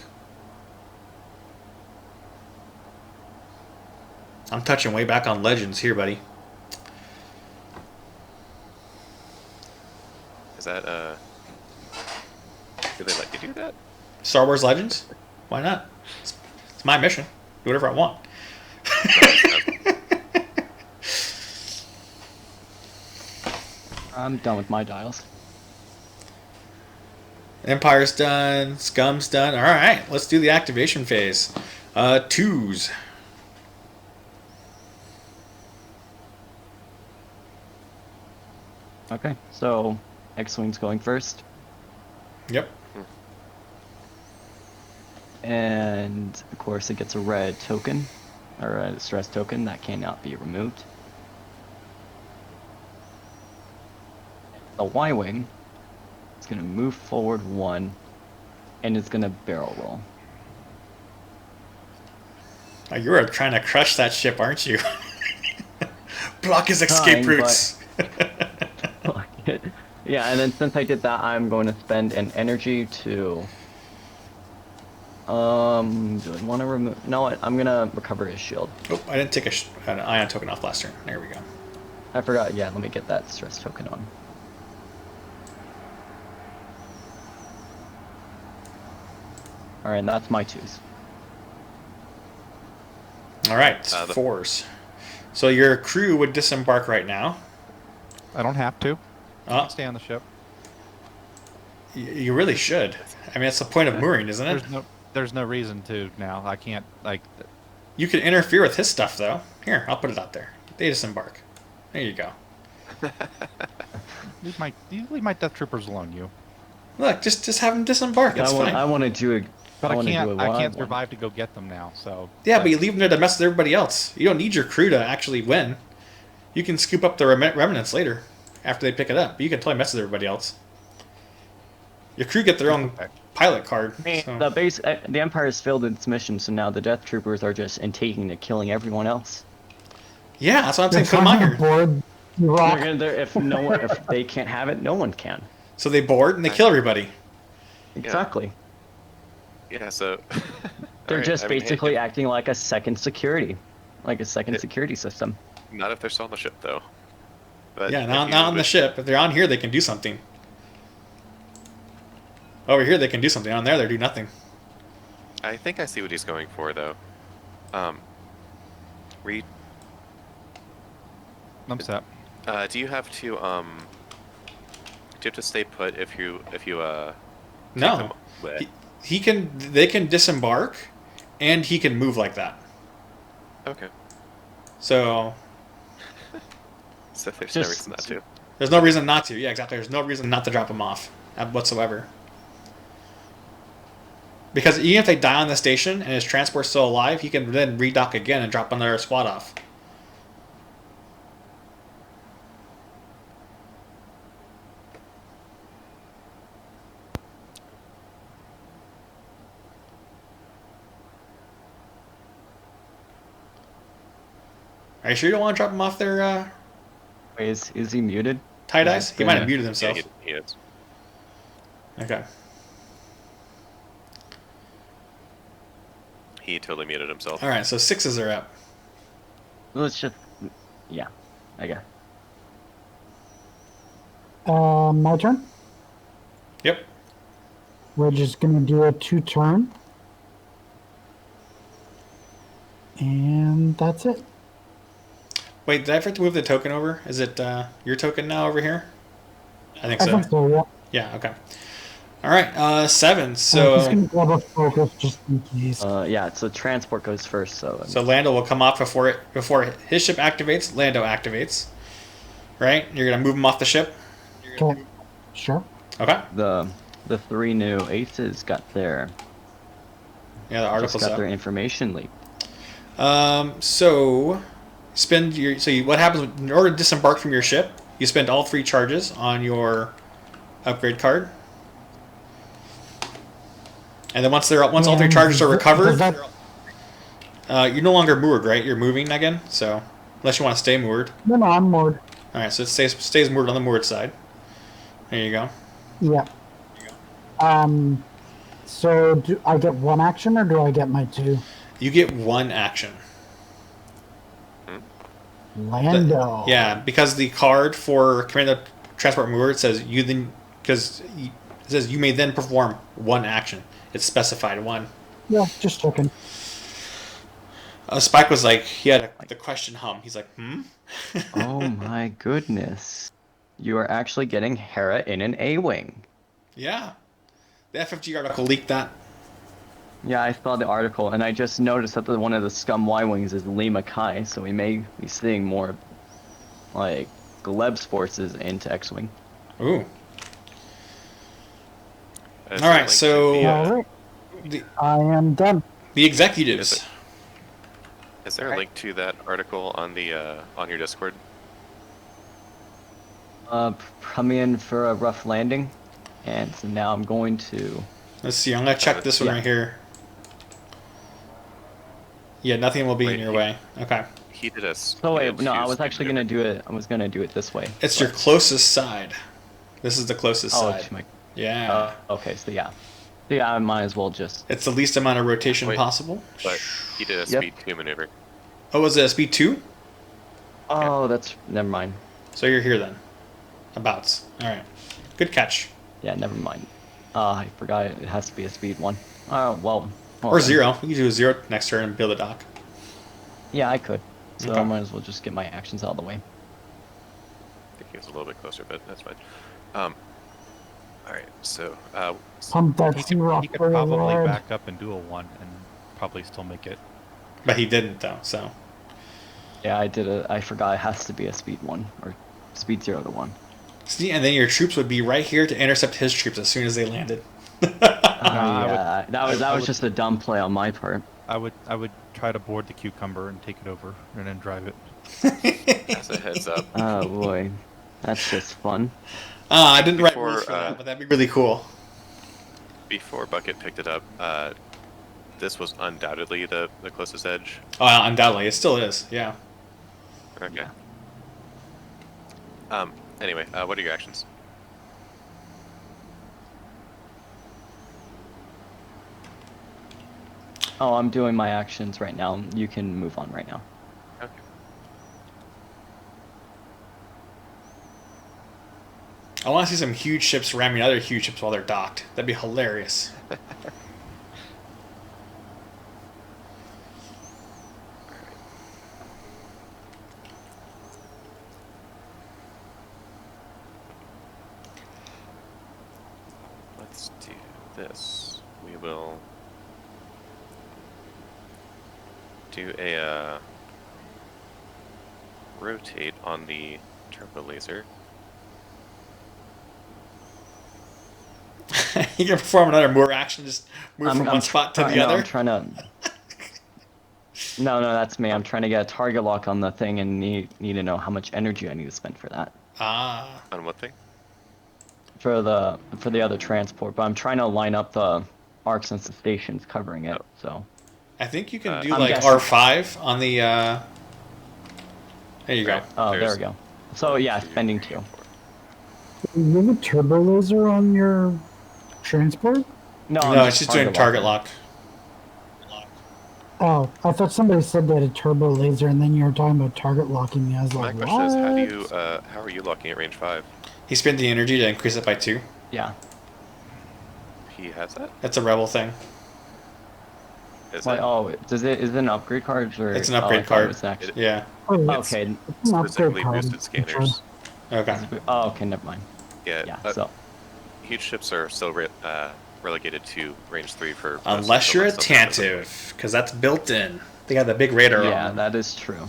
A: I'm touching way back on Legends here, buddy.
E: Is that do they let you do that?
A: Star Wars Legends? Why not? It's my mission. Do whatever I want.
C: I'm done with my dials.
A: Empire's done. Scum's done. Alright, let's do the activation phase. 2s.
C: Okay, so X-Wing's going first.
A: Yep.
C: And of course it gets a red token, or a stress token that cannot be removed. The Y-Wing is going to move forward 1, and it's going to barrel roll.
A: Oh, you're trying to crush that ship, aren't you? Block his escape
C: Trying,
A: routes.
C: Yeah, and then since I did that, I'm going to spend an energy to... do I want to remove... No, I'm going to recover his shield.
A: Oh, I didn't take an ion token off last turn. There we go.
C: I forgot, yeah, let me get that stress token on. Alright, and that's my 2s.
A: Alright,
E: The
A: 4s. So your crew would disembark right now.
D: I don't have to.
A: Oh,
D: Stay on the ship.
A: you really should. I mean, that's the point of mooring, isn't it?
D: There's no reason to now. I can't
A: You could interfere with his stuff, though. Here, I'll put it out there. They disembark. There you go.
D: leave my death troopers alone, you.
A: Look, just have him disembark. It's fine.
C: I want to do a...
D: But I
C: wanna do a
D: can't
C: wild one.
D: survive to go get them now. So
A: Yeah, but you leave them there to mess with everybody else. You don't need your crew to actually win. You can scoop up the remnants later, after they pick it up. But you can totally mess with everybody else. Your crew get their own pilot card. So.
C: The Empire has failed its mission, so now the Death Troopers are just taking to killing everyone else.
A: Yeah, that's what I'm saying.
B: They're
A: Put them on
B: trying
A: here.
B: to board the rock.
C: If they can't have it, no one can.
A: So they board and they kill everybody.
C: Exactly.
E: Yeah, so
C: They're
E: alright,
C: just
E: I mean, hey,
C: basically acting like a second security, security system.
E: not if they're still on the ship though. But
A: Yeah,
E: if
A: not
E: you
A: on the
E: wish-
A: ship. If they're on here, they can do something. Over here, they can do something. On there, they do nothing.
E: I think I see what he's going for though. Reed,
D: I'm set.
E: do you have to stay put if you take
A: No.
E: them- bleh.
A: He can. They can disembark, and he can move like that.
E: Okay.
A: So
E: So there's
C: Just-
E: no reason not to.
A: there's no reason not to. Yeah, exactly. There's no reason not to drop him off whatsoever. Because even if they die on the station and his transport's still alive, he can then redock again and drop another squad off. Are you sure you don't want to drop him off there,
C: Wait, is he muted?
A: Tie
C: Yeah,
A: Dice?
C: it's
A: He might have
C: been
A: muted
E: Yeah,
A: himself.
E: he is.
A: Okay.
E: He totally muted himself.
A: Alright, so 6s are up.
C: Let's just, yeah, I guess.
B: My turn.
A: Yep.
B: We're just gonna do a 2-turn. And that's it.
A: Wait, did I forget to move the token over? Is it your token now over here? I think
B: I
A: so.
B: think so, yeah.
A: Yeah, okay. Alright, 7.
B: I'm just
A: So
B: gonna grab a focus just in case.
C: Yeah, so transport goes first, so.
A: so Lando will come off before his ship activates, Lando activates. Right? You're gonna move him off the ship?
B: Okay. Sure.
A: Okay.
C: The 3 new aces got their
A: Yeah, the
C: just
A: article's
C: got
A: up.
C: their information leaked.
A: So spend your what happens in order to disembark from your ship, you spend all 3 charges on your upgrade card. And then once all 3 charges are recovered,
B: Does that-
A: you're no longer moored, right? You're moving again, so unless you want to stay moored.
B: No, I'm moored.
A: Alright, so it stays moored on the moored side. There you go.
B: Yeah. So do I get 1 action or do I get my 2?
A: You get 1 action.
B: Lando.
A: Yeah, because the card for command transport moored says it says you may then perform 1 action. It's specified 1.
B: Yeah, just checking.
A: Spike was like, he had the question hum. He's like,
C: Oh my goodness. You are actually getting Hera in an A-Wing.
A: Yeah. The FFG article leaked that.
C: Yeah, I saw the article, and I just noticed that one of the Scum Y-Wings is Lima Kai, so we may be seeing more, like, Gleb's forces into X-Wing.
A: Ooh.
E: Is
A: All right,
E: there a link to
A: so-
E: the,
B: All right.
A: The,
B: I am done.
A: the executives.
E: is there a link to that article on the on your Discord?
C: Come in for a rough landing, and so now I'm going to...
A: Let's see, I'm going to check this one
C: Yeah.
A: right here. Yeah, nothing will be in
E: Wait,
A: your
E: he-
A: way. Okay.
E: He did a.
C: Oh wait, no, I was actually gonna do it. I was gonna do it this way.
A: It's your closest side. This is the closest
C: Oh,
A: side.
C: to my...
A: Yeah.
C: okay, so yeah. So yeah, I might as well just...
A: It's the least amount of rotation
E: Wait.
A: possible.
E: But he did a
C: Yep.
E: speed 2 maneuver.
A: Oh, was it a speed 2?
C: Oh, that's... Never mind.
A: So you're here then. Abouts. Alright. Good catch.
C: Yeah, never mind. I forgot it has to be a speed 1. Oh, well...
A: Or 0. You can do a 0 next turn and build a dock.
C: Yeah, I could. So
A: Okay.
C: I might as well just get my actions out of the way.
E: I think he was a little bit closer, but that's fine. Alright, so
B: Pump that
D: He
B: C-Rock
D: could
B: for the
D: probably
B: Lord.
D: back up and do a 1 and probably still make it.
A: But he didn't, though, so.
C: Yeah, I forgot it has to be a speed 1. Or speed 0 to 1.
A: See, and then your troops would be right here to intercept his troops as soon as they landed.
D: I would-
C: Yeah, that was
D: I would-
C: just a dumb play on my part.
D: I would try to board the cucumber and take it over and then drive it.
E: as a heads up,
C: Oh boy. That's just fun.
A: I didn't write
E: Before,
A: rules for that, but that'd be really cool.
E: before Bucket picked it up, this was undoubtedly the closest edge.
A: Oh, undoubtedly, it still is. Yeah.
E: Okay.
C: Yeah.
E: Anyway, what are your actions?
C: Oh, I'm doing my actions right now. You can move on right now.
E: Okay.
A: I want to see some huge ships ramming other huge ships while they're docked. That'd be hilarious.
E: Let's do this. We will do a rotate on the turbo laser.
A: You can perform another Moore action, just move from one spot to the
C: no,
A: other.
C: I'm trying to. No, that's me. I'm trying to get a target lock on the thing and need to know how much energy I need to spend for that.
A: Ah.
E: On what thing?
C: For the other transport, but I'm trying to line up the arcs and the stations covering it.
E: Oh.
C: So
A: I think you can do
C: I'm
A: like
C: guessing-
A: R5 on the. There you
E: Right.
A: go.
C: oh, there
E: There's
C: we go. So
E: 1,
C: yeah,
E: 2,
C: spending
E: 3,
C: 2.
E: 4.
B: You have a turbo laser on your transport?
C: No,
A: No, it's just doing target
C: locking.
A: lock.
B: Oh, I thought somebody said they had a turbo laser, and then you were talking about target locking me. I was
E: My
B: like,
E: question is,
B: what?
E: how are you locking at range 5?
A: He spent the energy to increase it by 2.
C: Yeah.
E: He has that?
A: That's a rebel thing.
E: Is
C: Like,
E: it?
C: oh, is it an upgrade card or?
A: It's an
C: oh,
A: upgrade
C: I thought
A: card.
C: It was next.
A: Yeah.
B: Oh, yeah.
C: Okay.
B: It's an upgrade
E: Specifically
B: card.
E: boosted scanners.
A: Okay.
C: Oh, okay, never mind.
E: Yeah.
C: Yeah. So
E: Huge ships are still relegated to range 3 for. most
A: Unless
E: of
A: you're
E: the months of
A: attentive, because that's built in. They got the big radar
C: yeah,
A: on them.
C: that is true.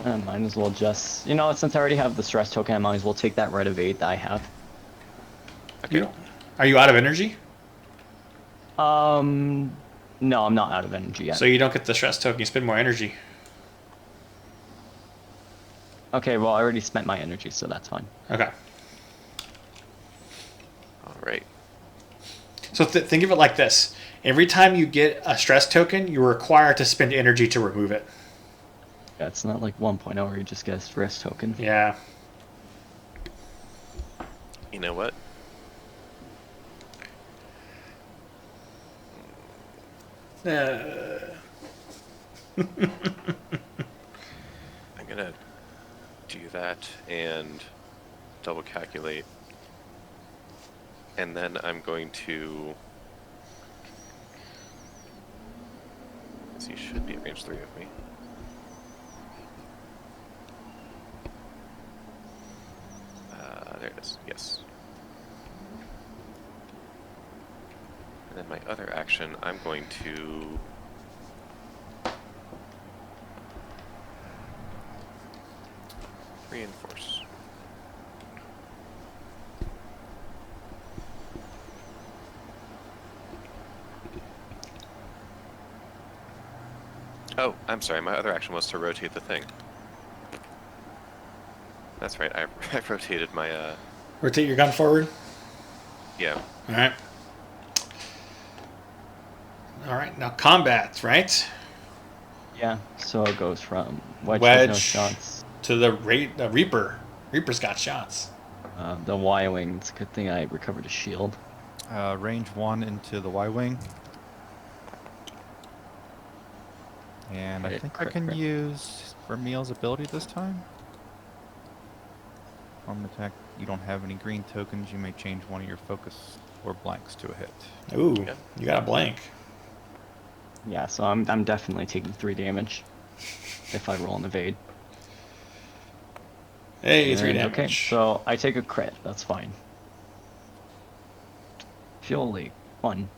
C: I might as well just, since I already have the stress token, I might as well take that red of 8 that I have.
E: Okay.
A: Are you out of energy?
C: No, I'm not out of energy yet.
A: So you don't get the stress token. You spend more energy.
C: Okay, well, I already spent my energy, so that's fine.
A: Okay.
E: All right.
A: So think of it like this. Every time you get a stress token, you're required to spend energy to remove it.
C: Yeah, it's not like 1.0 where you just get a stress token.
A: Yeah.
E: You know what?
A: Uh,
E: I'm gonna do that and double calculate, and then I'm going to. He should be at range 3 of me. There it is. Yes. And then my other action, I'm going to. Reinforce. Oh, I'm sorry. My other action was to rotate the thing. That's right. I rotated my.
A: rotate your gun forward.
E: Yeah.
A: All right. All right. Now combats, right?
C: Yeah, so it goes from wedge, with no shots.
A: To the Reaper. Reaper's got shots.
C: The Y-wing, it's a good thing I recovered a shield.
D: Range 1 into the Y-wing. And I
C: Crit,
D: think I
C: crit,
D: can
C: crit.
D: use Vermeil's ability this time. On attack, you don't have any green tokens. You may change one of your focus or blanks to a hit.
A: Ooh,
E: Yeah.
A: you got a blank.
C: Yeah, so I'm definitely taking 3 damage if I roll an evade.
A: Hey, 3
C: And,
A: damage.
C: Okay, so I take a crit. That's fine. Fuel leak 1.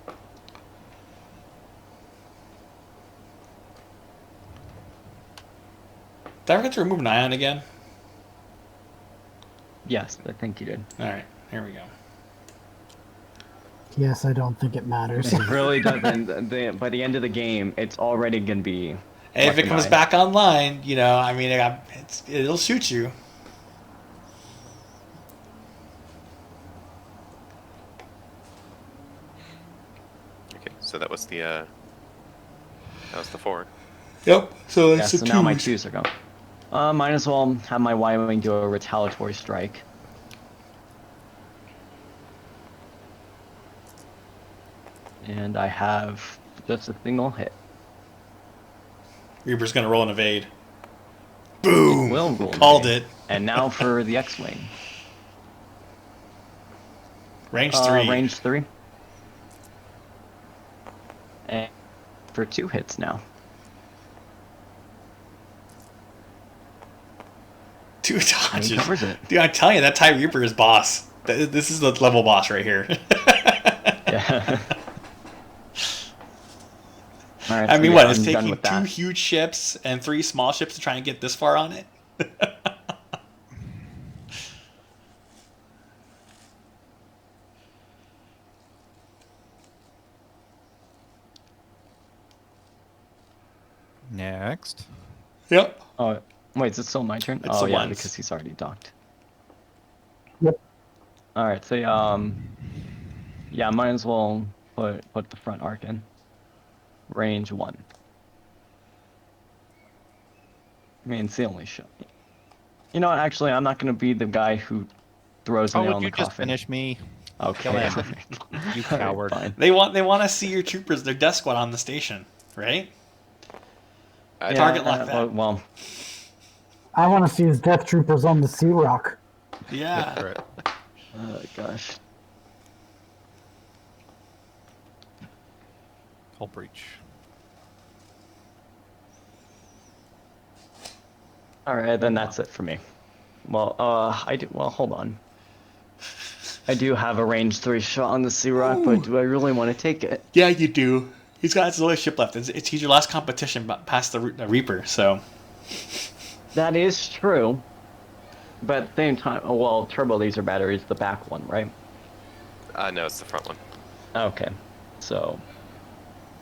A: Did I forget to remove an ion again?
C: Yes, I think you did.
A: All right, here we go.
B: Yes, I don't think it matters.
C: It really doesn't. By the end of the game, it's already gonna be.
A: Hey, if it comes
C: weaponized.
A: back online, I mean, it'll shoot you.
E: Okay. So that was the. That was the 4.
A: Yep. So
C: Yeah,
A: it's
C: so now my 2s are gone. Might as well have my Y-wing do a retaliatory strike. And I have just a single hit.
A: Reaper's gonna roll an evade. Boom!
C: Will roll
A: Called
C: evade.
A: it.
C: And now for the X-wing.
A: Range 3.
C: Range 3. And for 2 hits now.
A: 2
C: And
A: dodges.
C: he covers it.
A: Dude, I'm telling you, that TIE Reaper is boss. This is the level boss right here.
C: Yeah. Alright,
A: I
C: so
A: mean,
C: yeah,
A: what? It's
C: I'm done
A: taking
C: with
A: 2
C: that.
A: huge ships and 3 small ships to try and get this far on it?
D: Next.
A: Yep.
C: Oh, wait, is it still my turn?
A: It's
C: Oh,
A: the
C: yeah,
A: ones.
C: because he's already docked.
B: Yep.
C: Alright, so yeah, might as well put the front arc in. Range 1. I mean, it's the only shot. You know what, actually, I'm not going to be the guy who throws a
D: Oh,
C: nail
D: would
C: in
D: you
C: the
D: just
C: coffin.
D: finish me?
C: Okay.
D: Kill him.
C: alright.
D: You
C: Alright,
D: coward.
C: fine.
A: They want to see your troopers, their death squad on the station, right?
E: I
A: Target lock that.
C: Well,
B: I want to see his death troopers on the Sea Rock.
A: Yeah.
D: For it.
C: oh gosh.
D: Hull breach.
C: Alright, then that's it for me. Well, well, hold on. I do have a range 3 shot on the Sea Rock, but do I really want to take it?
A: Yeah, you do. He's got his only ship left. He's your last competition past the Reaper, so.
C: That is true. But at the same time, well, turbo laser battery is the back one, right?
E: No, it's the front one.
C: Okay. So,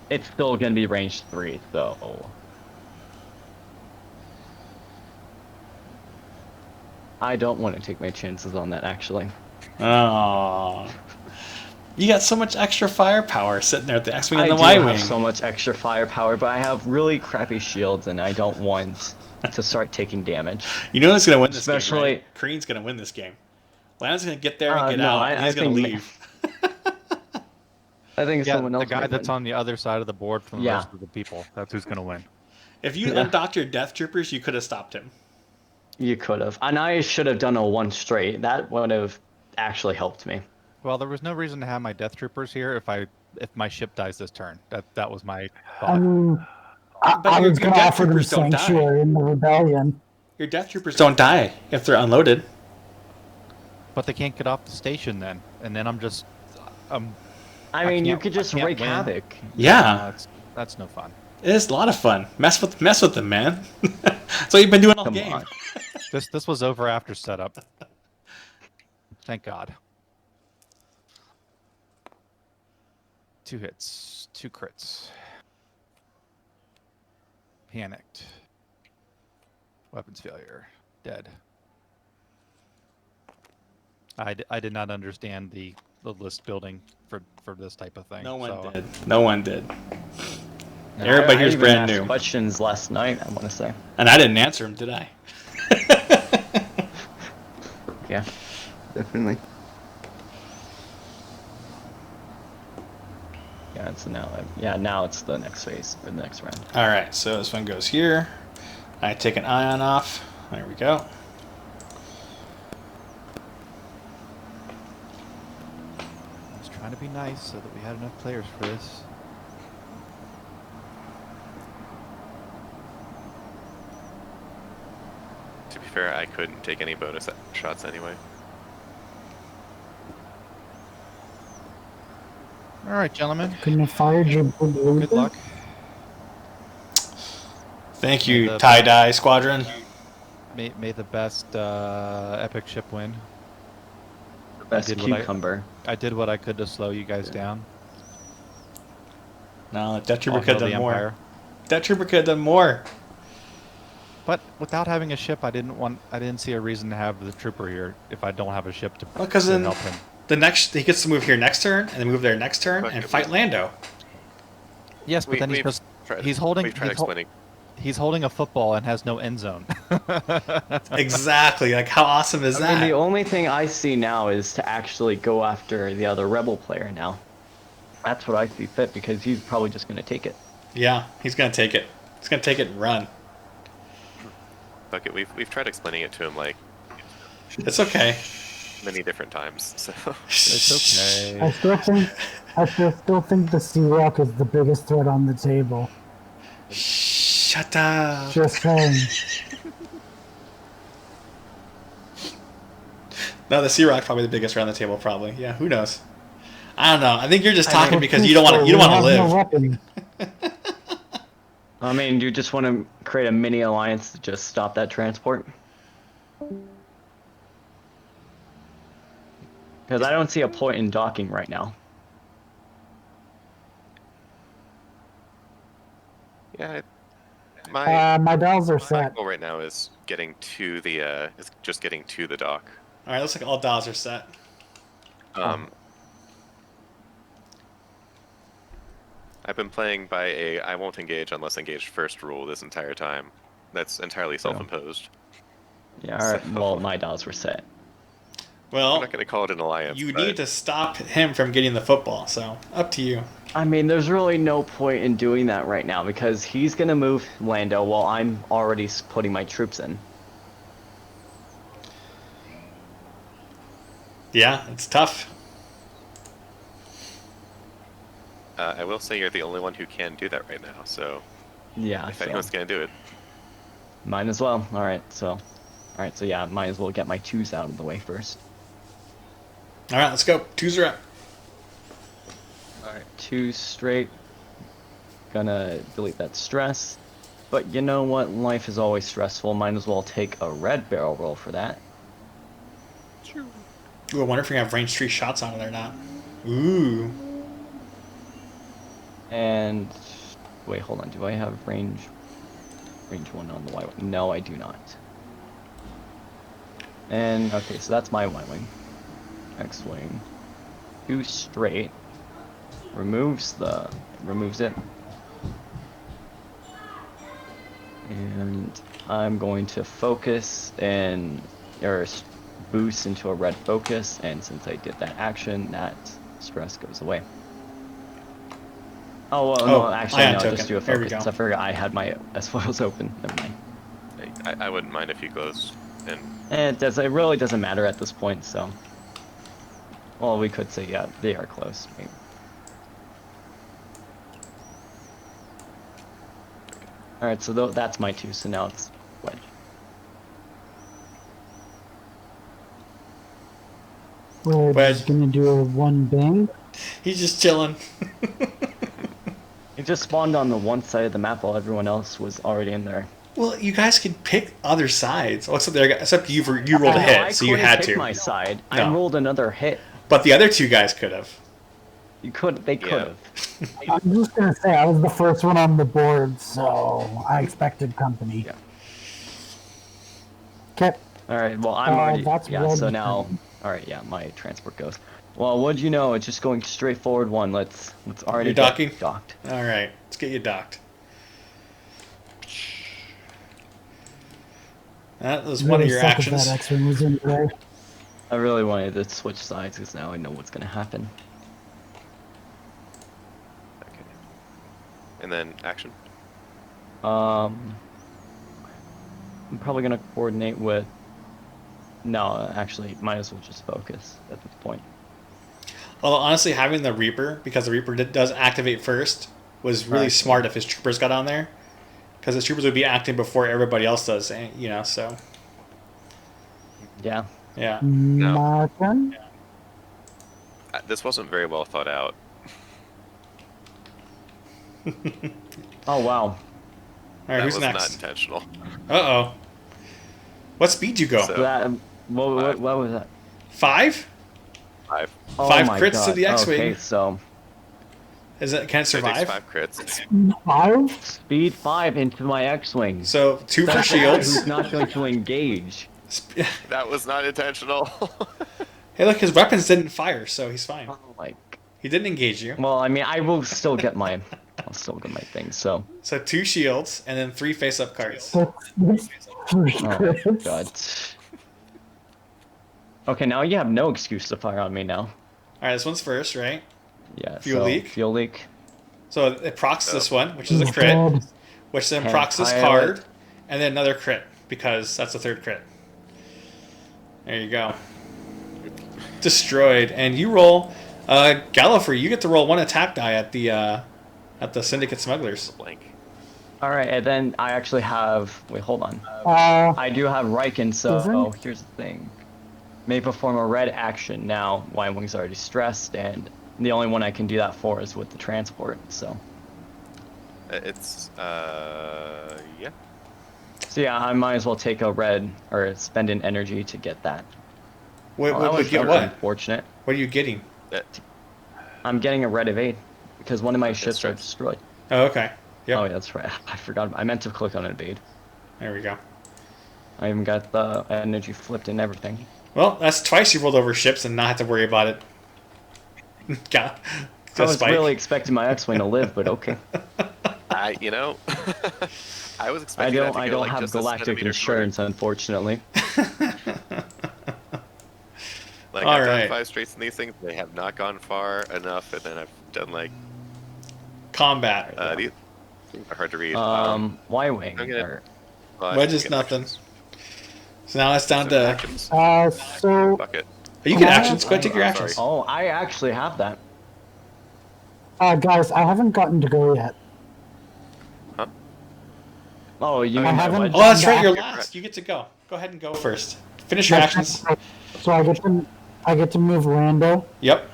C: it's still going to be range 3, so. I don't want to take my chances on that, actually.
A: Oh. You got so much extra firepower sitting there at the X-Wing and the
C: I do
A: Y-Wing.
C: have so much extra firepower, but I have really crappy shields, and I don't want to start taking damage.
A: You know who's going to win this game,
C: Especially-
A: right? Korean's going to win this game. Landon's going to get there and get
C: no,
A: out, and he's going to
C: think
A: leave.
C: I think
D: Yeah,
C: someone else
D: the guy
C: might
D: that's
C: win.
D: on the other side of the board from the
C: Yeah.
D: rest of the people. That's who's going to win.
A: If you
C: Yeah.
A: undocked your Death Troopers, you could have stopped him.
C: You could have. And I should have done a 1 straight. That would have actually helped me.
D: Well, there was no reason to have my death troopers here if my ship dies this turn. That was my
B: I
D: thought.
B: mean,
A: But
B: I
A: your
B: was going to
A: death
B: offer them
A: troopers don't die.
B: sanctuary in the rebellion.
A: Your Death Troopers don't die if they're unloaded.
D: But they can't get off the station then, and then I'm just,
C: I mean, you
D: can't-
C: could
D: I
C: just
D: can't
C: wreak
D: win.
C: havoc.
A: Yeah.
D: That's no fun.
A: It is a lot of fun. Mess with them, man. That's what you've been doing all
C: Come
A: game.
C: on.
D: This was over after setup. Thank God. 2 hits, 2 crits. Panicked. Weapons failure. Dead. I did not understand the list building for this type of thing.
A: No one
D: so-
A: did. No one did. Everybody
C: I
A: here's
C: even
A: brand
C: asked
A: new.
C: questions last night, I want to say.
A: And I didn't answer them, did I?
C: Yeah, definitely. Yeah, it's now. Yeah, now it's the next phase or the next round.
A: All right, so this one goes here. I take an ion off. There we go.
D: I was trying to be nice so that we had enough players for this.
E: To be fair, I couldn't take any bonus shots anyway.
D: All right, gentlemen.
B: Couldn't have fired your balloon.
D: Good luck.
A: Thank you,
D: The-
A: tie-dye squadron.
D: May the best epic ship win.
C: The best
D: did what I-
C: cucumber.
D: I did what I could to slow you guys down.
A: No, Death Trooper
D: All
A: could
D: hail
A: have
D: the
A: done more.
D: Empire.
A: Death Trooper could have done more.
D: But without having a ship, I didn't see a reason to have the trooper here if I don't have a ship to,
A: Well, 'cause
D: to
A: then-
D: help him.
A: The next, he gets to move here next turn, and then move there next turn, and fight Lando.
D: Yes, but then he's just
E: tried,
D: he's holding.
E: We've tried
D: he's hol-
E: explaining.
D: He's holding a football and has no end zone.
A: Exactly. Like, how awesome is
C: I mean,
A: that?
C: the only thing I see now is to actually go after the other rebel player now. That's what I see fit because he's probably just going to take it.
A: Yeah, he's gonna take it. He's gonna take it and run.
E: Fuck it, we've tried explaining it to him like
A: It's okay.
E: many different times. So
D: It's okay.
B: I still think the Sea Rock is the biggest threat on the table.
A: Shut up.
B: Just saying.
A: No, the Sea Rock's probably the biggest around the table. Probably. Yeah. Who knows? I don't know. I think you're just talking because you don't want to. You don't want to
B: We have
A: live.
B: no weapon.
C: I mean, you just want to create a mini alliance to just stop that transport? Because I don't see a point in docking right now.
E: yeah, my
B: My dials are
E: my
B: set.
E: goal right now is getting to the getting to the dock.
A: All right. Looks like all dials are set.
E: I've been playing by a I won't engage unless engaged first rule this entire time. That's entirely self-imposed.
C: Yeah, alright,
E: So-
C: well, my dials were set.
E: I'm
A: Well,
E: not going to call it an alliance.
A: you
E: but
A: need to stop him from getting the football. So up to you.
C: I mean, there's really no point in doing that right now because he's gonna move Lando while I'm already putting my troops in.
A: Yeah, it's tough.
E: I will say you're the only one who can do that right now. So
C: Yeah,
E: if
C: so
E: anyone's going to do it,
C: might as well. Alright, so yeah, might as well get my 2s out of the way first.
A: All right, let's go. 2s are up.
C: Alright, 2 straight. Gonna delete that stress. But you know what? Life is always stressful. Might as well take a red barrel roll for that.
A: Ooh, I wonder if we have range 3 shots on it or not. Ooh.
C: And wait, hold on. Do I have range 1 on the Y-wing? No, I do not. And okay, so that's my Y-wing. X-wing. 2 straight. Removes it. And I'm going to focus and boost into a red focus, and since I did that action, that stress goes away. Oh, well, no, actually,
A: ion
C: no,
A: token.
C: just do a
A: There we
C: focus.
A: go.
C: I forgot I had my S-foils open. Never mind.
E: I wouldn't mind if you closed. And
C: It really doesn't matter at this point, so. Well, we could say, yeah, they are close. Maybe. Alright, so that's my 2, so now it's wedge.
B: We're just gonna do a 1 bang.
A: He's just chilling.
C: It just spawned on the one side of the map while everyone else was already in there.
A: Well, you guys can pick other sides. Oh, except you rolled a
C: No, I
A: hit, so you
C: couldn't
A: had
C: pick
A: to.
C: my side. I
A: No.
C: rolled another hit.
A: But the other 2 guys could have.
C: They could have.
B: I'm just gonna say I was the first one on the board, so I expected company.
C: Yeah.
B: Okay.
C: Alright, well, I'm already.
B: that's
C: Yeah,
B: red
C: so now.
B: turn.
C: Alright, yeah, my transport goes. Well, what'd you know? It's just going straight forward 1. Let's already
A: You're
C: get
A: docking?
C: docked.
A: All right, let's get you docked. That was one of your
B: suck if
A: actions.
B: That X-wing was in there.
C: I really wanted to switch sides because now I know what's gonna happen.
E: okay. And then action.
C: I'm probably gonna coordinate with. No, actually, might as well just focus at this point.
A: Although honestly, having the Reaper, because the Reaper does activate first, was really
C: Right.
A: smart if his troopers got on there, because his troopers would be acting before everybody else does. So
C: Yeah.
A: yeah.
B: My turn.
E: This wasn't very well thought out.
C: Oh wow.
A: All right,
E: That
A: who's
E: was
A: next?
E: not intentional.
A: Uh-oh. What speed you go?
E: So-
C: So that what was that?
A: 5?
E: 5.
C: Oh
A: 5
C: my
A: crits to
C: God.
A: the X-wing.
C: Okay, so
A: Can it
E: So it takes
A: survive?
E: 5 crits.
B: 5.
C: speed 5 into my X-wing.
A: So 2 for
C: That's
A: shields.
C: who's not going to engage.
E: That was not intentional.
A: Hey, look, his weapons didn't fire, so he's fine.
C: Oh, like,
A: He didn't engage you.
C: well, I mean, I will still get my I'll still get my thing. So.
A: So 2 shields and then 3 face-up cards.
B: That's 3
C: Oh
B: crits.
C: god. Okay, now you have no excuse to fire on me now.
A: All right, this one's first, right?
C: Yeah.
A: Fuel leak.
C: Fuel leak.
A: So it procs this one, which is a
B: He's
A: crit,
B: dead.
A: which then
C: Hand
A: procs this
C: pilot.
A: card, and then another crit because that's the 3rd crit. There you go. Destroyed, and you roll. Gallifrey, you get to roll 1 attack die at the Syndicate Smugglers.
E: Blank.
C: All right, and then I actually have. Wait, hold on.
B: Uh,
C: I do have Riken, so
B: Doesn't-
C: here's the thing. May perform a red action now. Y-Wing's already stressed, and the only one I can do that for is with the transport. So
E: It's yeah.
C: so yeah, I might as well take a red or spend an energy to get that.
A: What,
C: Well,
A: what,
C: that was
A: what, get
C: very
A: what?
C: unfortunate.
A: What are you getting?
C: I'm getting a red evade because one of my
E: It's
C: ships are
E: stressed.
C: destroyed.
A: Oh, okay. Yep.
C: Oh, yeah, that's right. I forgot. I meant to click on evade.
A: There we go.
C: I even got the energy flipped and everything.
A: Well, that's twice you rolled over ships and not have to worry about it. Got
C: I was really expecting my X-wing to live, but okay.
E: I was
C: I
E: expecting that
C: don't.
E: to
C: I
E: go
C: don't
E: like
C: have
E: just a
C: galactic
E: centimeter shorter.
C: insurance, unfortunately.
E: Like
A: All
E: I've
A: right.
E: done 5 straights in these things, they have not gone far enough, and then I've done like
A: Combat.
E: these things are hard to read.
C: Y-wing.
E: I'm gonna-
C: or-
E: well, I
A: Wedge
E: should
A: is
E: get
A: nothing.
E: actions.
A: So now it's down
E: Some
A: to.
E: actions.
B: so
E: Fuck it.
A: You get
B: Oh,
A: actions. Go ahead, take your
E: I'm
A: actions.
E: sorry.
C: Oh, I actually have that.
B: guys, I haven't gotten to go yet.
C: Oh, you
B: I
C: mean my
B: haven't-
C: wedge?
A: Oh, that's right. You're
E: You're
A: last.
E: correct.
A: You get to go. Go ahead and go first. Finish your actions.
B: So I get to move Lando.
A: Yep.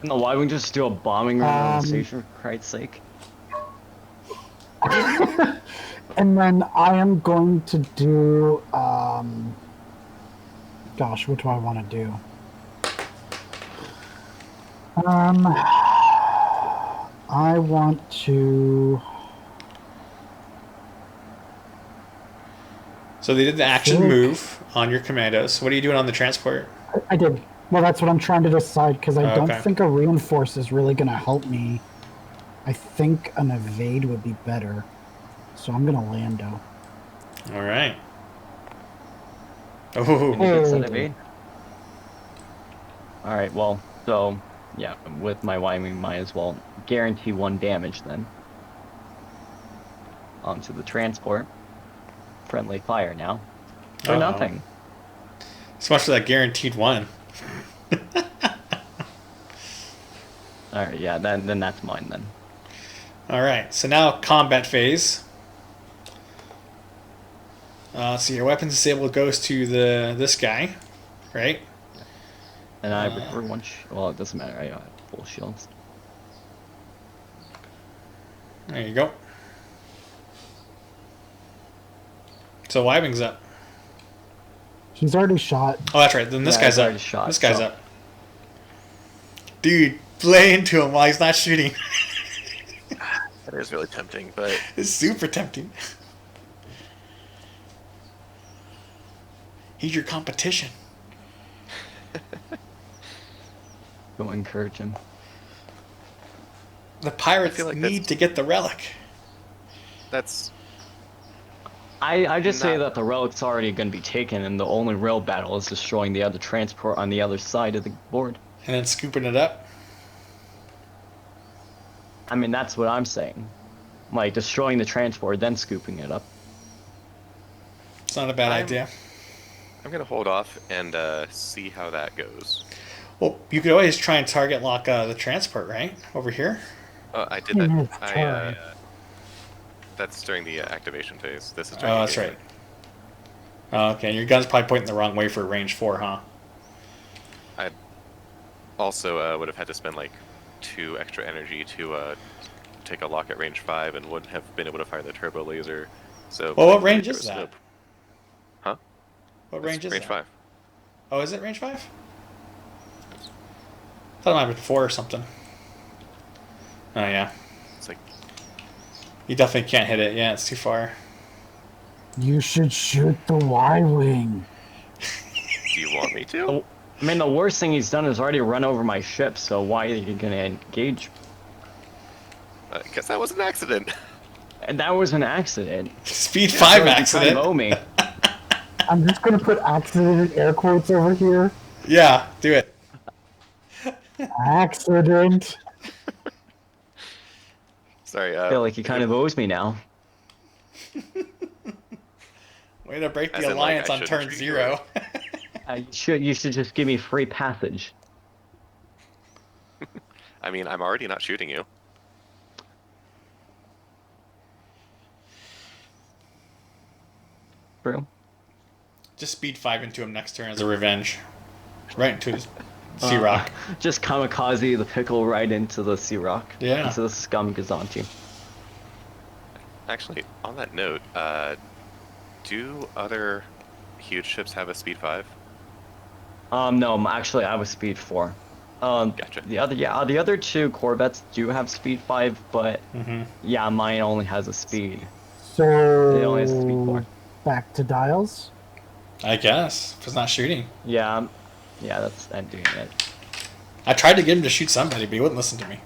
C: No, why would we just do a bombing run on the station for Christ's sake?
B: And then I am going to do gosh, what do I want to do? I want to
A: So they did the action
B: Sure.
A: move on your commandos. What are you doing on the transport?
B: I did. Well, that's what I'm trying to decide because I don't
A: Okay.
B: think a reinforce is really going to help me. I think an evade would be better. So I'm going to Lando.
A: All right. Oh.
C: Is that
B: Hey.
C: evade? Alright, well, so, yeah, with my Y-wing, might as well guarantee 1 damage then. Onto the transport. Friendly fire now. For
A: Uh-oh.
C: nothing.
A: So much for that guaranteed 1.
C: Alright, yeah, then that's mine then.
A: All right. So now combat phase. So your weapons disabled goes to this guy, right?
C: And I recover 1 well, it doesn't matter, I have full shields.
A: There you go. So Y-wing's up.
B: He's already shot.
A: Oh, that's right. Then this
C: Yeah,
A: guy's
C: he's
A: up.
C: already shot,
A: This guy's
C: so-
A: up. Dude, play into him while he's not shooting.
E: That is really tempting, but
A: It's super tempting. He's your competition.
C: Go encourage him.
A: The pirates
E: feel like
A: need
E: that's-
A: to get the relic.
E: that's
C: I just say
E: Not-
C: that the relic's already going to be taken, and the only real battle is destroying the other transport on the other side of the board.
A: And then scooping it up.
C: I mean, that's what I'm saying. Like, destroying the transport, then scooping it up.
A: It's not a bad idea.
E: I'm gonna hold off and see how that goes.
A: Well, you could always try and target lock the transport, right? Over here.
E: I did
B: Yeah,
E: that.
B: it's
E: I
B: fine.
E: that's during the activation phase. This is during
A: Oh, that's right.
E: engagement.
A: Oh, okay, your gun's probably pointing the wrong way for range 4, huh?
E: I also would have had to spend like 2 extra energy to take a lock at range 5 and wouldn't have been able to fire the turbo laser. So.
A: Well, what
E: thankfully
A: range
E: there
A: is
E: was
A: that?
E: no- Huh?
A: What
E: It's
A: range is
E: range
A: that?
E: 5.
A: Oh, is it range 5? I thought it might have been 4 or something. Oh, yeah.
E: It's like
A: You definitely can't hit it. Yeah, it's too far.
B: You should shoot the Y-wing.
E: do you want me to?
C: Oh, I mean, the worst thing he's done is already run over my ship, so why are you going to engage?
E: guess that was an accident.
C: And that was an accident.
A: Speed
C: I
A: 5
C: feel like you kind of
A: accident.
C: owe me.
B: I'm just gonna put accident in air quotes over here.
A: Yeah, do it.
B: Accident.
E: Sorry.
C: I feel like he kind of owes me now.
A: Way to break the
E: As in, like,
A: alliance
E: I
A: on
E: shouldn't
A: turn
E: treat you
A: 0.
C: You should just give me free passage.
E: I mean, I'm already not shooting you.
C: True.
A: Just speed 5 into him next turn as a revenge. Right into his Sea Rock.
C: Just kamikaze the pickle right into the Sea Rock.
A: Yeah.
C: Into the scum Gazanti.
E: Actually, on that note, do other huge ships have a speed 5?
C: No, actually I was speed 4.
E: Gotcha.
C: The other 2 Corvettes do have speed 5, but yeah, mine only has a speed.
B: So
C: It only has speed 4.
B: back to dials.
A: I guess. If it's not shooting.
C: Yeah, that's I'm doing it.
A: I tried to get him to shoot somebody, but he wouldn't listen to me.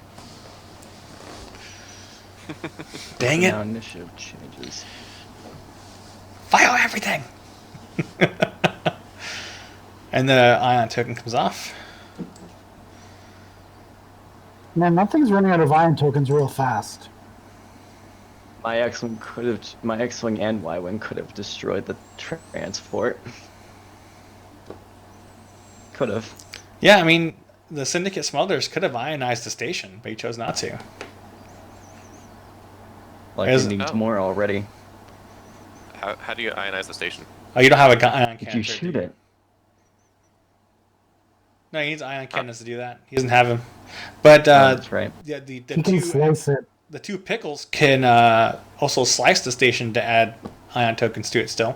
A: Dang
C: Now
A: it.
C: initiative changes.
A: Fire everything! And the ion token comes off.
B: Man, nothing's running out of iron tokens real fast.
C: My X-wing and Y-wing could have destroyed the transport. Could have.
A: Yeah, I mean, the Syndicate smugglers could have ionized the station, but he chose not to.
C: Like
A: As-
C: we need tomorrow already.
E: How do you ionize the station?
A: Oh, you don't have a ion
C: Did
A: cannon.
C: you shoot it?
A: No, he needs ion cannons to do that. He doesn't have him. But
C: That's right.
A: yeah, the
B: You can slice it.
A: the 2 pickles can also slice the station to add ion tokens to it still.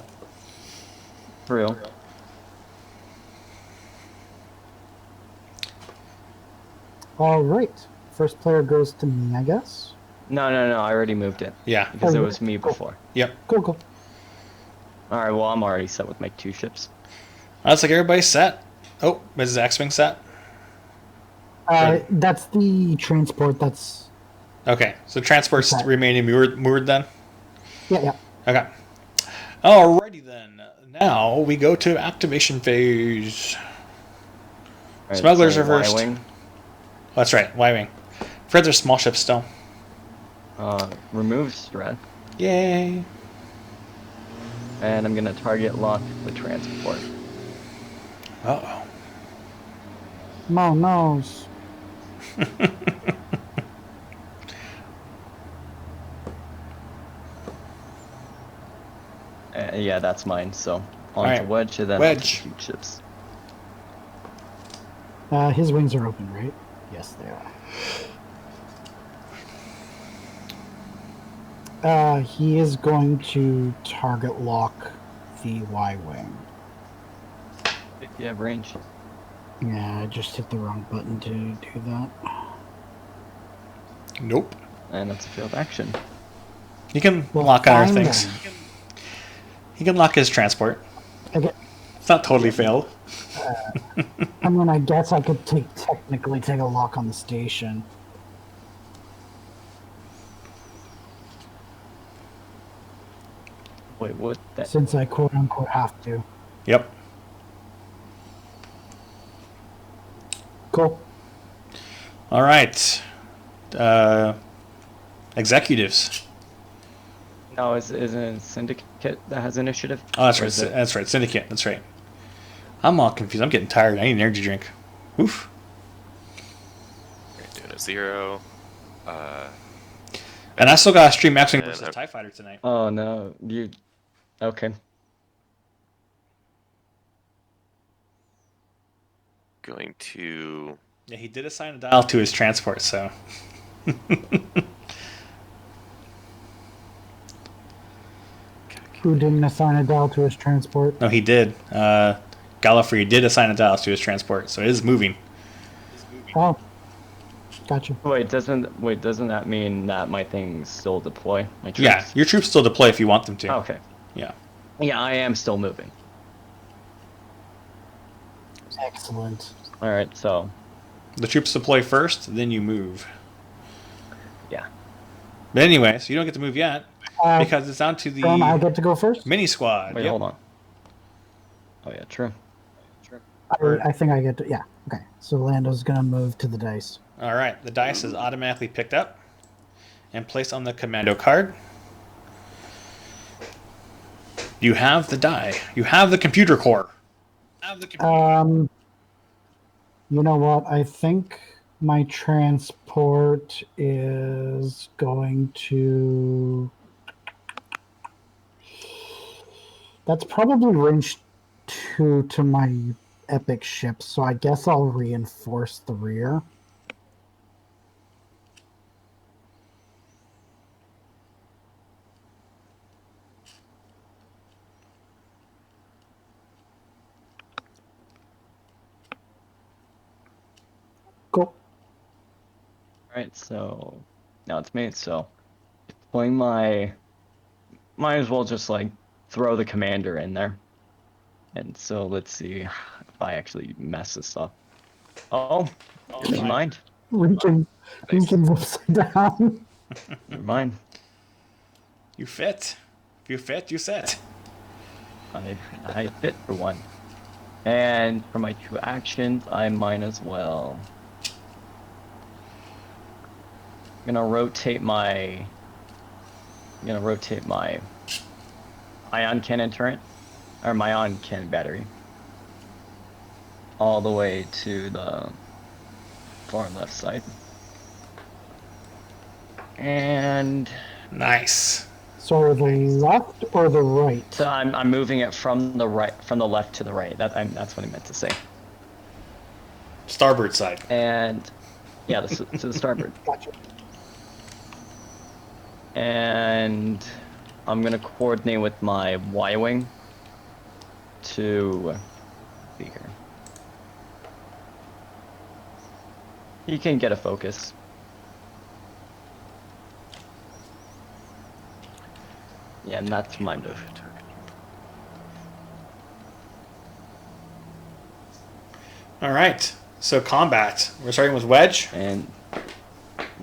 C: For real.
B: All right. First player goes to me, I guess.
C: No, I already moved it.
A: Yeah.
C: Because it
B: Oh,
C: was me
B: cool.
C: before.
A: Yep.
B: Cool.
C: Alright, well, I'm already set with my 2 ships.
A: Looks like everybody's set. Oh, is the X-Wing set?
B: That's the transport. That's
A: Okay, so transport's
B: Okay.
A: remaining moored then?
B: yeah.
A: Okay. Alrighty then. Now we go to activation phase.
C: Alright,
A: Smugglers
C: so
A: are first.
C: Y-wing,
A: Oh, that's right, Y-Wing. Further small ships still.
C: remove Strat,
A: Yay.
C: and I'm gonna target lock the transport.
A: Uh-oh.
B: Mo knows.
C: Yeah, that's mine, so on
A: Alright,
C: to Wedge, and then
A: Wedge.
C: on to ships.
B: His wings are open, right? Yes, they are. He is going to target lock the Y-wing.
C: If you have range.
B: Yeah, I just hit the wrong button to do that.
A: Nope.
C: And that's a failed action.
A: He can
B: Well,
A: lock other
B: fine
A: things.
B: then.
A: He can lock his transport.
B: Okay.
A: It's not totally failed.
B: I mean, I guess I could technically take a lock on the station.
C: Wait, what? That
B: Since I quote unquote have to.
A: Yep.
B: Cool.
A: All right. Executives.
C: no, isn't it Syndicate that has initiative?
A: Oh, that's
C: Or
A: right.
C: is it-
A: That's right. Syndicate. That's right. I'm all confused. I'm getting tired. I need an energy drink. Oof.
E: Doing a 0.
A: And I still got to stream X-Wing
E: And
A: versus
E: I'm-
A: TIE Fighter tonight.
C: Oh no, you. Okay.
E: Going to.
A: Yeah, he did assign a dial to his transport, so.
B: Who didn't assign a dial to his transport?
A: No, he did. Gallifrey did assign a dial to his transport, so it is moving.
B: Oh, gotcha.
C: Doesn't that mean that my things still deploy? My troops?
A: Yeah, your troops still deploy if you want them to.
C: Okay.
A: Yeah.
C: Yeah, I am still moving.
B: Excellent.
C: All right, so
A: The troops deploy first, then you move.
C: yeah.
A: But anyway, so you don't get to move yet
B: Uh,
A: because it's down to
B: Then I
A: the
B: get to go first.
A: mini squad.
C: Wait,
A: Yep.
C: hold on. Oh yeah, true.
B: I think I get to. Yeah. Okay. So Lando's gonna move to the dice.
A: All right. The dice is automatically picked up and placed on the commando card. You have the die. You have the computer core.
B: You know what? I think my transport is going to. That's probably range 2 to my epic ship, so I guess I'll reinforce the rear. Cool.
C: Alright, so now it's me, so pulling my might as well just like throw the commander in there. And so let's see if I actually mess this up. Oh, never mind.
B: Region's upside down.
C: Never mind.
A: You fit. If you fit, you sit.
C: I fit for one. And for my 2 actions, I might as well. I'm gonna rotate my ion cannon turret, or my ion cannon battery, all the way to the far left side. And
A: Nice.
B: So the left or the right?
C: so I'm moving it from the left to the right. That's what I meant to say.
A: Starboard side.
C: And yeah, to the starboard.
B: Gotcha.
C: And I'm gonna coordinate with my Y-wing to be here. You can get a focus. Yeah, and that's my move.
A: All right. So combat. We're starting with Wedge.
C: And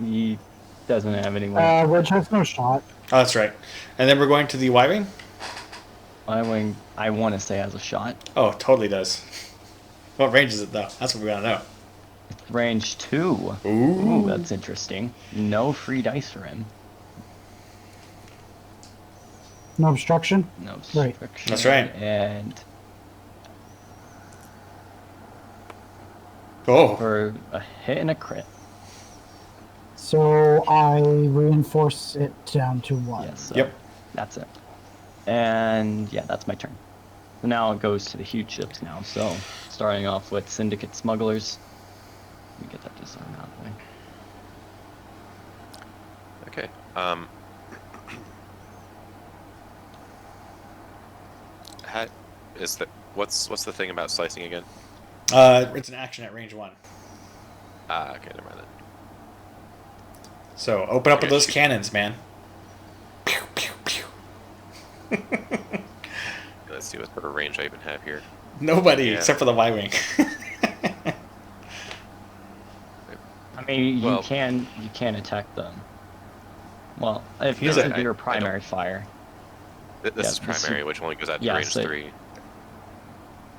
C: he doesn't have any way.
B: Wedge has no shot.
A: Oh, that's right. And then we're going to the Y-wing.
C: Y-wing, I want to say has a shot.
A: Oh, totally does. What range is it though? That's what we gotta know.
C: It's range 2.
A: Ooh.
C: Ooh, that's interesting. No free dice for him.
B: No obstruction.
C: No
B: Right.
C: restriction.
A: That's right.
C: And
A: Oh.
C: for a hit and a crit.
B: So I reinforce it down to 1.
C: Yes. So
A: Yep.
C: That's it. And yeah, that's my turn. So now it goes to the huge ships now. So starting off with Syndicate Smugglers. Let me get that disarm out of the way.
E: Okay. What's the thing about slicing again?
A: It's an action at range 1.
E: Okay, never mind then.
A: So open up with
E: Okay,
A: those
E: shoot.
A: cannons, man. Pew pew pew.
E: Let's see what sort of range I even have here.
A: Nobody
E: Yeah.
A: except for the Y-wing.
C: I mean,
E: Well-
C: you can attack them. Well, if
A: He's
C: this
A: a-
C: is your
E: I
C: primary
E: don't-
C: fire.
E: This
C: Yeah,
E: is primary, which only goes out to
C: yeah,
E: range
C: so-
E: 3.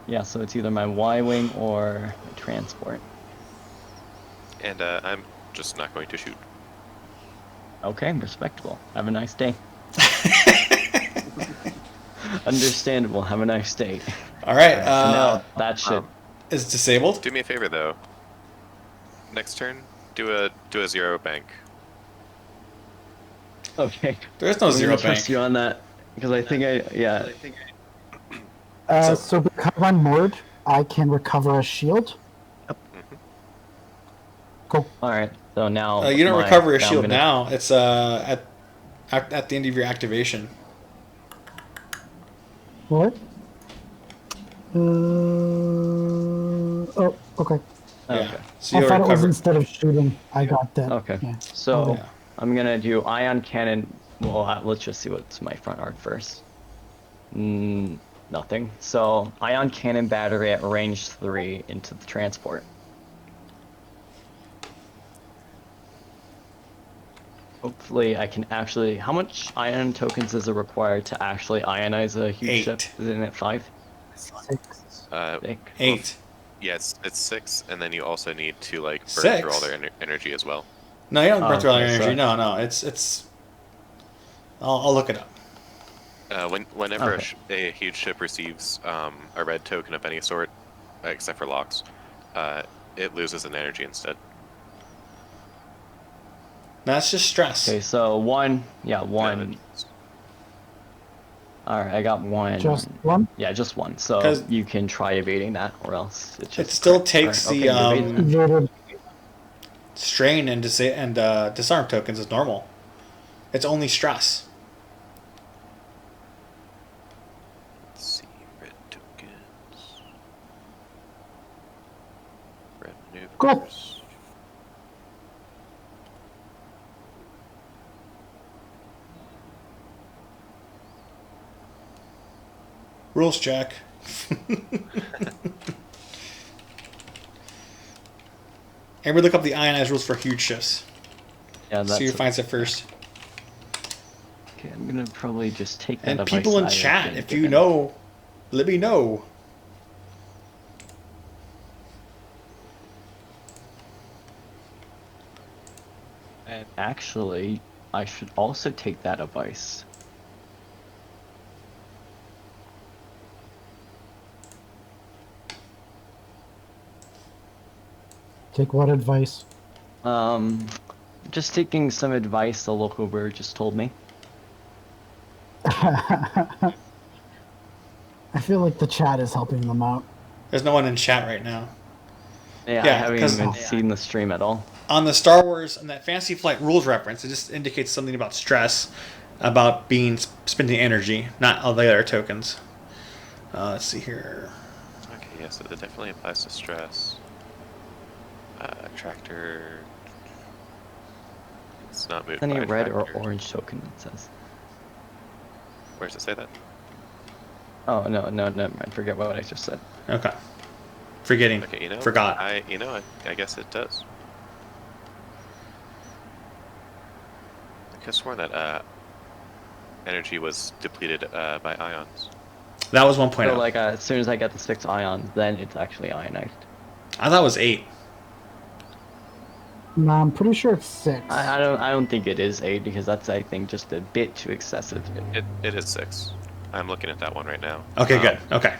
C: Yeah, so it's either my Y-wing or my transport.
E: And I'm just not going to shoot.
C: Okay, respectable. Have a nice day. Understandable. Have a nice day.
A: All right.
C: So now that should.
A: Is disabled.
E: Do me a favor though. Next turn, do a 0 bank.
C: Okay.
A: There's no
C: I'm
A: zero
C: gonna trust
A: bank.
C: you on that because I think yeah.
B: So because I'm moored, I can recover a shield. Cool.
C: All right. So now
A: You don't
C: my-
A: recover your
C: now I'm
A: shield
C: gonna-
A: now. It's at the end of your activation.
B: What? Oh, okay.
C: Okay.
A: Yeah. So
B: I
A: you'll
B: thought it was
A: recover.
B: instead of shooting. I got that.
C: Okay.
B: Yeah.
C: So
A: Yeah.
C: I'm gonna do ion cannon. Well, let's just see what's my front arc first. Nothing. So ion cannon battery at range 3 into the transport. Hopefully I can actually... How much ion tokens is it required to actually ionize a huge ship?
A: 8.
C: Isn't it 5?
B: 6.
C: Think.
A: 8.
E: Yeah, it's 6, and then you also need to like burn
A: 6?
E: through all their energy as well.
A: No, you don't burn through all your
C: okay,
A: energy.
C: so-
A: No, it's. I'll look it up.
E: Whenever
C: Okay.
E: a huge ship receives a red token of any sort, except for locks, it loses an energy instead.
A: That's just stress.
C: Okay, so 1. Yeah, 1.
E: it's-
C: Alright, I got 1.
B: Just 1?
C: Yeah, just 1. So
A: 'Cause-
C: you can try evading that, or else it's just...
A: It still
C: crit.
A: takes
C: Alright,
A: the
C: okay, you evaded it.
B: Evaded.
A: strain and disarm tokens is normal. It's only stress.
E: Let's see, red tokens. Red maneuvers.
B: Cool.
A: Rules check. And we look up the ionized rules for huge shifts.
C: Yeah, that's...
A: See who finds it first.
C: Okay, I'm gonna probably just take that
A: And
C: advice
A: people in
C: that I have
A: chat,
C: been
A: if you
C: given.
A: know, let me know.
D: And
C: Actually, I should also take that advice.
B: Take what advice?
C: Just taking some advice the local bird just told me.
B: I feel like the chat is helping them out.
A: There's no one in chat right now.
C: Yeah, I
A: Yeah,
C: haven't
A: 'cause-
C: even seen the stream at all.
A: On the Star Wars and that Fantasy Flight rules reference, it just indicates something about stress, about being spending energy, not all the other tokens. Let's see here.
E: Okay, yeah, so that definitely applies to stress. Tractor. It's not moved
C: Any
E: by
C: red or
E: tractor.
C: orange token, it says.
E: Where does it say that?
C: Oh, no, never mind. Forget what I just said.
A: Okay. Forgetting.
E: Okay, you know,
A: Forgot.
E: I guess it does. I could have sworn that energy was depleted by ions.
A: That was 1.0.
C: So, like, as soon as I get the 6 ions, then it's actually ionized.
A: I thought it was 8.
B: No, I'm pretty sure it's 6.
C: I don't think it is 8, because that's, I think, just a bit too excessive.
E: It is 6. I'm looking at that one right now.
A: Okay, good. Okay.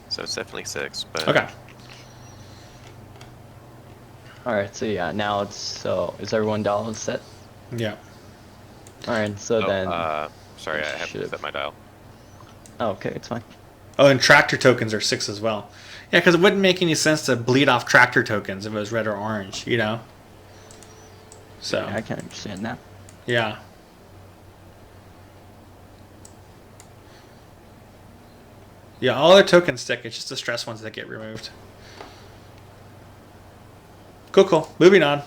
E: So it's definitely 6, but
A: Okay.
C: Alright, so yeah, now it's... So, is everyone dialed set?
A: Yeah.
C: Alright, so then...
E: sorry, I have to
C: should've-
E: set my dial.
C: Oh, okay, it's fine.
A: Oh, and tractor tokens are 6 as well. Yeah, because it wouldn't make any sense to bleed off tractor tokens if it was red or orange, you know? So,
C: Yeah, I can understand that.
A: yeah. Yeah, all their tokens stick. It's just the stress ones that get removed. Cool. Moving on.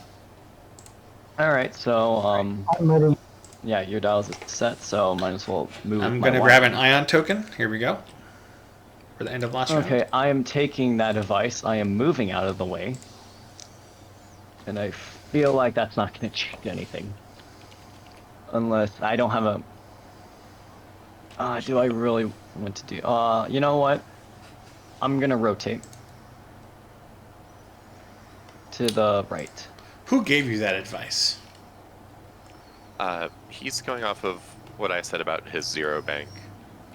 C: Alright, so,
B: I'm ready.
C: yeah, your dial's set, so might as well move
A: I'm
C: my
A: going to
C: wire.
A: grab an ion token. Here we go. For the end of last round.
C: Okay, I am taking that advice. I am moving out of the way. And I feel like that's not going to change anything. Unless I don't have a... do I really want to do... you know what? I'm going to rotate. To the right.
A: Who gave you that advice?
E: He's going off of what I said about his zero bank,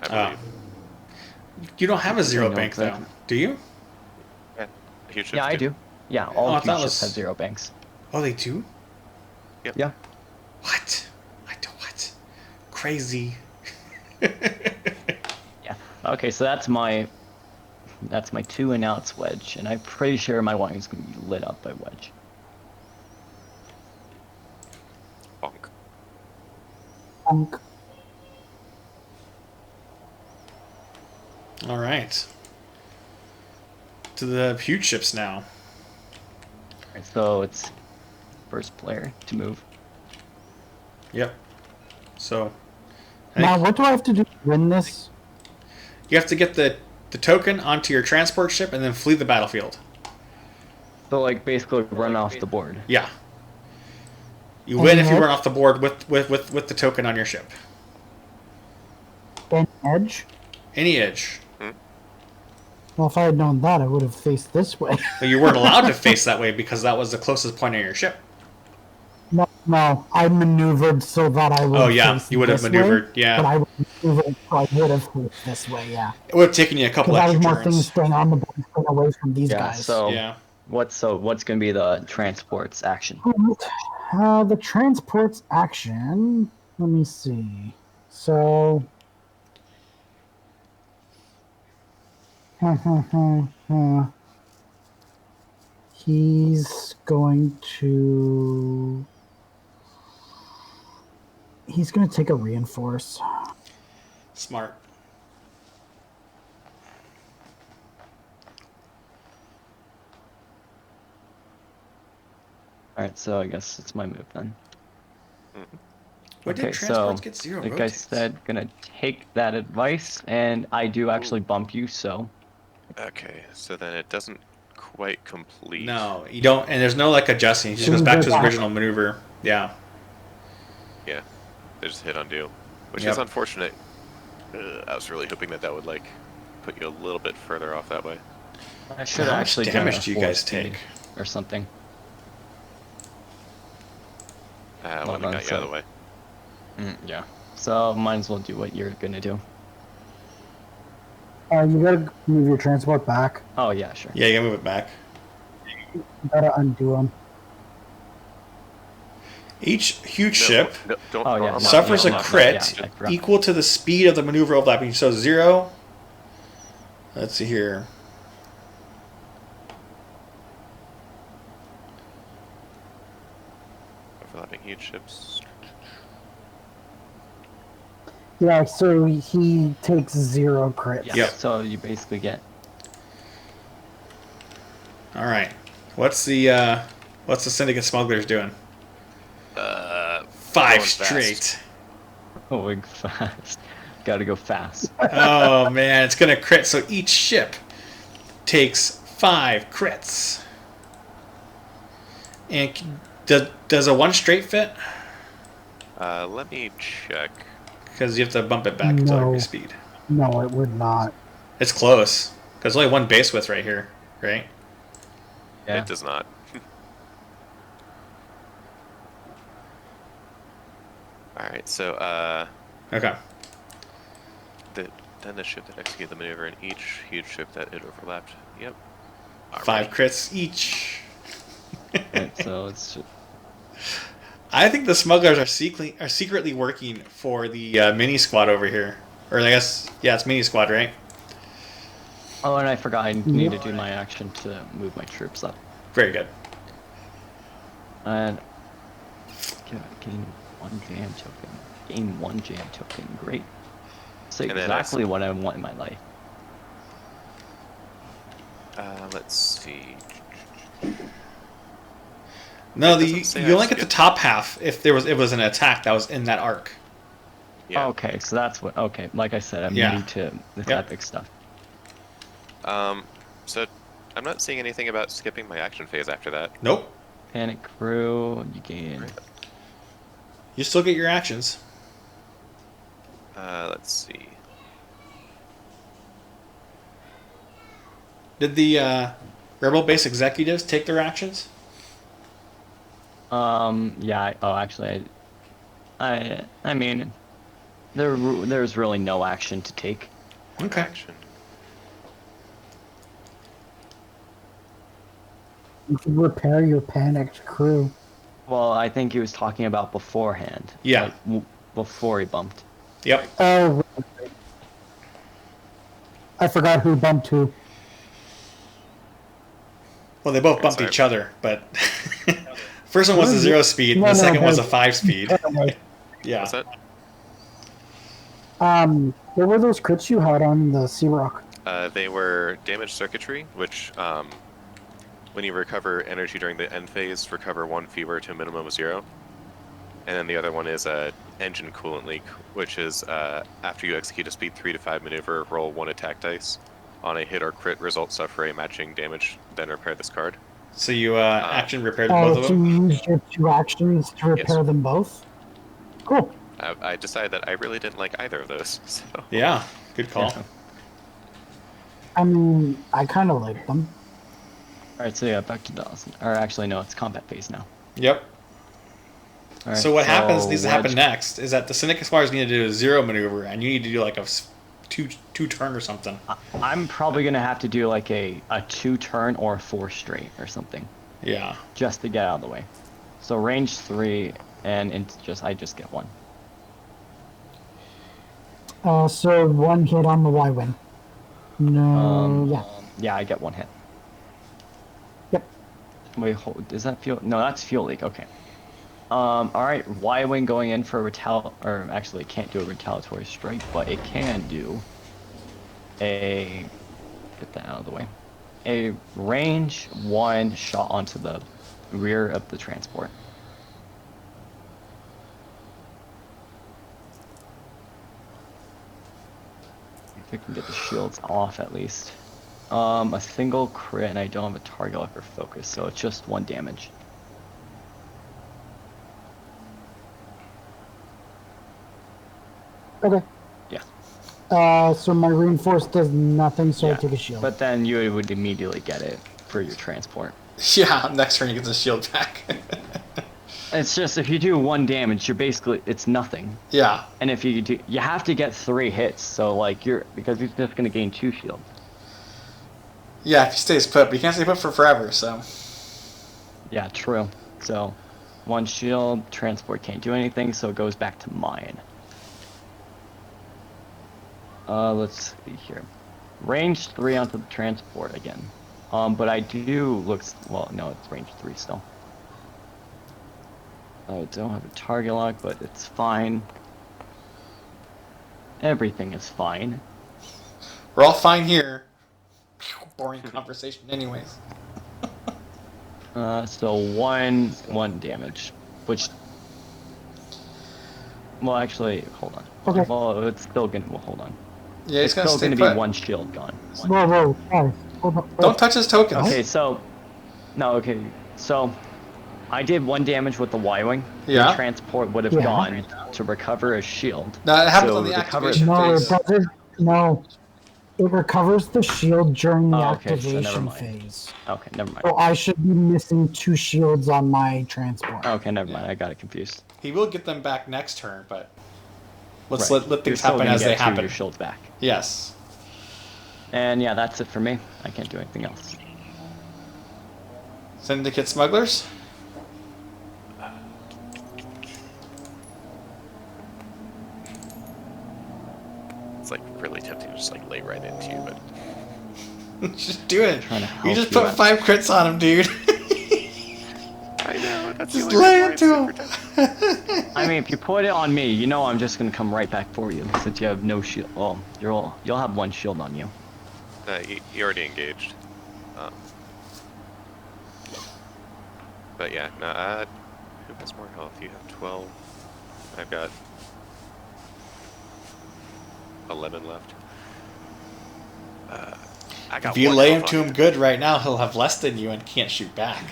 E: I
A: Oh.
E: believe.
A: You don't have a zero
C: No,
A: bank, though.
C: exactly.
A: Do you?
E: Yeah, huge ships
C: Yeah, I do. Yeah, all
A: Oh, I
C: huge
A: thought it
C: ships
A: was-
C: have 0 banks.
A: Oh, they do?
C: Yeah.
A: What? What? Crazy.
C: Yeah. Okay, so that's my 2 and outs wedge, and I'm pretty sure my wire is going to be lit up by wedge.
E: Bonk.
B: Bonk.
A: All right. To the huge ships now.
C: Alright, so it's first player to move.
A: Yep. So, I
B: Now,
A: think
B: what do I have to do to win this?
A: you have to get the token onto your transport ship and then flee the battlefield.
C: So, like, basically run off the board.
A: Yeah. You win if you
B: edge?
A: run off the board with the token on your ship.
B: An edge?
A: Any edge.
B: Well, if I had known that, I would have faced this way.
A: But you weren't allowed to face that way because that was the closest point on your ship.
B: No, I maneuvered so that I would.
A: Oh yeah,
B: face
A: you would have
B: this
A: maneuvered.
B: way,
A: Yeah,
B: but I would maneuver, so I would have faced this way. Yeah,
A: it would have taken you a couple
B: because I was
A: extra
B: more things
A: turns.
B: staying on the board, staying away from these
C: Yeah.
B: guys.
C: So
A: Yeah.
C: what's going to be the transports action?
B: The transports action. Let me see. So. He's going to. He's going to take a reinforce.
A: Smart.
C: All right, so I guess it's my move then.
A: When did
C: Okay,
A: transports
C: so
A: get 0
C: like I
A: rotates?
C: said, gonna take that advice, and I do actually bump you, so
E: Okay, so then it doesn't quite complete.
A: No, you don't, and there's no like adjusting. He just
B: Should
A: goes
B: we
A: back
B: go
A: to his
B: back?
A: original maneuver. Yeah.
E: Yeah, they just hit undo, which
A: Yep.
E: is unfortunate. I was really hoping that would like put you a little bit further off that way.
C: I should
A: How much
C: actually do
A: damage
C: a
A: do you
C: 4
A: guys
C: speed
A: take?
C: or something.
E: Well, we got you out of the way.
C: Yeah. So might as well do what you're gonna do.
B: You gotta move your transport back.
C: Oh yeah, sure.
A: Yeah, you gotta move it back.
B: You gotta undo them.
A: Each huge
E: No,
A: ship
E: no, don't.
C: Oh, yeah,
E: I'm not-
A: suffers
E: no,
A: a
E: I'm not-
A: crit
C: yeah, I forgot.
A: equal to the speed of the maneuver overlapping. So 0. Let's see here.
E: Overlapping huge ships.
B: Yeah, so he takes 0 crits.
C: Yeah.
A: Yep.
C: So you basically get
A: All right. What's the syndicate smugglers doing? 5
E: going fast.
A: straight.
C: going fast. Gotta go fast.
A: Oh man, it's gonna crit. So each ship takes 5 crits. And does a 1 straight fit?
E: Let me check.
A: Because you have to bump it back to
B: No.
A: every speed.
B: No, it would not.
A: It's close. Because only 1 base width right here, right?
C: Yeah.
E: It does not. All right, so
A: Okay.
E: then the ship that executed the maneuver and each huge ship that it overlapped. Yep.
A: 5 crits each.
C: Right, so it's just,
A: I think the smugglers are secretly working for the mini squad over here. Or I guess, yeah, it's mini squad, right?
C: oh, and I forgot I need to do my action to move my troops up.
A: Very good.
C: And gain 1 jam token. Gain 1 jam token. Great. That's
E: And then
C: exactly what I want in my life.
E: Let's see.
A: No,
E: It
A: you
E: doesn't say
A: only
E: I
A: get the
E: skipped.
A: top half if it was an attack that was in that arc.
E: Yeah.
C: Okay, so that's what. Okay, like I said, I'm
A: Yeah.
C: new to this
A: Yep.
C: epic stuff.
E: So I'm not seeing anything about skipping my action phase after that.
A: Nope.
C: Panic crew, you gain.
A: You still get your actions.
E: Let's see.
A: Did the Rebel base executives take their actions?
C: Yeah. Actually, I mean, there's really no action to take.
A: Okay.
E: Action.
B: You should repair your panicked crew.
C: Well, I think he was talking about beforehand.
A: Yeah.
C: Like, before he bumped.
A: Yep.
B: Oh, right. I forgot who bumped who.
A: Well, they both bumped
E: sorry.
A: each other, but first one was a 0 speed, and
B: No,
A: the
B: no,
A: second was a
B: no.
A: 5 speed. Yeah.
E: What's that?
B: What were those crits you had on the Sea Rock?
E: They were damaged circuitry, which when you recover energy during the end phase, recover 1 fever to a minimum of 0. And then the other one is engine coolant leak, which is after you execute a speed 3 to 5 maneuver, roll 1 attack dice. On a hit or crit, result suffer a matching damage, then repair this card.
A: So you action repaired both of
B: So
A: them?
B: you used your 2 actions to repair
E: Yes.
B: them both? Cool.
E: I decided that I really didn't like either of those. So
A: Yeah, good call.
C: Yeah.
B: I mean, I kind of like them.
C: Alright, so yeah, back to Dawson. Or actually, no, it's combat phase now.
A: Yep.
C: Alright,
A: So what happens
C: so
A: needs to happen next is that the Syndic Esquires need to do a 0 maneuver, and you need to do like a two turn or something.
C: I'm probably gonna have to do like a 2-turn or a 4 straight or something,
A: Yeah.
C: just to get out of the way. So range 3, and I just get 1.
B: So 1 hit on the Y-Wing. No, yeah.
C: Yeah, I get 1 hit.
B: Yep.
C: Wait, hold, is that fuel? No, that's fuel leak. Okay. Alright, Y-Wing going in for or actually it can't do a retaliatory strike, but it can do get that out of the way. A range 1 shot onto the rear of the transport. If I can get the shields off at least. A single crit, and I don't have a target lock or focus, so it's just 1 damage.
B: Okay.
C: Yeah.
B: So my reinforced does nothing, so I
C: Yeah,
B: take a shield.
C: but then you would immediately get it for your transport.
A: Yeah, next turn you get the shield back.
C: It's just, if you do 1 damage, you're basically, it's nothing.
A: Yeah.
C: And if you do, you have to get 3 hits, so like because he's just gonna gain 2 shields.
A: Yeah, if he stays put, but he can't stay put for forever, so.
C: Yeah, true. So, 1 shield, transport can't do anything, so it goes back to mine. Let's see here. Range 3 onto the transport again. But I do well, no, it's range 3 still. I don't have a target lock, but it's fine. Everything is fine.
A: We're all fine here. Boring conversation anyways.
C: So one damage, which, well, actually, hold on.
B: Okay.
C: Well, it's still gonna, well, hold on.
A: Yeah, he's
C: It's
A: gonna
C: still
A: stay
C: gonna
A: put.
C: be 1 shield gone.
B: Whoa, guys. Hold on.
A: Don't touch his tokens.
C: Okay, so, no, okay, so, I did 1 damage with the Y-Wing.
A: Yeah.
C: The transport would have
B: Yeah.
C: gone to recover a shield.
A: No, it happens
C: So
A: on the
C: recover-
A: activation
B: No, it
A: phase.
B: doesn't. No. It recovers the shield during the
C: Oh, okay, so never
B: activation
C: mind.
B: phase.
C: Okay, never mind.
B: So I should be missing 2 shields on my transport.
C: Okay, never mind, I got it confused.
A: He will get them back next turn, but let's
C: Right.
A: let
C: You're
A: things
C: still
A: happen
C: gonna
A: as
C: get
A: they
C: 2
A: happen.
C: your shields back.
A: Yes.
C: And yeah, that's it for me. I can't do anything else.
A: Syndicate smugglers.
E: it's like really tempting to just like lay right into you, but
A: Just do it.
C: Trying to
A: You
C: help
A: just
C: you
A: put
C: out.
A: 5 crits on him, dude.
E: I know that's
A: Just
E: the only
A: lay
E: reason why
A: into
E: it's
A: him.
E: super tempting.
C: I mean, if you put it on me, you know I'm just gonna come right back for you since you have no shield. Well, you'll have 1 shield on you.
E: You already engaged. But yeah, no, who has more health? You have 12. I've got 11 left. I got
A: If you
E: one
A: lay
E: health
A: him to
E: on
A: him good right now, he'll have less than you and can't shoot back.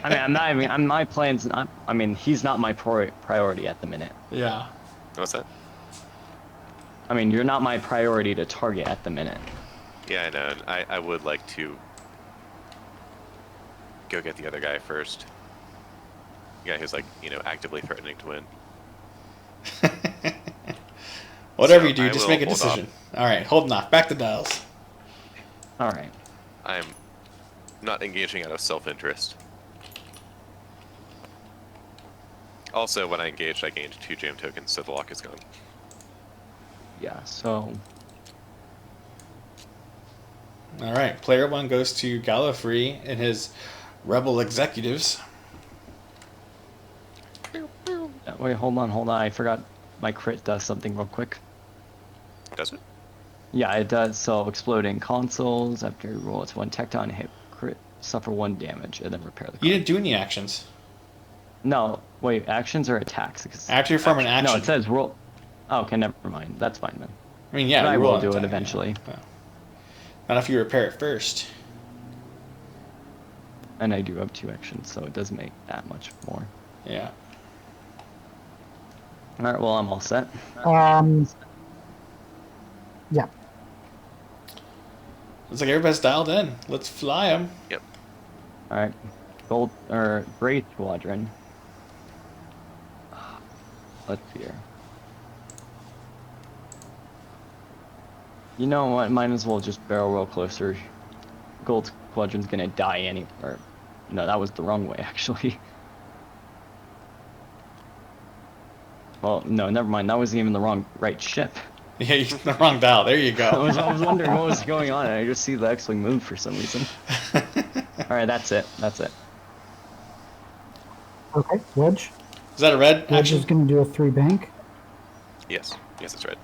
C: I mean, my plan's not. I mean, he's not my priority at the minute.
A: Yeah.
E: What's that?
C: I mean, you're not my priority to target at the minute.
E: Yeah, I know. And I would like to go get the other guy first. The guy who's like, actively threatening to win.
A: Whatever
E: So
A: you do,
E: I
A: just
E: will
A: make a
E: hold
A: decision. All right, holding off. Back to dials.
C: All right.
E: I'm not engaging out of self-interest. Also, when I engaged, I gained 2 jam tokens, so the lock is gone.
C: Yeah. So.
A: All right, player 1 goes to Gallifrey and his rebel executives.
C: Wait, hold on. I forgot my crit does something real quick.
E: Does it?
C: Yeah, it does. So exploding consoles after you roll it's 1 tecton hit crit, suffer 1 damage, and then repair the.
A: You didn't do any actions.
C: No, wait, actions or attacks?
A: After you perform an action.
C: No, it says roll. Oh, okay, never mind. That's fine then.
A: I mean, yeah,
C: I
A: you
C: will
A: roll
C: do it
A: attack,
C: eventually.
A: Yeah. Not if you repair it first.
C: And I do have 2 actions, so it does make that much more.
A: Yeah.
C: Alright, well, I'm all set.
B: Yeah.
A: Looks like everybody's dialed in. Let's fly them.
E: Yep.
C: Alright. Gold, or Gray Squadron. Let's see here. You know what? Might as well just barrel roll closer. Gold Squadron's gonna die or no, that was the wrong way, actually. Well, no, never mind. That wasn't even the right ship.
A: Yeah, you the wrong dial. There you
C: I
A: go.
C: was wondering what was going on, and I just see the X-Wing move for some reason. Alright, that's it. That's it.
B: Okay, Wedge.
A: Is that a red
B: Wedge
A: action?
B: is going to do a 3 bank.
E: Yes. Yes, it's red.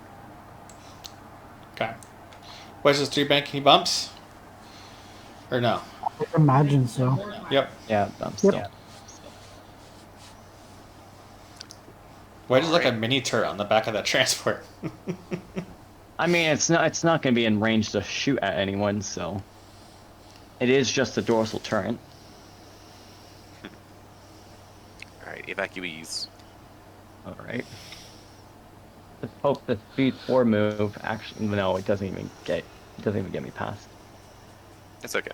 A: Okay. Wedge is 3 bank. Any bumps? Or no?
B: I imagine so.
A: Yep.
C: Yeah, I'm
B: Yep.
C: still.
A: Wedge is like a mini turret on the back of that transport.
C: I mean, it's not going to be in range to shoot at anyone, so it is just a dorsal turret.
E: All right, evacuees.
C: All right. Let's hope the speed 4 move actually. No, it doesn't even get me past.
E: It's okay.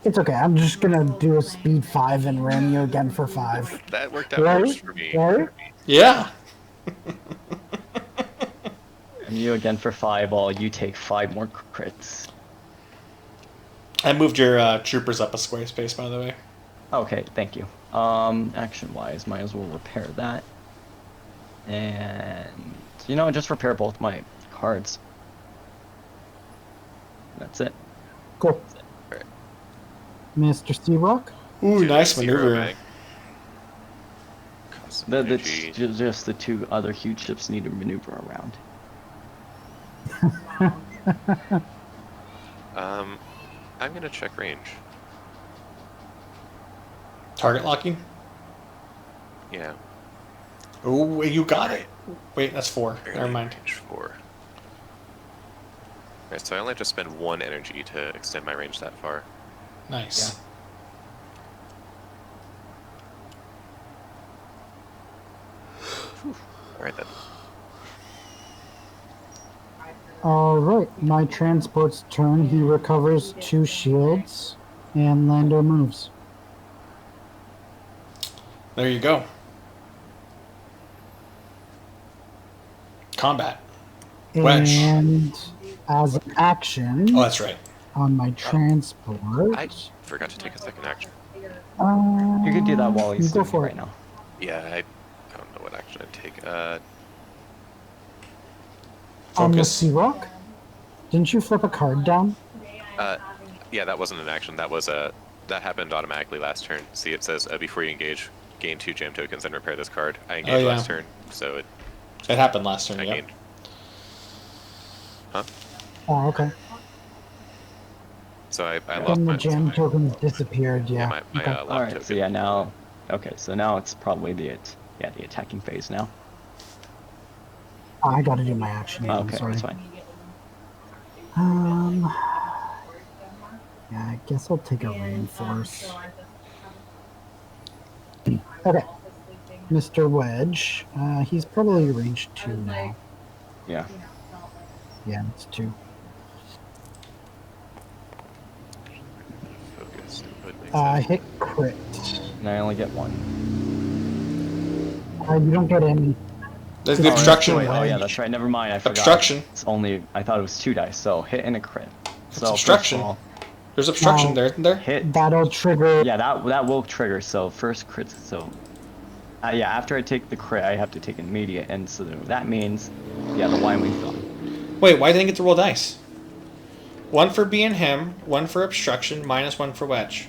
B: It's okay. I'm just going to do a speed 5 and ram you again for 5.
E: That worked out
B: Right?
E: worse for me.
B: Right?
A: Yeah.
C: And you again for 5, while you take 5 more crits.
A: I moved your troopers up a square space, by the way.
C: Okay, thank you. Action-wise, might as well repair that. And you know, just repair both my cards. That's it.
B: Cool.
E: Alright.
B: Mr. Searock?
A: Ooh,
E: Two
A: nice
E: zero
A: maneuver.
E: bag. Cost some
C: The
E: energy.
C: just the 2 other huge ships need to maneuver around.
E: I'm gonna check range.
A: Target locking.
E: Yeah.
A: Ooh, you got it. Wait, that's 4.
E: Barely
A: Never mind.
E: range 4. Alright, so I only have to spend 1 energy to extend my range that far.
A: Nice.
E: Alright then.
B: Alright, my transport's turn. He recovers 2 shields, and Lando moves.
A: There you go. Combat. Wedge.
B: And as an action,
A: Oh, that's right.
B: on my transport,
E: I forgot to take a second action.
C: You could do that while he's
B: go
C: doing it
B: for
C: right
B: it.
C: now.
E: Yeah, I don't know what action I'd take.
B: On the
A: Focus.
B: Sea Rock? Didn't you flip a card down?
E: Yeah, that wasn't an action. That was that happened automatically last turn. See, it says before you engage, gain 2 jam tokens and repair this card. I engaged
A: yeah.
E: last turn, so
A: It happened last turn,
E: I
A: yeah.
E: gained. Huh?
B: Oh, okay.
E: So I lost
B: Then the
E: my
B: jam tokens disappeared,
E: yeah,
B: yeah.
E: my
B: Okay.
E: lock
C: All right,
E: token.
C: so yeah, now, okay, so now it's probably the attacking phase now.
B: I gotta do my action.
C: Oh,
B: I'm
C: okay,
B: sorry.
C: that's fine.
B: Yeah, I guess I'll take a reinforce. Okay. Mr. Wedge, he's probably range 2 now.
C: Yeah.
B: Yeah, it's 2.
E: Focus. Would make sense.
B: Hit crit.
C: And I only get 1.
B: You don't get any.
A: There's
B: Oh,
A: the
B: that's
A: obstruction.
B: right.
C: Oh yeah, that's right. Never mind. I forgot.
A: Obstruction.
C: It's only. I thought it was 2 dice. So hit and a crit. So
A: obstruction.
C: first of all,
A: There's obstruction
B: Now-
A: there, isn't there?
C: hit.
B: That'll trigger.
C: Yeah, that will trigger. So first crit. So yeah, after I take the crit, I have to take an immediate, and so that means yeah, the Y-wing film.
A: Wait, why didn't I get to roll dice? 1 for being him, 1 for obstruction, -1 for wedge.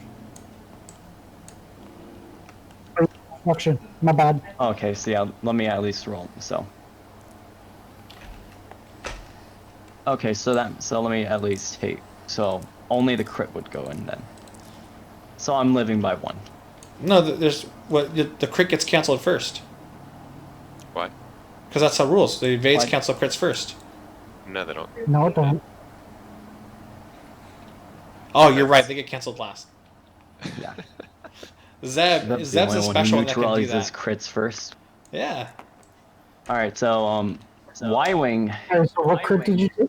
B: Obstruction. My bad.
C: Okay, so yeah, let me at least roll. So. Okay, so let me at least take. So only the crit would go in then. So I'm living by 1.
A: No, there's the crit gets canceled first.
E: Why?
A: Because that's how rules. The evades
C: Why?
A: cancel crits first.
E: No, they don't.
B: No, it don't.
A: Oh, you're right. They get canceled last.
C: Yeah.
A: Zeb,
C: That's the
A: Zeb's a
C: only one
A: special
C: who
A: one that can do
C: neutralizes
A: that.
C: crits first.
A: Yeah.
C: All right, so Y-wing.
B: Okay, so what crit did you do?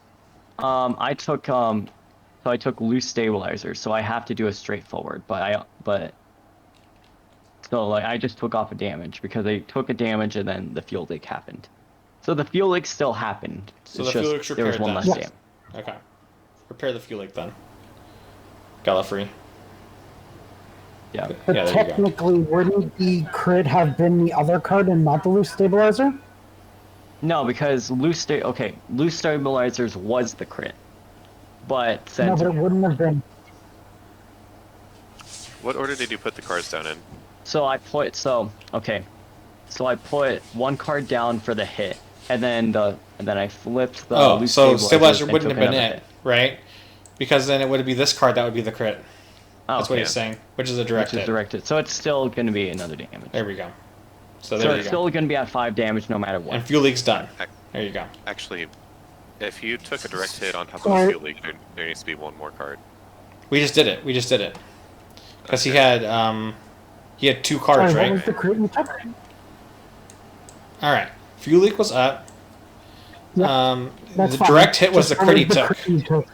C: I took loose stabilizer, so I have to do a straightforward. So like I just took off a damage because I took a damage and then the fuel leak happened. So the fuel leak still happened.
A: So
C: It's
A: the fuel
C: just
A: leak's
C: there was
A: repaired
C: one
A: then.
C: less
B: Yes.
C: damage.
A: Okay. Repair the fuel leak then. Gallifrey.
C: Yeah.
B: But
A: Yeah, there you go.
B: technically, wouldn't the crit have been the other card and not the loose stabilizer?
C: No, because loose stabilizers was the crit, but
B: No,
C: since
B: but it wouldn't have been.
E: What order did you put the cards down in?
C: so I put one card down for the hit, and then I flipped the
A: Oh,
C: loose
A: so
C: stabilizer
A: stabilizer
C: and
A: wouldn't
C: took
A: have been
C: another
A: it,
C: hit.
A: right? Because then it would be this card that would be the crit.
C: Oh,
A: That's what
C: okay.
A: he's saying, which is a direct
C: Which is
A: hit.
C: directed. So it's still going to be another damage.
A: There we go. So
C: So
A: there you
C: it's
A: go.
C: still going to be at 5 damage no matter what.
A: And fuel leak's done. There you go.
E: Actually, if you took a direct hit on top of
B: Sorry.
E: a fuel leak, there needs to be one more card.
A: We just did it. Because he
E: Okay.
A: had 2 cards,
B: Sorry,
A: right?
B: what was the crit you took?
A: All right. Fuel leak was up.
B: Yeah, that's
A: The
B: fine.
A: direct hit was
B: Just
A: the
B: what
A: crit he
B: was the
A: took.
B: crit you took?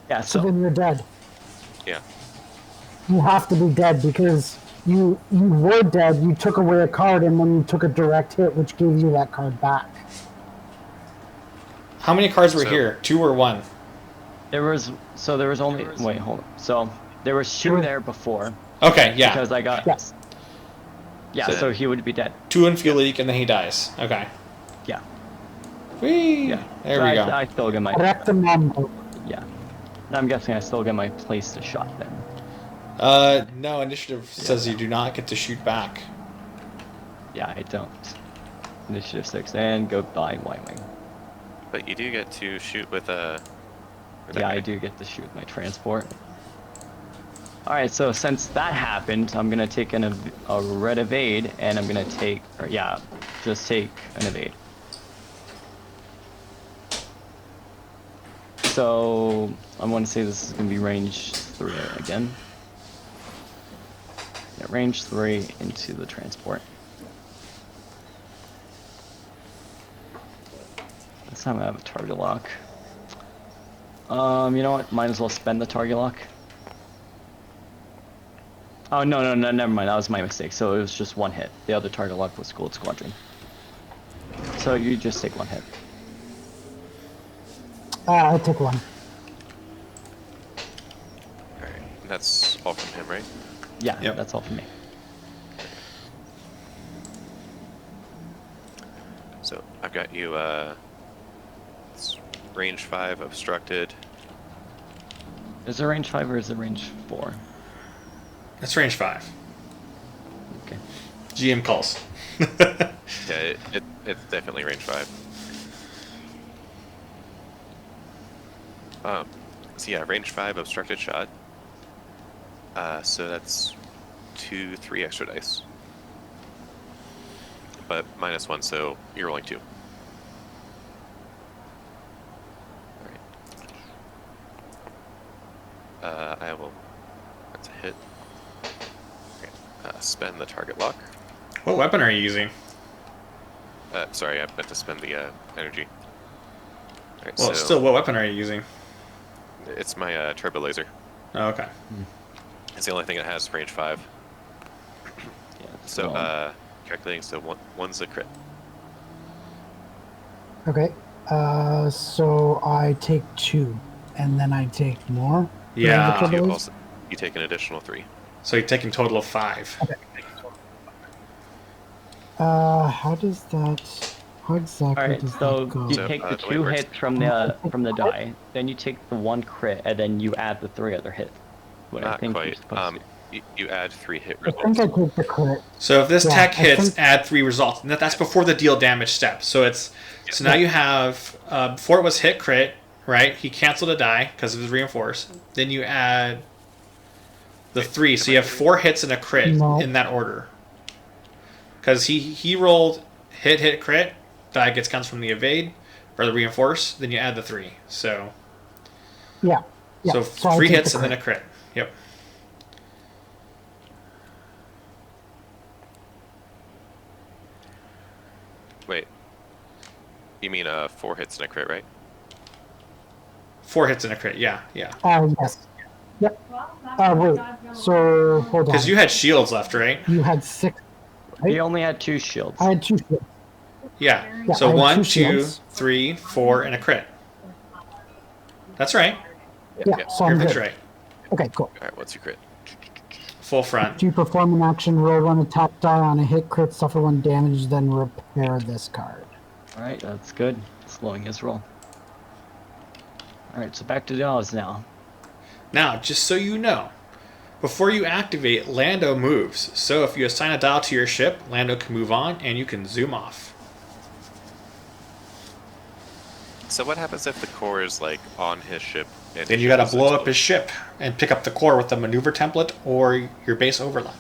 C: Yeah,
B: So
C: so
B: then you're dead.
E: Yeah.
B: You have to be dead because you were dead. You took away a card and then you took a direct hit, which gave you that card back.
A: How many cards were
E: So-
A: here? 2 or 1?
C: there was only wait, hold on. So there was 2 there before
A: Okay, yeah.
C: because I got
B: Yes.
C: Yeah,
E: So-
C: so he would be dead.
A: 2 in fuel leak, and then he dies. Okay.
C: Yeah.
A: Whee!
C: Yeah.
A: There
C: So
A: we go.
C: I still get my
B: Rectamambo.
C: yeah. And I'm guessing I still get my place to shot then.
A: No, initiative says you do not get to shoot back.
C: Yeah, I don't. Initiative 6 and go by Y-wing.
E: But you do get to shoot with a.
C: Yeah, I do get to shoot my transport. Alright, so since that happened, I'm gonna take a red evade, and I'm gonna just take an evade. So, I want to say this is gonna be range 3 again. Yeah, range 3 into the transport. This time I have a target lock. You know what? Might as well spend the target lock. Oh, no, never mind. That was my mistake. So it was just 1 hit. The other target lock was Gold Squadron. So you just take 1 hit.
B: I took 1.
E: Alright. That's all from him, right?
C: Yeah,
A: Yep.
C: that's all for me.
E: So I've got you, it's range 5 obstructed.
C: Is it range 5 or is it range 4?
A: That's range 5.
C: Okay.
A: GM calls.
E: Yeah, it's definitely range 5. So yeah, range 5 obstructed shot. So that's 3 extra dice. But -1, so you're rolling 2. Alright. I will. That's a hit. Okay. Spend the target lock.
A: What weapon are you using?
E: Sorry, I meant to spend the energy. Alright,
A: Well,
E: so
A: still, what weapon are you using?
E: it's my turbo laser.
A: Oh, okay.
E: It's the only thing that has range 5.
C: Yeah.
E: So, calculating, so one's a crit.
B: Okay. So I take 2, and then I take more.
A: Yeah.
B: Turbo
E: You
B: laser?
E: also you take an additional 3.
A: So you're taking total of 5.
B: How does that? How exactly
C: Alright,
B: does
C: so
B: that go?
C: you
E: So,
C: take the
E: the way it
C: 2
E: works-
C: hits from the die, then you take the 1 crit, and then you add the 3 other hits. What I
E: Not
C: think you're
E: quite.
C: supposed to.
E: You add 3 hit
B: I think
E: results.
B: I take the crit.
A: So if this
B: Yeah,
A: tech
B: I
A: hits,
B: think-
A: add 3 results. And that's before the deal damage step. So so now you have before it was hit crit, right? He canceled a die because it was reinforced. Then you add the 3, so you have 4 hits and a crit
B: No.
A: in that order. Because he rolled hit crit, die gets counts from the evade or the reinforce. Then you add the 3. So
B: Yeah. Yeah,
A: So
B: I
A: 3
B: take
A: hits
B: the
A: and then a
B: crit.
A: crit. Yep.
E: Wait. You mean 4 hits and a crit, right?
A: 4 hits and a crit. Yeah, yeah.
B: Yes. Yep. Wait. So hold on.
A: Because you had shields left, right?
B: You had 6,
C: He
B: right?
C: only had 2 shields.
B: I had 2 shields.
A: Yeah.
B: Yeah,
A: So
B: I had
A: 1, 2,
B: 2 shields.
A: 3, 4, and a crit. That's right.
B: Yeah,
E: Yep.
B: so
A: Your
B: I'm
A: pit's
B: good.
A: right.
B: Okay, cool.
E: All right. What's your crit?
A: Full front.
B: If you perform an action, roll 1 attack die on a hit, crit, suffer 1 damage, then repair this card.
C: Alright, that's good. Slowing his roll. Alright, so back to Jaws now.
A: Now, just so you know, before you activate, Lando moves. So if you assign a dial to your ship, Lando can move on and you can zoom off.
E: So what happens if the core is like on his ship? And
A: Then
E: his
A: you
E: ship
A: gotta
E: is
A: blow up
E: exploded?
A: his ship and pick up the core with the maneuver template or your base overlap.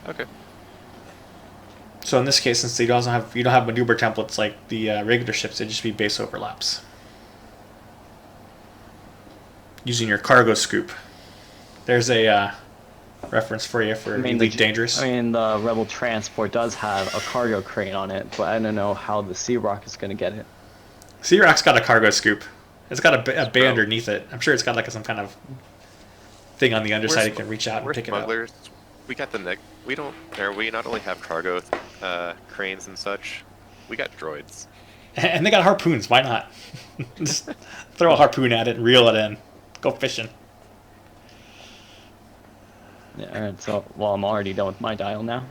E: Okay.
A: So in this case, since you don't have maneuver templates like the regular ships, it'd just be base overlaps. Using your cargo scoop. There's a reference for you for Elite Dangerous.
C: I mean, the Rebel transport does have a cargo crane on it, but I don't know how the Sea Rock is going to get it.
A: Sea Rock's got a cargo scoop. It's got a bay
E: Bro.
A: underneath it. I'm sure it's got like some kind of thing on the underside you can reach out and
E: We're
A: pick it up.
E: smugglers. We got the neck. We don't. Or we not only have cargo cranes and such. We got droids.
A: And they got harpoons. Why not? Just throw a harpoon at it and reel it in. Go fishing.
C: Yeah, alright, so, well, I'm already done with my dial now.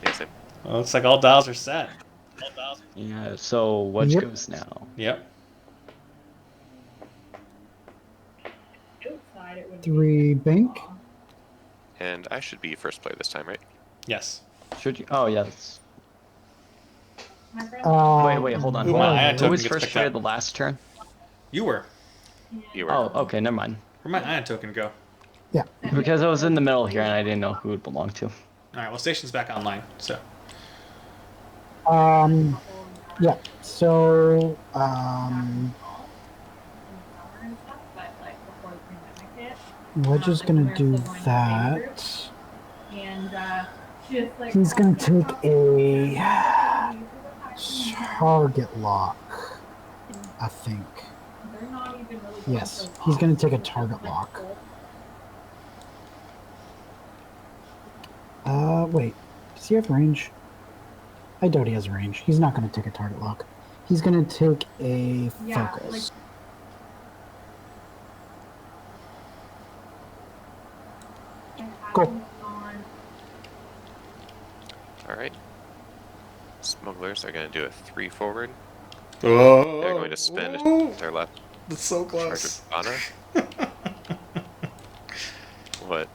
E: Yeah, same.
A: Well, looks like all dials are set.
C: Yeah, so Wedge
B: Yep.
C: goes now.
A: Yep.
B: 3 bank.
E: And I should be first play this time, right?
A: Yes.
C: Should you? Oh, yes. Wait, hold on.
A: Ooh,
C: Hold
A: my
C: on.
A: ion
C: Who
A: token
C: was
A: gets
C: first
A: picked
C: player
A: up.
C: the last turn?
A: You were.
E: You were.
C: Oh, okay, never mind.
A: Where'd my ion token go?
B: Yeah.
C: Because I was in the middle here and I didn't know who it belonged to.
A: Alright, well, station's back online, so.
B: Yeah. So, Wedge is gonna do that. He's gonna take a target lock, I think. Yes, he's gonna take a target lock. Wait. Does he have range? I doubt he has range. He's not gonna take a target lock. He's gonna take a focus. Cool.
E: All right. Smugglers are going to do a 3 forward.
A: Oh.
E: They're going to spend
A: Ooh,
E: their left
A: that's so
E: charge
A: close.
E: of Anna. What?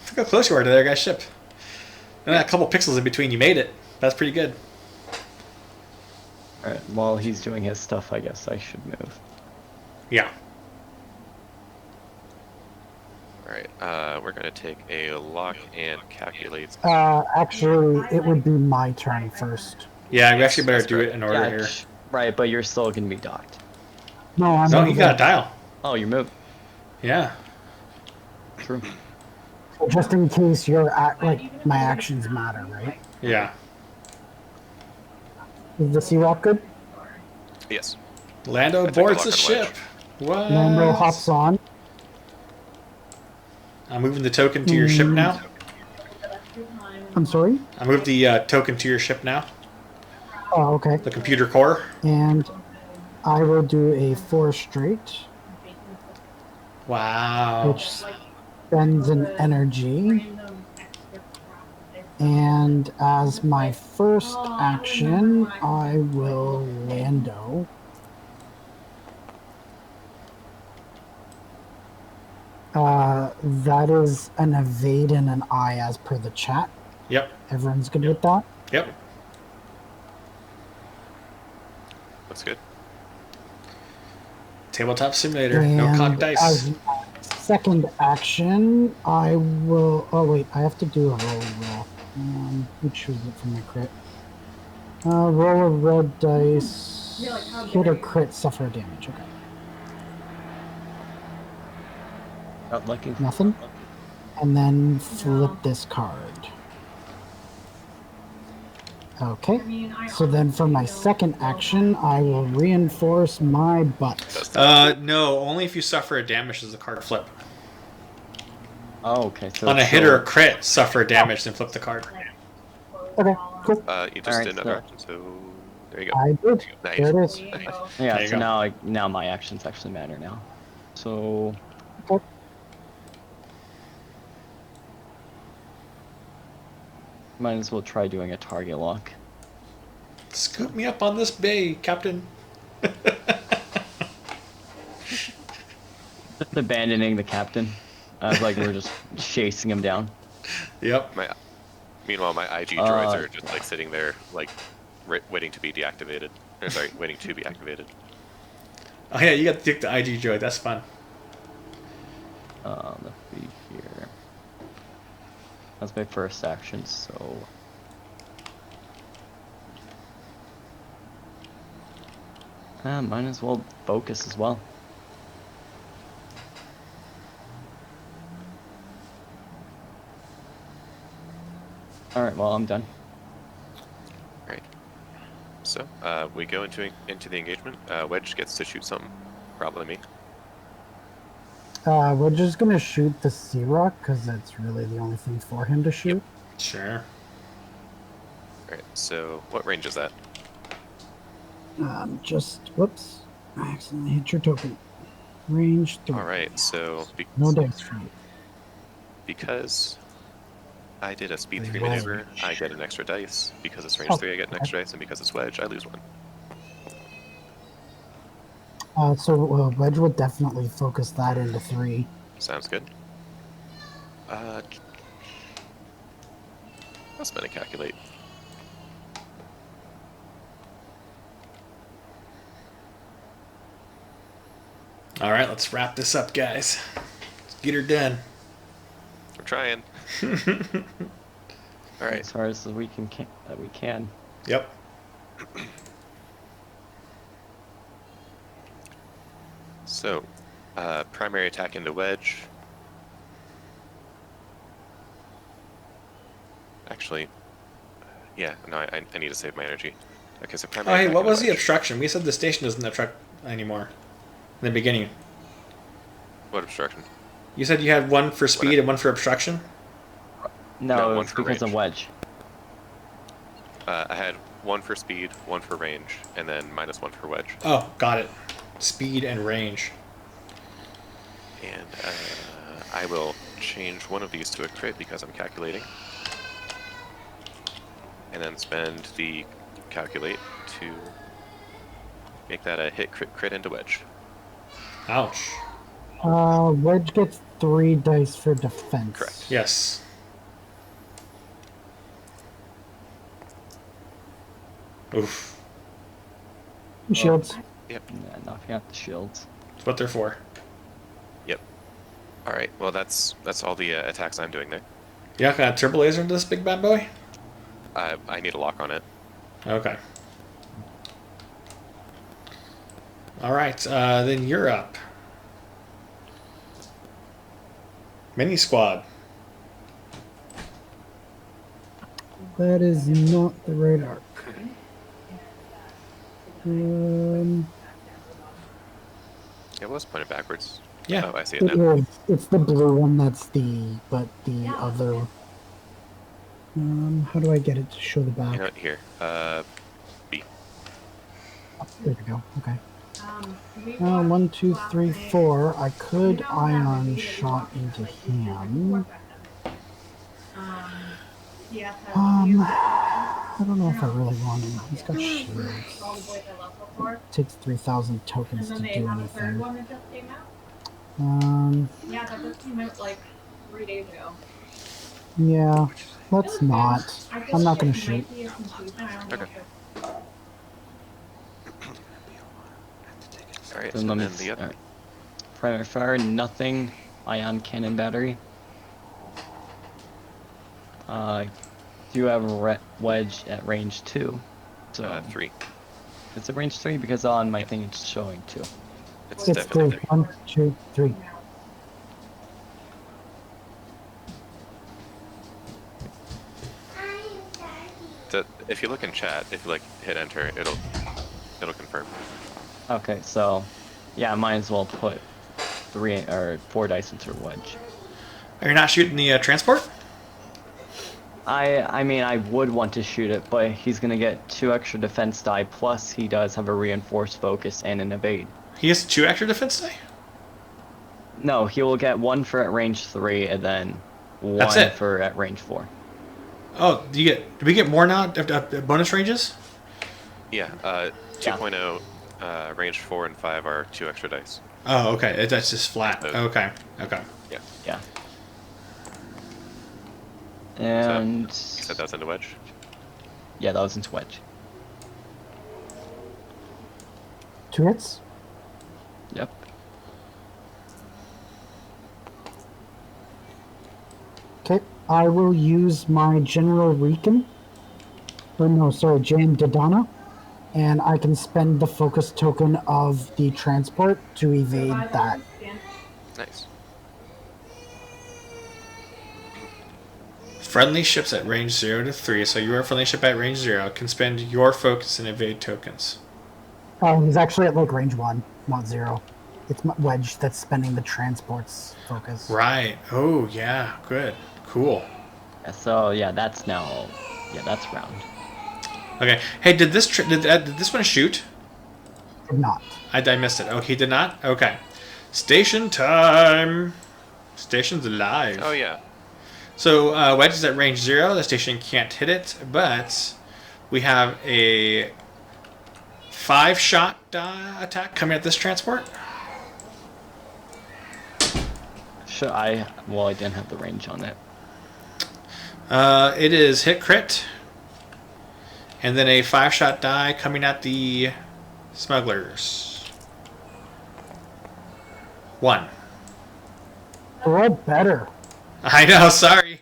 A: Look how close you are to their guy's ship. And a couple pixels in between, you made it. That's pretty good.
C: Alright, while he's doing his stuff, I guess I should move.
A: Yeah.
E: All right. We're going to take a lock and calculate.
B: Actually, it would be my turn first.
A: Yeah, we actually better
E: That's
A: do
E: right.
A: it in order
C: Yeah,
A: here.
C: right, but you're still gonna be docked.
B: No, I'm
A: No,
B: gonna
A: you
B: go.
A: got a dial.
C: Oh, you're moved.
A: Yeah.
C: True.
B: Just in case my actions matter, right?
A: Yeah.
B: Is the Sea Rock good?
E: Yes.
A: Lando
E: took a
A: boards
E: lock
A: the
E: on
A: ship. What?
B: Lando hops on.
A: I'm moving the token to your ship now.
B: I'm sorry?
A: I moved the token to your ship now.
B: Oh, okay.
A: The computer core.
B: And I will do a 4 straight,
A: Wow.
B: which spends an energy. And as my first action, I will Lando. That is an evade and an I as per the chat.
A: Yep.
B: Everyone's good with that?
A: Yep.
E: Looks good.
A: Tabletop simulator. No
B: And
A: cock dice.
B: as my second action, I will. Oh wait, I have to do a roll. Which was it for my crit? Roll a red dice. Hit or crit, suffer damage. Okay.
C: Not lucky.
B: Nothing. And then flip this card. Okay. So then for my second action, I will reinforce my butt.
A: No, only if you suffer a damage does the card flip.
C: Oh, okay. So
A: On a
C: it's
A: hit or a
C: still-
A: crit, suffer damage, then flip the card.
B: Okay, cool.
E: You just
C: Alright,
E: did another
C: so-
E: action, so there you go.
B: I did.
E: Nice.
B: There it is.
E: Nice.
C: Yeah.
A: There you
C: So
A: go.
C: now my actions actually matter now. So
B: Okay.
C: might as well try doing a target lock.
A: Scoop me up on this bay, Captain.
C: Just abandoning the captain. Like we're just chasing him down.
A: Yep.
E: Meanwhile, my IG droids are just like sitting there, like waiting to be deactivated. Or, sorry, waiting to be activated.
A: Oh yeah, you got to take the IG droid. That's fun.
C: Let's see here. That's my first action, so might as well focus as well. Alright, well I'm done.
E: Right. So we go into the engagement. Wedge gets to shoot something. Probably me.
B: We're just gonna shoot the Sea Rock because that's really the only thing for him to shoot.
A: Sure.
E: All right. So what range is that?
B: Whoops. I accidentally hit your token. Range 3.
E: All right. So
B: No dice for you.
E: because I did a speed 3
B: Wow.
E: maneuver, I get an extra dice. Because it's range 3, I get an extra dice, and because it's wedge, I lose 1.
B: Wedge will definitely focus that into 3.
E: Sounds good. I'll spend a calculate.
A: All right, let's wrap this up, guys. Let's get her done.
E: I'm trying. All right.
C: As far as we can.
A: Yep.
E: So, primary attack into wedge. Actually, yeah, no, I need to save my energy. Okay, so
A: Oh,
E: primary
A: hey,
E: attack
A: what
E: into
A: was the
E: wedge.
A: obstruction? We said the station doesn't obstruct anymore. In the beginning.
E: What obstruction?
A: You said you had one for speed and one for obstruction?
C: No,
E: No, one
C: it's
E: for
C: because of
E: range.
C: wedge.
E: I had 1 for speed, 1 for range, and then -1 for wedge.
A: Oh, got it. Speed and range.
E: And I will change one of these to a crit because I'm calculating. And then spend the calculate to make that a hit crit into wedge.
A: Ouch.
B: Wedge gets 3 dice for defense.
E: Correct.
A: Yes. Oof.
B: Shields.
E: Yep.
C: Yeah, knocking out the shields.
A: That's what they're for.
E: Yep. All right. Well, that's all the attacks I'm doing there.
A: You not gonna turbo laser into this big bad boy?
E: I need a lock on it.
A: Okay. All right, then you're up. Mini squad.
B: That is not the right arc.
E: It was pointed backwards.
A: Yeah.
E: Oh, I see it
B: It
E: now.
B: is. It's the blue one that's but the other. How do I get it to show the back?
E: You know what? Here. B.
B: Oh, there we go. Okay. 1, 2, 3, 4. I could ion shot into him. I don't know if I really want him. He's got shields. Takes 3,000 tokens to do anything.
F: Yeah, that just came out like 3 days ago.
B: Yeah, let's not. I'm not gonna shoot.
E: Okay. All right.
C: So
E: So
C: let me
E: then the other.
C: alright. Primary fire, nothing. Ion cannon battery. Do have a wedge at range 2. So
E: 3.
C: it's a range 3 because on my thing it's showing 2.
E: It's
B: It's
E: definitely
B: 3. 1, 2, 3.
E: If you look in chat, if you like hit enter, it'll confirm.
C: Okay, so yeah, I might as well put 3 or 4 dice into a wedge.
A: Are you not shooting the transport?
C: I mean, I would want to shoot it, but he's gonna get 2 extra defense die, plus he does have a reinforced focus and an evade.
A: He has 2 extra defense die?
C: No, he will get 1 for at range 3, and then
A: That's
C: 1
A: it.
C: for at range 4.
A: Oh, do we get more now? Bonus ranges?
E: Yeah, 2.0, range 4 and 5 are 2 extra dice.
A: Oh, okay. That's just flat. Okay.
E: Yeah.
C: Yeah. And
E: You said that was into wedge?
C: yeah, that was into wedge.
B: 2 hits.
C: Yep.
B: Okay, I will use my General Recon. Or no, sorry, Jane Dodonna. And I can spend the focus token of the transport to evade that.
E: Nice.
A: Friendly ships at range 0 to 3, so your friendly ship at range 0 can spend your focus and evade tokens.
B: Oh, he's actually at like range 1, not 0. It's my wedge that's spending the transport's focus.
A: Right. Oh, yeah. Good. Cool.
C: Yeah, so yeah, that's now. Yeah, that's round.
A: Okay. Hey, did this one shoot?
B: Did not.
A: I missed it. Okay, he did not? Okay. Station time. Station's alive.
E: Oh yeah.
A: So, wedge is at range 0. The station can't hit it, but we have a 5-shot attack coming at this transport.
C: Sure, well, I didn't have the range on it.
A: It is hit crit, and then a 5-shot die coming at the smugglers. 1.
B: We're all better.
A: I know, sorry.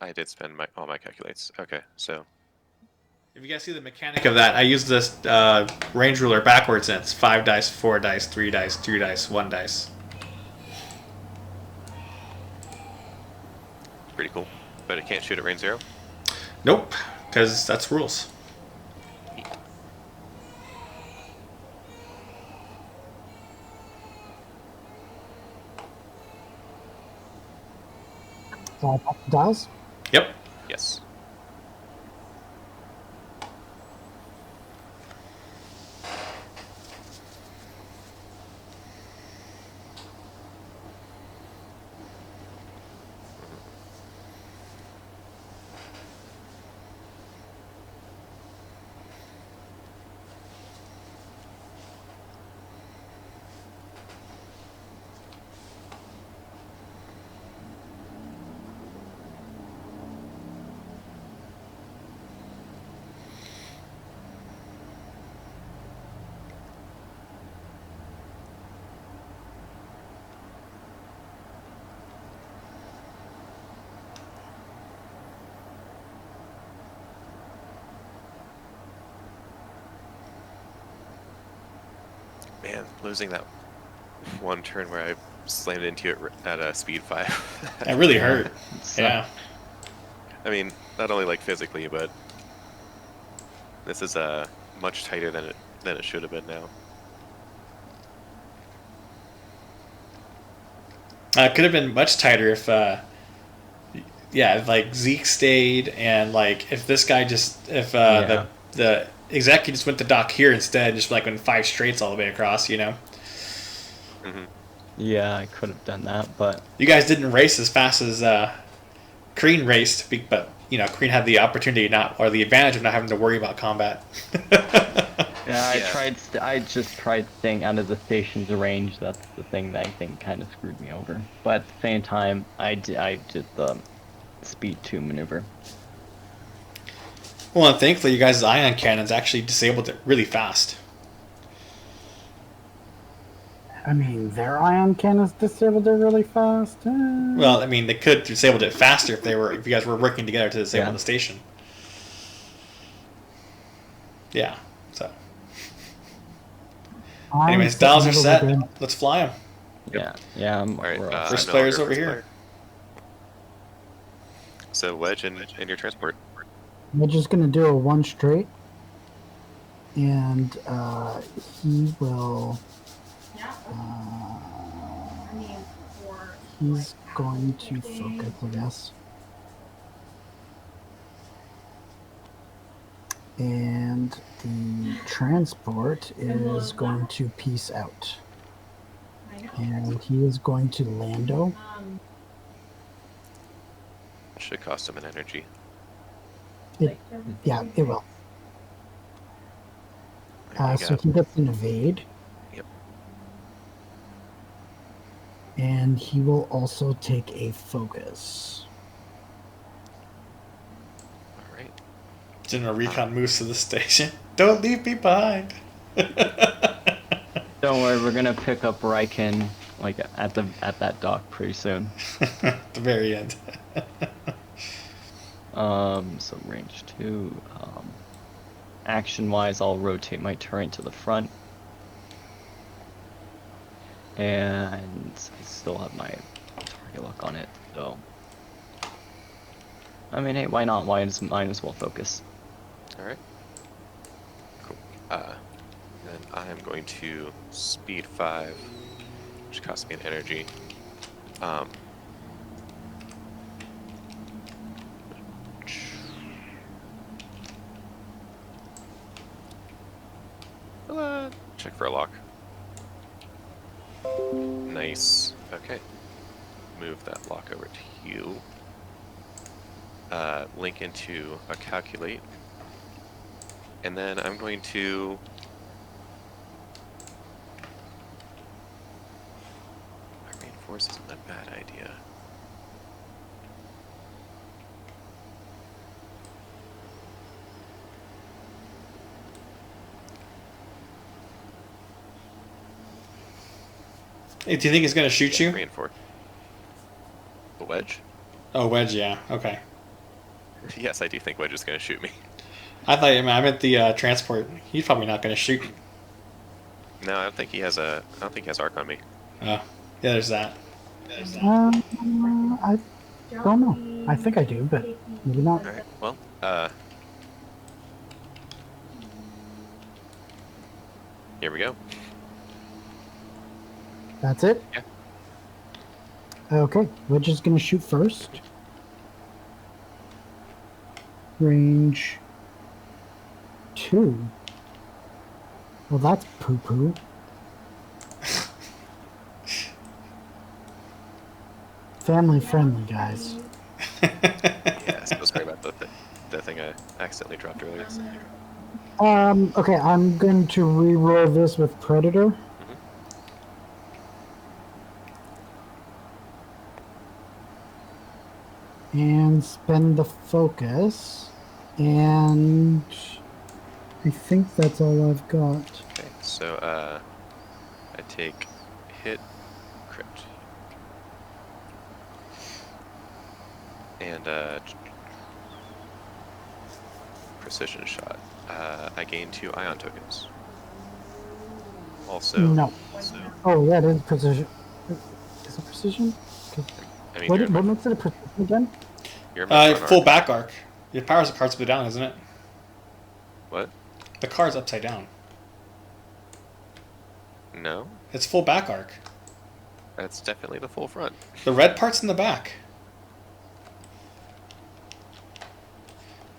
E: I did spend all my calculates. Okay, so
A: If you guys see the mechanic of that, I use this range ruler backwards, and it's 5 dice, 4 dice, 3 dice, 2 dice, 1 dice.
E: pretty cool. But it can't shoot at range 0?
A: Nope, because that's rules.
B: Dials?
A: Yep.
E: Yes. Man, losing that one turn where I slammed into it at speed 5.
A: That really hurt.
C: So-
A: Yeah.
E: I mean, not only like physically, but this is much tighter than it should have been now.
A: It could have been much tighter if, if like Zeke stayed, and like if this guy
C: Yeah.
A: the executive just went to dock here instead, just like went 5 straights all the way across, you know.
E: Hmm.
C: Yeah, I could have done that, but
A: You guys didn't race as fast as Kreen raced, but you know Kreen had the opportunity or the advantage of not having to worry about combat.
C: yeah,
E: Yeah.
C: I just tried staying out of the station's range. That's the thing that I think kind of screwed me over. But at the same time, I did the speed 2 maneuver.
A: Well, and thankfully, you guys' ion cannons actually disabled it really fast.
B: I mean, their ion cannons disabled it really fast.
A: Well, I mean, they could have disabled it faster if you guys were working together to disable
C: Yeah.
A: the station. Yeah. So, anyways, dials are set. Let's fly them.
C: Yeah,
E: All right.
C: we're all
E: I'm
A: First
E: no
A: player's
E: longer
A: over
E: first
A: here.
E: player. So Wedge and your transport.
B: We're just gonna do a 1 straight, and he will.
F: Yeah. I mean, for
B: He's going to focus, I guess. And the transport is going to peace out.
F: I know.
B: And he is going to Lando.
E: Should cost him an energy.
B: Yeah, it will.
E: There you
B: So
E: go.
B: he gets an evade.
E: Yep.
B: And he will also take a focus.
E: All right.
A: General Recon moves to the station. Don't leave me behind.
C: Don't worry, we're gonna pick up Riken like at that dock pretty soon.
A: At the very end.
C: So range 2. Action-wise, I'll rotate my turret to the front. And I still have my target lock on it, so... I mean, hey, why not? Might as well focus.
E: All right. Cool. Then I am going to speed 5, which costs me an energy. Check for a lock. Nice. Okay. Move that lock over to you. Link into a calculate. And then I'm going to... Reinforce isn't a bad idea.
A: Hey, do you think he's going to shoot you?
E: Reinforce. The wedge?
A: Oh, Wedge, yeah. Okay.
E: Yes, I do think Wedge is going to shoot me.
A: I thought I meant the transport. He's probably not going to shoot you.
E: No, I don't think he has arc on me.
A: Oh, yeah, there's that.
B: I don't know. I think I do, but maybe not.
E: All right. Well, here we go.
B: That's it?
E: Yeah.
B: Okay, Wedge is going to shoot first. Range 2. Well, that's poo-poo. Family friendly, guys.
E: Yeah, so sorry about the thing I accidentally dropped earlier.
B: Okay, I'm going to re-roll this with Predator. And spend the focus. And I think that's all I've got.
E: Okay, so I take hit, crit, and precision shot. I gain 2 ion tokens. Also,
B: No. Oh, that is precision. Is it precision?
E: I mean,
B: What makes it a precision again?
E: you're my front
A: Full
E: arc.
A: back arc. Your power's the card's upside down, isn't it?
E: What?
A: The card's upside down.
E: No,
A: It's full back arc.
E: that's definitely the full front.
A: The red part's in the back.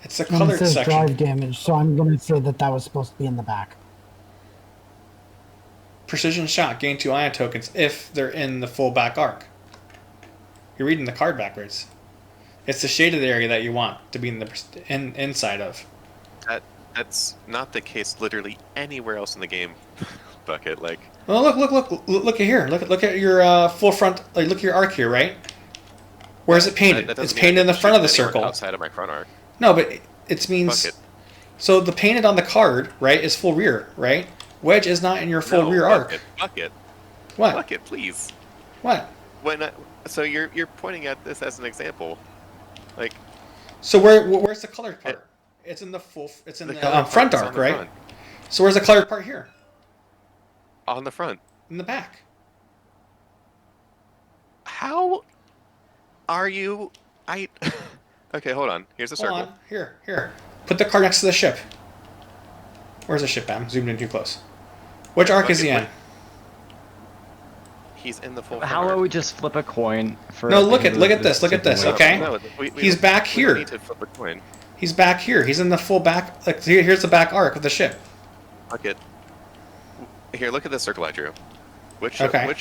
A: It's the
B: And it
A: colored
B: says
A: section.
B: drive damage, so I'm going to say that was supposed to be in the back.
A: Precision shot, gain 2 ion tokens if they're in the full back arc. You're reading the card backwards. It's the shaded area that you want to be in the inside of.
E: That's not the case literally anywhere else in the game. Bucket, like.
A: Oh, look at here. Look at your full front. Like, look at your arc here, right? Where's it painted?
E: That doesn't
A: It's
E: mean I
A: painted in the
E: can
A: front of the
E: shoot anywhere
A: circle.
E: outside of my front arc.
A: No, but it means.
E: Bucket.
A: So the painted on the card, right, is full rear, right? Wedge is not in your full rear arc.
E: Bucket.
A: What?
E: Bucket, please.
A: What?
E: So you're pointing at this as an example, like.
A: So where's the colored part? It's in the full. It's in the
E: colored
A: front
E: part is
A: arc,
E: on the
A: right?
E: front.
A: So where's the colored part here?
E: On the front.
A: In the back.
E: How are you? Okay, hold on. Here's a
A: Hold
E: circle.
A: on. Here. Put the card next to the ship. Where's the ship? I'm zoomed in too close. Which arc is he in?
E: He's in the full.
C: How
E: front
C: about
E: arc.
C: we just flip a coin for?
A: No, look
C: because
A: at this. Look at this.
C: stupid
A: Okay.
E: No,
A: He's back
E: we
A: here.
E: don't need to flip a coin.
A: He's back here. He's in the full back. Like here's the back arc of the ship.
E: Look at. Here, look at this circle I drew. Which
A: Okay.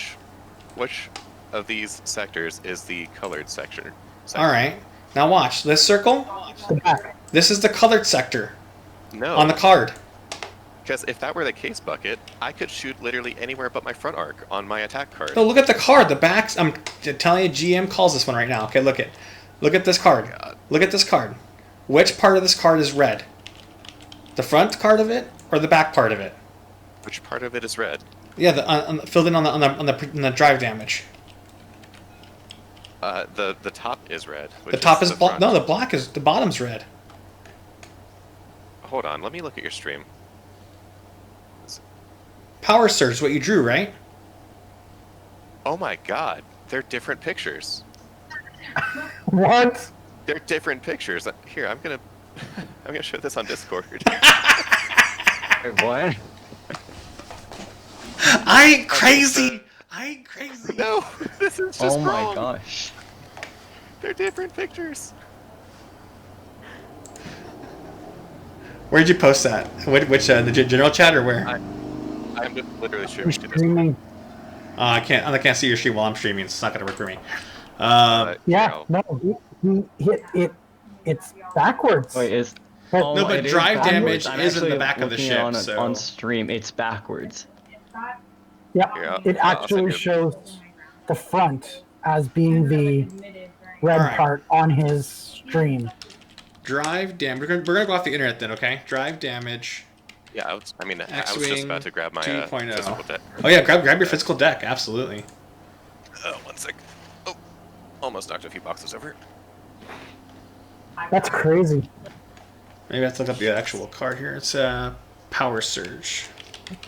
E: which of these sectors is the colored sector?
A: All right. Now watch this circle.
B: The back.
A: This is the colored sector
E: No.
A: on the card.
E: Because if that were the case bucket, I could shoot literally anywhere but my front arc on my attack card.
A: No, look at the card. The backs. I'm telling you, GM calls this one right now. Okay, look at this card.
E: God.
A: Look at this card. Which part of this card is red? The front part of it or the back part of it?
E: Which part of it is red?
A: Yeah, filled in on the drive damage.
E: The top is red.
A: The top is
E: the
A: black.
E: front.
A: No, the bottom's red.
E: Hold on, let me look at your stream.
A: Power surge is what you drew, right?
E: Oh my god, they're different pictures.
B: What?
E: They're different pictures. Here, I'm gonna show this on Discord.
C: Wait, what?
A: I ain't crazy. I ain't crazy.
E: No, this is just
C: Oh my
E: wrong.
C: gosh.
E: They're different pictures.
A: Where'd you post that? Which the general chat or where?
E: I'm just literally
B: You're
E: streaming to Discord.
B: streaming.
A: I can't see your stream while I'm streaming. It's not gonna work for me.
B: Yeah, no, it's backwards.
C: Wait, is
B: But-
A: No, but
C: it is
A: drive
C: backwards.
A: damage
C: I'm
A: is in the
C: actually
A: back of the
C: looking
A: ship,
C: On,
A: so-
C: on stream, it's backwards.
B: Yeah,
E: Here,
B: it
E: I'll
B: actually
E: send you-
B: shows the front as being the red
A: Alright.
B: part on his stream.
A: Drive damage. We're gonna go off the internet then, okay? Drive damage.
E: Yeah, I was just
A: X-Wing
E: about to grab my
A: 2.0.
E: physical deck.
A: Oh yeah, grab your physical deck. Absolutely.
E: One sec. Oh, almost knocked a few boxes over.
B: That's crazy.
A: Maybe I have to look up the actual card here. It's power surge.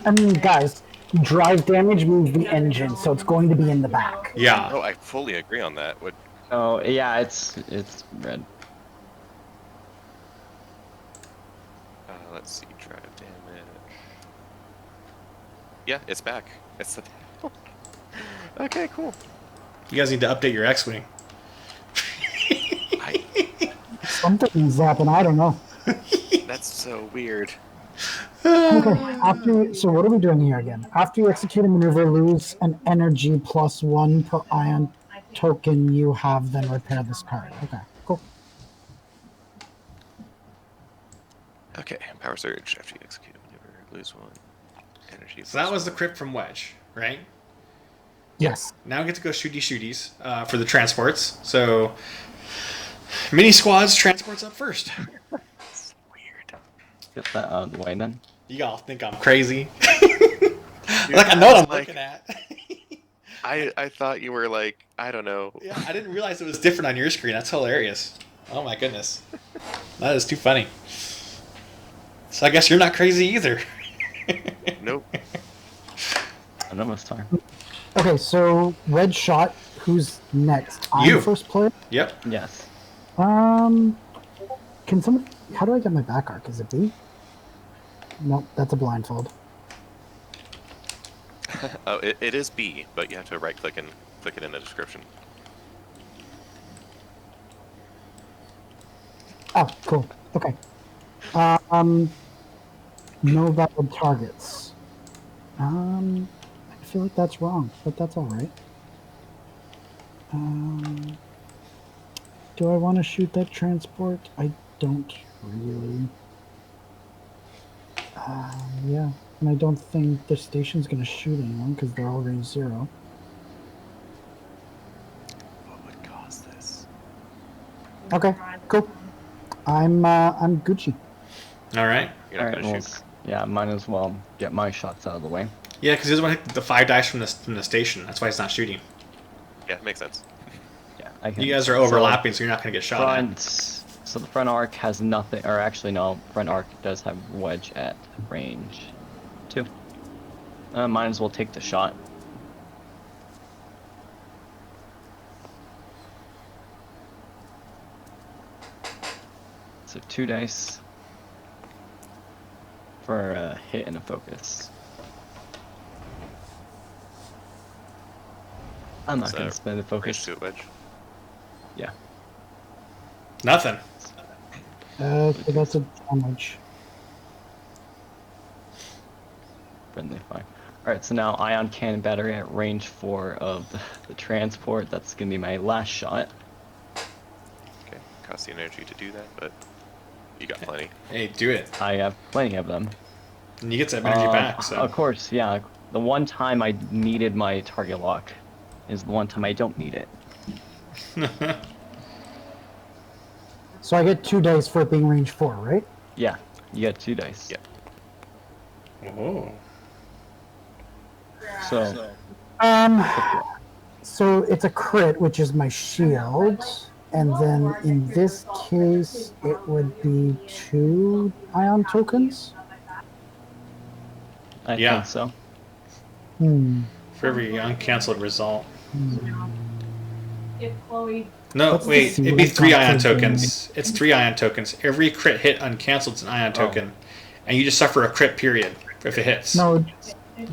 B: I mean, guys, drive damage means the engine, so it's going to be in the back.
A: Yeah.
E: Oh, I fully agree on that.
C: Oh yeah, it's red.
E: Let's see, drive damage. Yeah, it's back. It's the. Okay, cool.
A: You guys need to update your X-wing.
B: Something's happened. I don't know.
E: That's so weird.
B: Okay. So what are we doing here again? After you execute a maneuver, lose an energy +1 per ion token you have, then repair this card. Okay. Cool.
E: Okay, power surge after you execute a maneuver, lose one energy.
A: So that was the crypt from Wedge, right?
B: Yes.
A: Now we get to go shooties for the transports. So mini squads transports up first.
E: That's weird.
C: Get that out of the way then.
A: You all think I'm crazy.
E: Dude,
A: Like I know what I'm
E: like-
A: looking at.
E: I thought you were like, I don't know.
A: Yeah, I didn't realize it was different on your screen. That's hilarious. Oh my goodness. That is too funny. So I guess you're not crazy either.
E: Nope.
C: Another time.
B: Okay. So red shot. Who's next?
A: You.
B: I'm first player.
A: Yep.
C: Yes.
B: Can somebody? How do I get my back arc? Is it B? Nope, that's a blindfold.
E: Oh, it is B, but you have to right click and click it in the description.
B: Oh, cool. Okay. No valid targets. I feel like that's wrong, but that's all right. Do I want to shoot that transport? I don't really. Yeah, and I don't think the station's gonna shoot anyone because they're all range 0.
E: What would cause this?
B: Okay, cool. I'm Gucci.
A: All right.
E: You're not
C: Alright,
E: gonna
C: well,
E: shoot.
C: yeah, might as well get my shots out of the way.
A: Yeah, because he doesn't want to hit the 5 dice from the station. That's why he's not shooting.
E: Yeah, makes sense.
C: Yeah, I can.
A: You guys are overlapping, so you're not going to get shot at.
C: Front. So the front arc has nothing, or actually no, front arc does have wedge at range 2. Might as well take the shot. So 2 dice for a hit and a focus. I'm not
E: So,
C: going to spend the focus.
E: Range 2 wedge.
C: Yeah.
A: Nothing.
B: So that's a damage.
C: Friendly fire. Alright, so now ion cannon battery at range 4 of the transport. That's going to be my last shot.
E: Okay, costs the energy to do that, but you got plenty.
A: Hey, do it.
C: I have plenty of them.
A: And you get some energy back, so.
C: Of course, yeah. The one time I needed my target lock is the one time I don't need it.
B: So I get 2 dice for it being range 4, right?
C: Yeah, you get 2 dice.
E: Yep.
A: Oh.
C: So,
B: So it's a crit, which is my shield, and then in this case, it would be 2 ion tokens.
C: I
A: Yeah.
C: think so.
A: For every uncancelled result.
F: If Chloe
A: No,
B: Let's
A: wait,
B: see
A: it'd
B: what
A: be
B: it's
A: 3
B: got
A: ion
B: for
A: tokens. It's 3 ion tokens. Every crit hit uncancelled is an ion token. And you just suffer a crit period if it hits.
B: No,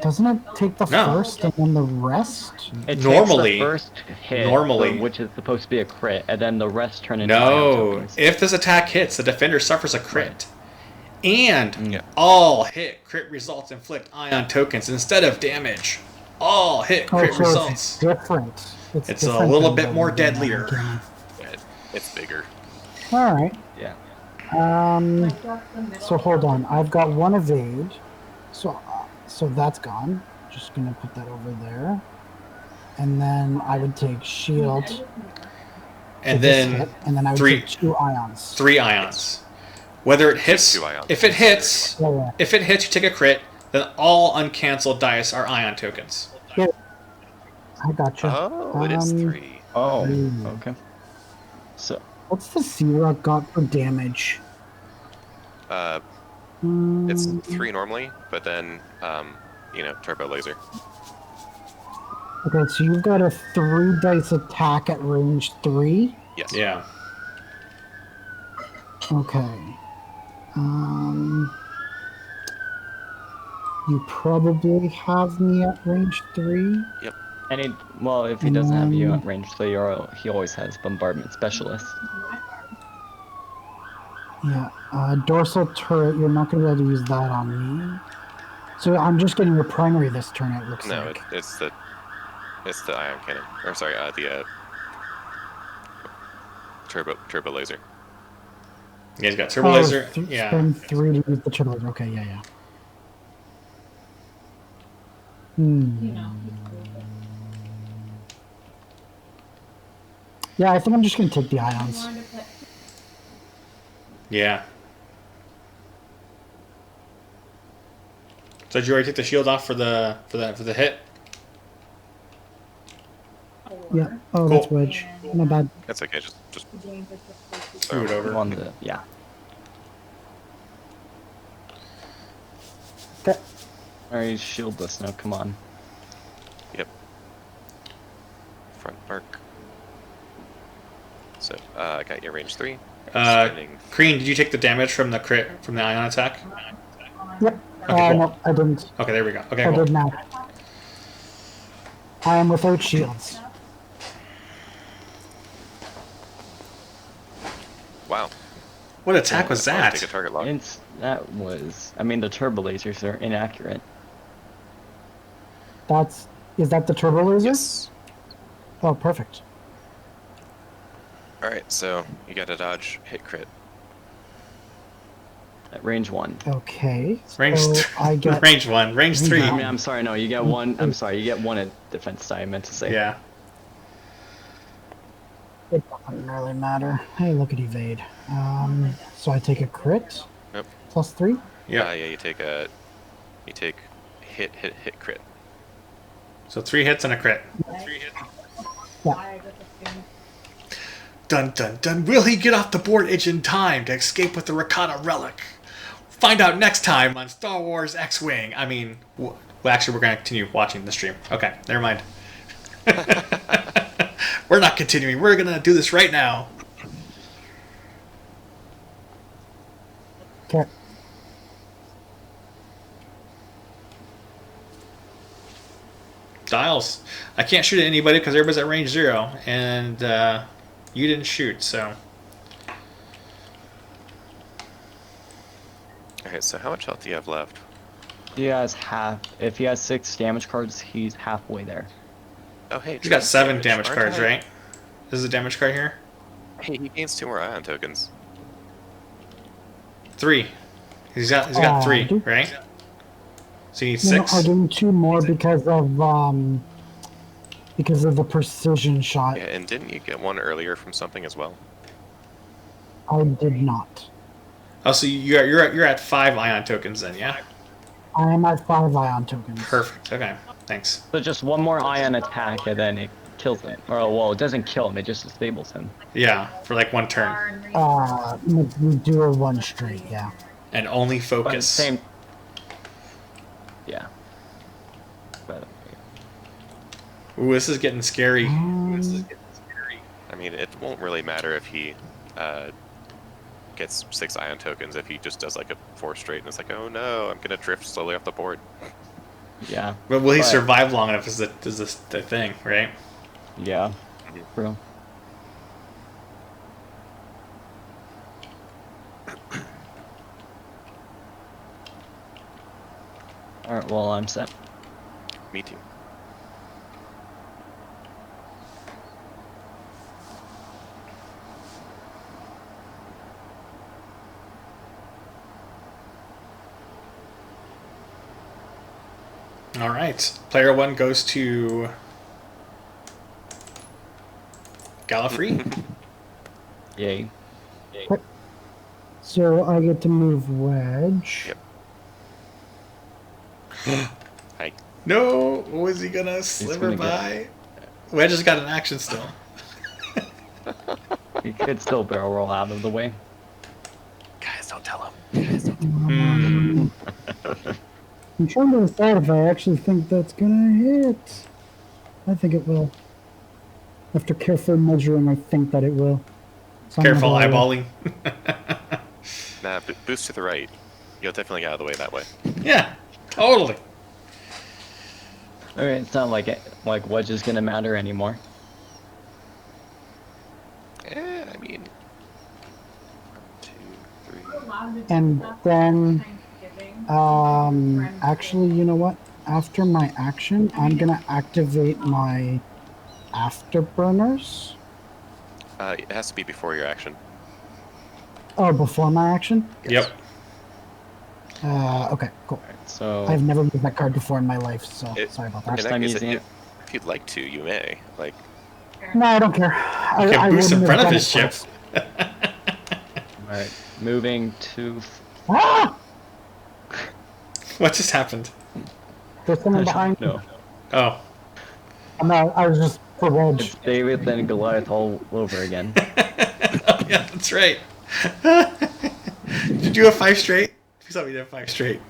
B: doesn't it take the
A: No.
B: first and then the rest?
C: It
A: Normally-
C: takes the first hit,
A: normally-
C: which is supposed to be a crit, and then the rest turn into ion
A: No.
C: tokens.
A: If this attack hits, the defender suffers a crit. And
E: Yeah.
A: all hit crit results inflict ion tokens instead of damage. All hit crit
B: so
A: results.
B: it's different.
A: It's a
B: different
A: little
B: than
A: bit
B: the-
A: more
B: the
A: deadlier.
B: ion
E: Yeah, it's bigger.
B: cannon. All right.
C: Yeah.
B: So hold on. I've got 1 evade. So that's gone. Just gonna put that over there. And then I would take shield.
A: And
B: for this
A: then
B: hit, and then I would
A: 3
B: take 2 ions.
A: 3 ions. Whether it hits,
E: 2 ions.
A: if it hits,
B: Yeah,
A: if it hits, you take a crit. Then all uncancelled dice are ion tokens.
B: yeah. I gotcha.
E: Oh, it is 3.
C: Oh,
B: Hmm.
C: okay. So,
B: What's the C-Rock got for damage?
E: It's
B: Hmm,
E: 3 normally, but then, turbo laser.
B: Okay, so you've got a 3 dice attack at range 3.
E: Yes.
A: Yeah.
B: Okay. You probably have me at range 3.
C: well, if he doesn't have you
B: Um,
C: at range 3, he always has bombardment specialist.
B: Yeah. Dorsal turret, you're not going to be able to use that on me. So I'm just getting your primary this turn, it looks
E: No,
B: like.
E: it's the ion cannon. Or sorry, the turbo laser.
A: You guys got turbo laser.
B: Spend
A: Yeah.
B: 3 to use the turbo laser. Okay, yeah. Yeah, I think I'm just going to take the ions.
A: Yeah. So did you already take the shield off for the hit?
B: Yeah. Oh, that's
A: Cool.
B: wedge. My bad.
E: That's okay. Just
A: Threw it over.
C: On the, yeah.
B: Okay.
C: Alright, he's shieldless now, come on.
E: Yep. Front arc. So I got your range 3. Spending-
A: Kreen, did you take the damage from the crit from the ion attack?
B: Yep.
A: Okay, cool.
B: No, I didn't.
A: Okay, there we go. Okay,
B: I
A: cool.
B: did now. I am without shields.
E: Wow.
A: What attack was
E: Take a
A: that?
E: target lock.
C: That was, the turbo lasers are inaccurate.
B: Is that the turbo laser?
E: Yes.
B: Oh, perfect.
E: All right. So you got to dodge hit crit.
C: At range 1.
B: Okay.
A: Range
B: So I get
A: range 1, range 3.
C: I mean, I'm sorry, no, you get 1, I'm sorry, you get 1 at defense die, I meant to say.
A: Yeah.
B: it doesn't really matter. Hey, look at evade. So I take a crit.
E: Yep.
B: Plus 3.
A: Yeah.
E: Yeah. You take hit crit.
A: So 3 hits and a crit. Dun dun dun. Will he get off the board edge in time to escape with the Rekata relic? Find out next time on Star Wars X-Wing. I mean, well, actually, we're going to continue watching the stream. Okay, never mind. We're not continuing. We're going to do this right now.
B: Okay.
A: Dials. I can't shoot at anybody because everybody's at range 0, and you didn't shoot, so.
E: Okay, so how much health do you have left?
C: He has half. If he has 6 damage cards, he's halfway there.
E: Oh, hey,
A: He's got 7
E: damage
A: damage cards, right? This is a damage card here?
E: Hey, he gains 2 more ion tokens.
A: 3. He's got 3,
B: dude.
A: right? So you need
B: No,
A: 6?
B: I gave him 2 more because of the precision shot.
E: Yeah, and didn't you get one earlier from something as well?
B: I did not.
A: Oh, so you're at 5 ion tokens then, yeah?
B: I am at 5 ion tokens.
A: Perfect. Okay. Thanks.
C: So just one more ion attack, and then it kills him. Or well, it doesn't kill him; it just disables him.
A: Yeah, for like 1 turn.
B: We do a 1 straight, yeah.
A: And only
C: But
A: focus.
C: same. Yeah. But
A: Ooh, this is getting scary.
E: I mean, it won't really matter if he gets 6 ion tokens if he just does like a 4 straight and it's like, oh no, I'm gonna drift slowly off the board.
C: yeah.
A: But will he survive long enough is the thing, right?
C: Yeah. True. Alright, well, I'm set.
E: Me too.
A: All right. Player 1 goes to Gallifrey.
C: Yay.
B: So I get to move Wedge.
E: Yep. Hi.
A: No, was he gonna sliver
C: gonna
A: by? Wedge has got an action still.
C: You could still barrel roll out of the way.
E: Guys, don't tell him.
B: I'm trying to decide if I actually think that's gonna hit. I think it will. After careful measuring, I think that it will. So I'm
A: Careful
B: gonna go-
A: eyeballing.
E: Nah, boost to the right. You'll definitely get out of the way that way.
A: Yeah, totally.
C: Alright, it's not like Wedge is gonna matter anymore.
E: I mean, 2, 3.
B: And then, actually, you know what? After my action, I'm gonna activate my afterburners.
E: It has to be before your action.
B: Oh, before my action?
A: Yep.
B: Okay, cool.
C: So
B: I've never used that card before in my life, so sorry about
E: In
B: that.
C: First
E: that
C: time
E: case,
C: using it.
E: if you'd like to, you may. Like,
B: No, I don't care.
A: You can boost in
B: wouldn't
A: front
B: have
A: of
B: done
A: his
B: it
A: ship.
B: first.
C: Alright, moving to
B: Ah!
A: What just happened?
B: There's someone behind me.
C: no.
A: Oh.
B: No, I was just for Wedge.
C: It's David and Goliath all over again.
A: Oh, yeah, that's right. Did you do a 5 straight? You thought we did a 5 straight.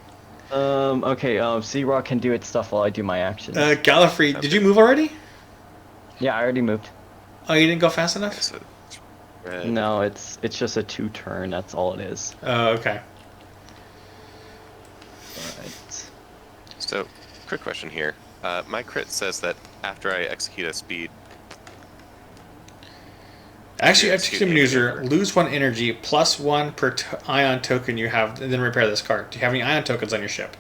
C: Okay, C-Rock can do its stuff while I do my action.
A: Gallifrey, did you move already?
C: Yeah, I already moved.
A: Oh, you didn't go fast enough?
E: so it's red.
C: No, it's just a 2-turn, that's all it is.
A: Oh, okay.
C: Alright.
E: So, quick question here. My crit says that after I execute a speed,
A: Actually,
E: Yeah,
A: execute a
E: excuse me.
A: maneuver, lose 1 energy, plus 1 per ion token you have, and then repair this card. Do you have any ion tokens on your ship?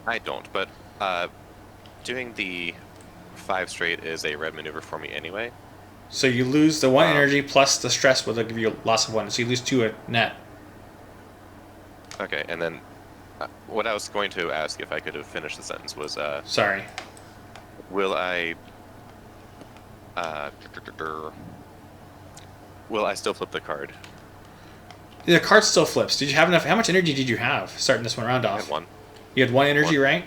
E: I don't, but doing the 5 straight is a red maneuver for me anyway.
A: So you lose the 1 energy plus the stress will give you a loss of 1. So you lose 2 at net.
E: Okay, and then what I was going to ask if I could have finished the sentence was,
A: Sorry.
E: will I still flip the card?
A: The card still flips. Did you have enough? How much energy did you have starting this one round
E: I
A: off?
E: had 1.
A: You had 1 energy,
E: 1.
A: right?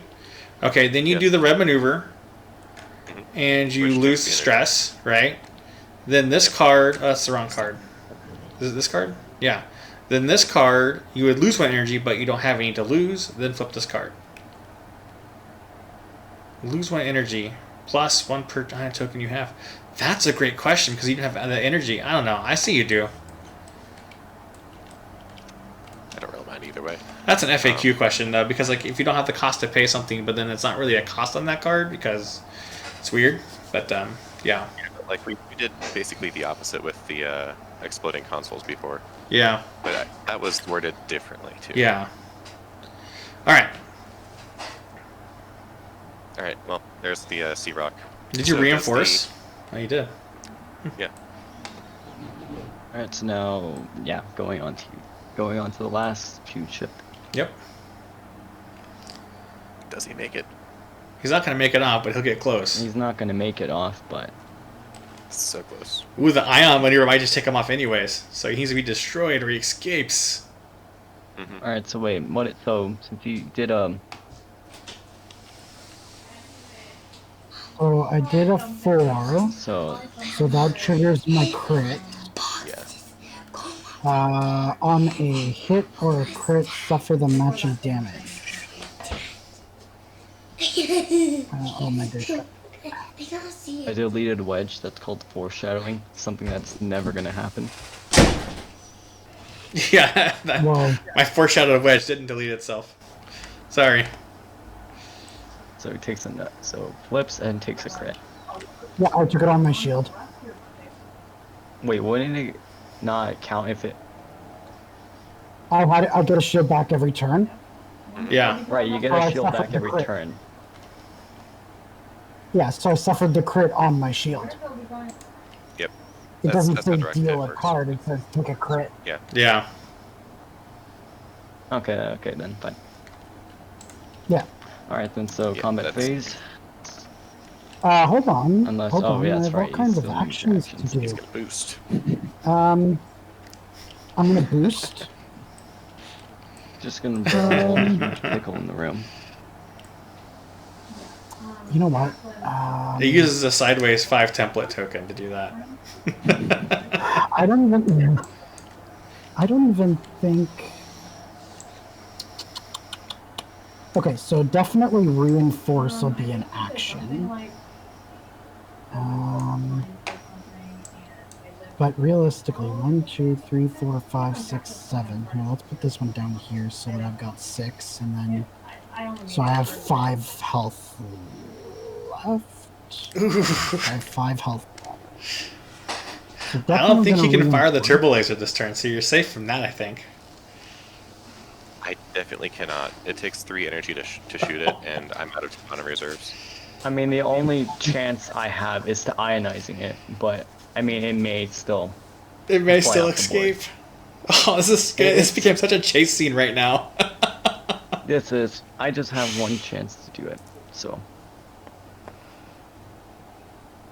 A: Okay, then you
E: Yeah.
A: do the red maneuver,
E: Mhm.
A: and you
E: Which
A: lose
E: takes the
A: stress, right? Then this card, oh, that's the wrong card. Is it this card? Yeah. Then this card, you would lose 1 energy, but you don't have any to lose. Then flip this card. Lose 1 energy, plus 1 per ion token you have. That's a great question, because you don't have the energy. I don't know. I see you do.
E: I don't really mind either way.
A: That's an FAQ question though, because like if you don't have the cost to pay something, but then it's not really a cost on that card because it's weird. But yeah,
E: Like we did basically the opposite with the exploding consoles before,
A: yeah,
E: but that was worded differently too.
A: yeah. All right.
E: All right. Well, there's the Sea Rock.
A: Did you
E: So does
A: reinforce? Oh, you did.
E: Yeah.
C: All right, so now, yeah, going on to the last few ship.
A: Yep.
E: Does he make it?
A: He's not gonna make it off, but he'll get close.
C: He's not gonna make it off, but
E: So close.
A: Ooh, the ion maneuver might just take him off anyways. So he needs to be destroyed or he escapes.
E: Mm-hmm.
C: all right. So wait, so since you did
B: So I did a 4,
C: so
B: so that triggers my crit.
E: Yeah.
B: On a hit or a crit, suffer the matching damage. Oh my goodness.
C: I deleted wedge. That's called foreshadowing. Something that's never gonna happen.
A: Yeah,
B: Whoa.
A: my foreshadowed wedge didn't delete itself. Sorry.
C: So he takes a nut. So flips and takes a crit.
B: Yeah, I took it on my shield.
C: Wait, wouldn't it not count if it?
B: I get a shield back every turn.
A: Yeah.
C: Right, you get
B: Oh,
C: a
B: I
C: shield
B: suffered
C: back
B: the
C: every
B: crit.
C: turn.
B: Yeah, so I suffered the crit on my shield.
E: Yep.
B: It doesn't
E: that's
B: say
E: how direct hit
B: deal a
E: works.
B: card, it says take a crit.
E: Yeah.
A: Yeah.
C: Okay, then fine.
B: Yeah.
C: All right then. So
E: Yeah,
C: combat
E: that's-
C: phase.
B: Hold on.
C: Unless-
B: Hold
C: oh,
B: on.
C: yeah,
B: I
C: that's
B: have
C: right,
B: all
C: you
B: kinds of
C: still need your
B: actions
C: actions.
B: to
E: He's
B: do.
E: gonna boost.
B: I'm gonna boost.
C: Just gonna put a huge pickle in the room.
B: You know what?
A: It uses a sideways 5 template token to do that.
B: I don't even think. Okay, so definitely reinforce will be an action. But realistically, 1, 2, 3, 4, 5, 6, 7. Here, let's put this one down here so that I've got 6, and then so I have 5 health left. I have 5 health left. So
A: I don't
B: definitely
A: think he
B: gonna
A: can fire the
B: reinforce.
A: turbo laser this turn, so you're safe from that, I think.
E: I definitely cannot. It takes 3 energy to shoot it, and I'm out of mana reserves.
C: I mean, the only chance I have is to ionizing it, but I mean, it may still.
A: It may
C: Fly
A: still
C: off the board.
A: escape. Oh, this became such a chase scene right now.
C: I just have one chance to do it, so.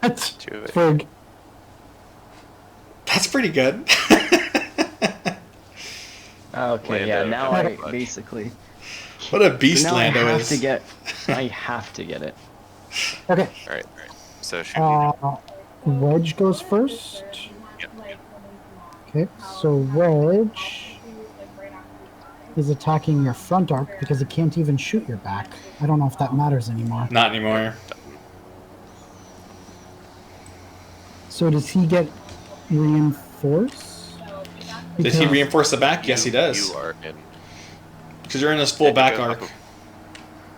B: That's
E: Two of it.
B: Ferg.
A: That's pretty good.
C: Okay, yeah,
E: Lando,
C: now
E: come
C: I
E: on, bud.
C: basically.
A: What a beast
C: So now
A: Lando
C: I have
A: is.
C: to get. I have to get it.
B: Okay,
E: All right. So shoot.
B: Wedge goes first.
E: Yep.
B: Okay, so Wedge is attacking your front arc because it can't even shoot your back. I don't know if that matters anymore.
A: Not anymore.
B: So does he get reinforce?
A: Does he
B: Because-
A: reinforce the back? Yes, he does.
E: You are in.
A: Because you're in his full
E: It
A: back
E: goes off
A: arc.
E: of-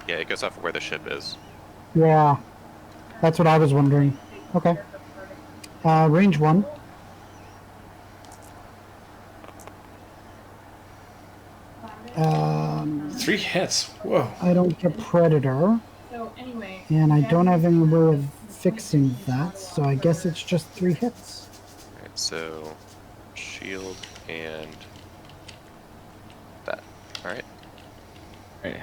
E: yeah, it goes off of where the ship is.
B: Yeah, that's what I was wondering. Okay. Range 1. Um,
A: 3 hits. Whoa.
B: I don't get Predator,
F: So anyway,
B: and I don't have any way of fixing that, so I guess it's just 3 hits.
E: All right. So shield and that. All right.
C: Right.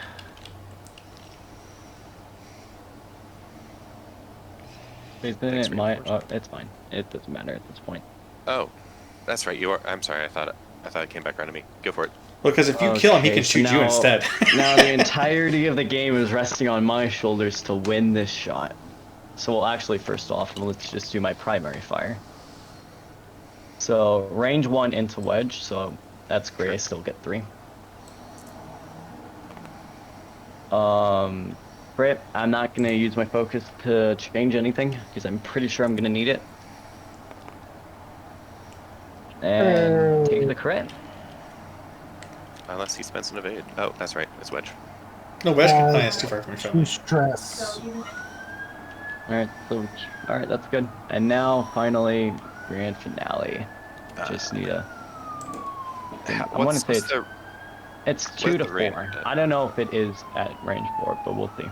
C: Isn't
E: Thanks
C: it
E: for
C: my?
E: reinforcement.
C: It's fine. It doesn't matter at this point.
E: Oh, that's right. You are. I'm sorry. I thought it came back around to me. Go for it.
A: Well, because if you kill him, he
C: Okay,
A: can
C: so
A: shoot you
C: now-
A: instead.
C: Now the entirety of the game is resting on my shoulders to win this shot. So well, actually, first off, let's just do my primary fire. So range 1 into wedge, so that's great. I still get 3. Crit, I'm not gonna use my focus to change anything because I'm pretty sure I'm gonna need it. And take the crit.
E: Unless he spends an evade. Oh, that's right. It's wedge.
A: No, Wedge. Oh, yeah, it's too far from each
B: Two
A: other.
B: stress.
F: So even if
C: Alright, that's good. And now, finally, grand finale. Just need a... I want to say it's 2 to 4. I don't know if it is at range 4, but we'll see.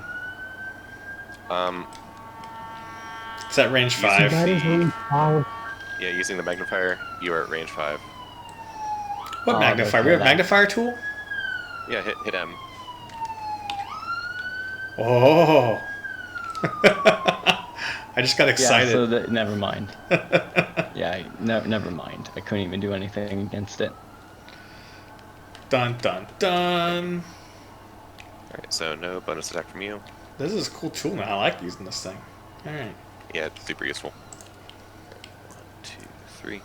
A: It's at range 5.
B: That is range 5.
E: Yeah, using the magnifier, you are at range 5.
A: What magnifier? We have a magnifier tool?
E: Yeah, hit M.
A: Oh. I just got excited.
C: Yeah, so never mind. Yeah, never mind. I couldn't even do anything against it.
A: Dun dun dun.
E: Alright, so no bonus attack from you.
A: This is a cool tool now. I like using this thing. Alright.
E: Yeah, it's super useful. 1, 2, 3.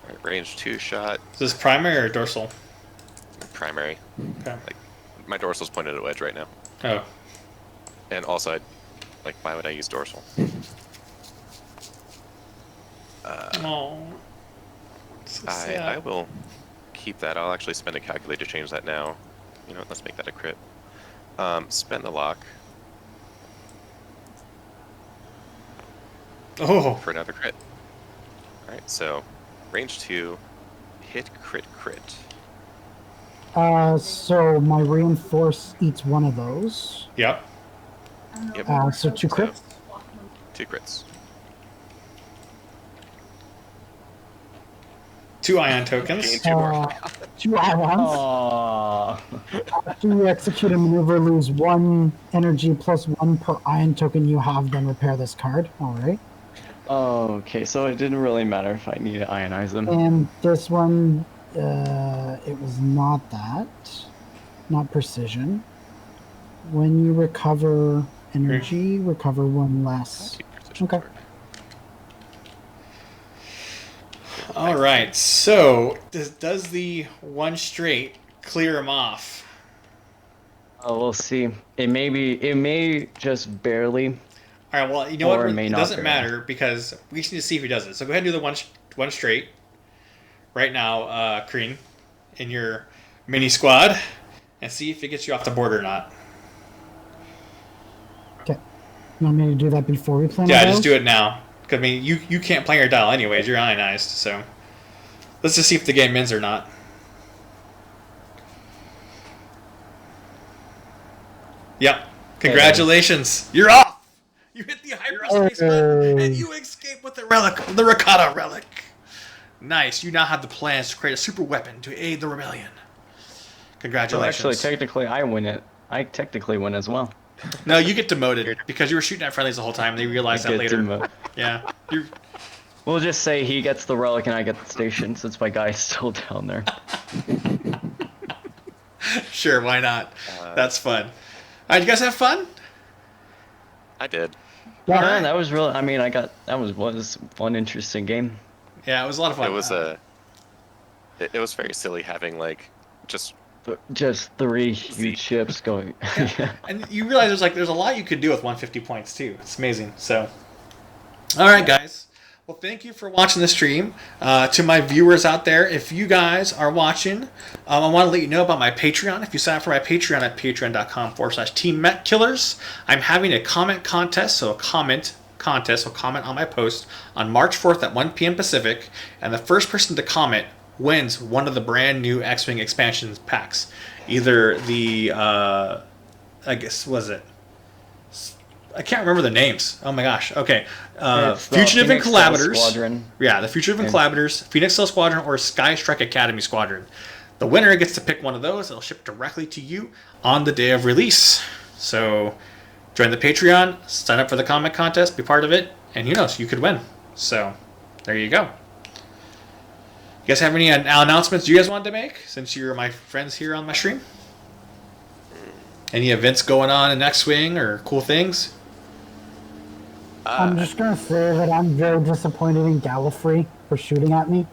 E: Alright, range 2 shot.
A: Is this primary or dorsal?
E: Primary.
A: Okay.
E: Like, my dorsal's pointed at wedge right now.
A: Oh.
E: And also, why would I use dorsal?
A: Oh. So sad.
E: I will keep that. I'll actually spend a calculate to change that now. You know what, let's make that a crit. Spend the lock
A: Oh.
E: for another crit. Alright, so range 2, hit, crit.
B: So my reinforce eats one of those.
A: Yep.
F: I don't know.
E: Yep.
B: So 2 crits.
E: 2 crits.
A: 2 ion tokens.
E: Gain 2 more.
B: 2 ions.
C: Aww.
B: After you execute a maneuver, lose 1 energy plus 1 per ion token you have, then repair this card. Alright.
C: Okay, so it didn't really matter if I need to ionize them.
B: And this one, it was not that. Not precision. When you recover energy, recover 1 less. Okay.
A: Alright, so does the 1 straight clear him off?
C: Oh, we'll see. It may just barely.
A: Alright, well, you know
C: Or
A: what?
C: it may
A: It
C: not
A: doesn't
C: clear
A: matter because we just need to see if he does it. So go ahead and do the one straight right now, Kreen, in your mini squad, and see if it gets you off the board or not.
B: Okay. You want me to do that before we plan
A: Yeah,
B: the
A: just do
B: dials?
A: it now. 'Cause, I mean, you can't plan your dial anyways. You're ionized, so let's just see if the game ends or not. Yep. Congratulations. You're off. You hit the hyperspace button and you escape with the relic, the Rekata relic. Nice. You now have the plans to create a super weapon to aid the rebellion.
C: So
A: Congratulations.
C: actually, technically, I win it. I technically win as well.
A: No, you get demoted because you were shooting at friendlies the whole time. And they realized that
C: Get
A: later.
C: demoted.
A: Yeah. You're,
C: We'll just say he gets the relic and I get the station, since my guy's still down there.
A: sure, why not? That's fun. All right, you guys have fun?
E: I did.
B: Yeah.
C: Yeah, that was real. I mean, that was one interesting game.
A: Yeah, it was a lot of fun.
E: It was it was very silly having just
C: Just 3 huge ships going. Yeah.
A: And you realize there's a lot you could do with 150 points too. It's amazing. So, all right, guys. Well, thank you for watching the stream. To my viewers out there, if you guys are watching, I want to let you know about my Patreon. If you sign up for my Patreon at patreon.com/TeamMechKillers, I'm having a comment contest. So a comment contest will comment on my post on March 4th at 1 p.m. Pacific, and the first person to comment wins one of the brand new X-Wing expansion packs. Either the, I guess, was it? I can't remember the names. Oh my gosh. Okay.
C: It's the
A: Fugitive and
C: Phoenix Cell
A: Collaborators.
C: Squadron.
A: Yeah, the Fugitive and Collaborators, Phoenix Cell Squadron, or Sky Strike Academy Squadron. The winner gets to pick one of those. It'll ship directly to you on the day of release. So join the Patreon, sign up for the comment contest, be part of it, and who knows, you could win. So there you go. You guys have any announcements you guys wanted to make since you're my friends here on my stream? Any events going on in X-Wing or cool things?
B: I'm just gonna say that I'm very disappointed in Gallifrey for shooting at me.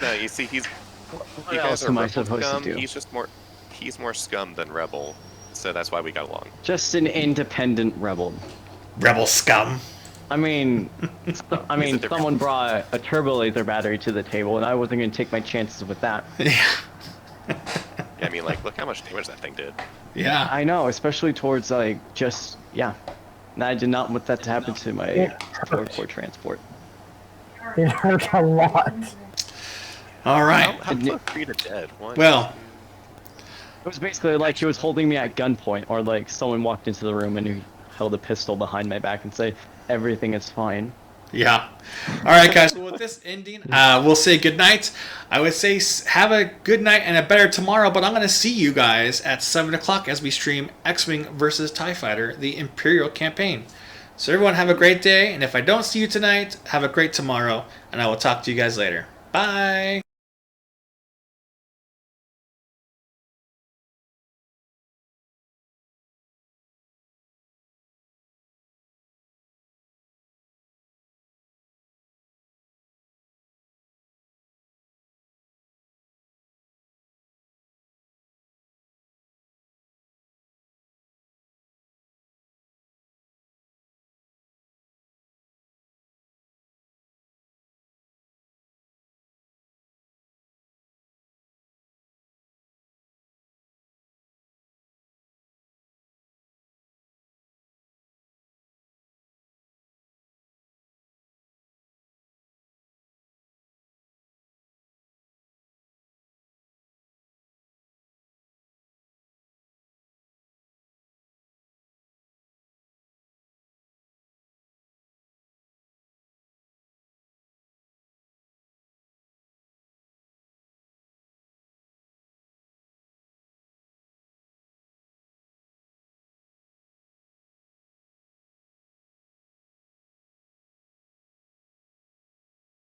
E: No, you see, you
C: What
E: guys
C: else
E: are
C: am I
E: Rebel
C: supposed
E: scum.
C: to do?
E: He's more scum than rebel, so that's why we got along.
C: Just an independent rebel.
A: Rebel scum.
C: I mean,
E: different.
C: someone brought a turbo laser battery to the table, and I wasn't gonna take my chances with that.
A: Yeah.
E: Yeah, I mean, like, look how much damage that thing did.
A: Yeah.
C: I know, especially towards like just yeah. And I did not want that to happen to my
B: It
C: forward core transport.
B: It hurt a lot.
A: All right.
E: How close are you to dead? One,
A: Well,
C: It was basically like he was holding me at gunpoint, or like someone walked into the room and he held a pistol behind my back and say, "Everything is fine."
A: yeah. All right, guys. Well, with this ending, we'll say good night. I would say have a good night and a better tomorrow, but I'm going to see you guys at 7 o'clock as we stream X-Wing versus TIE Fighter, the Imperial campaign. So everyone have a great day, and if I don't see you tonight, have a great tomorrow, and I will talk to you guys later. Bye!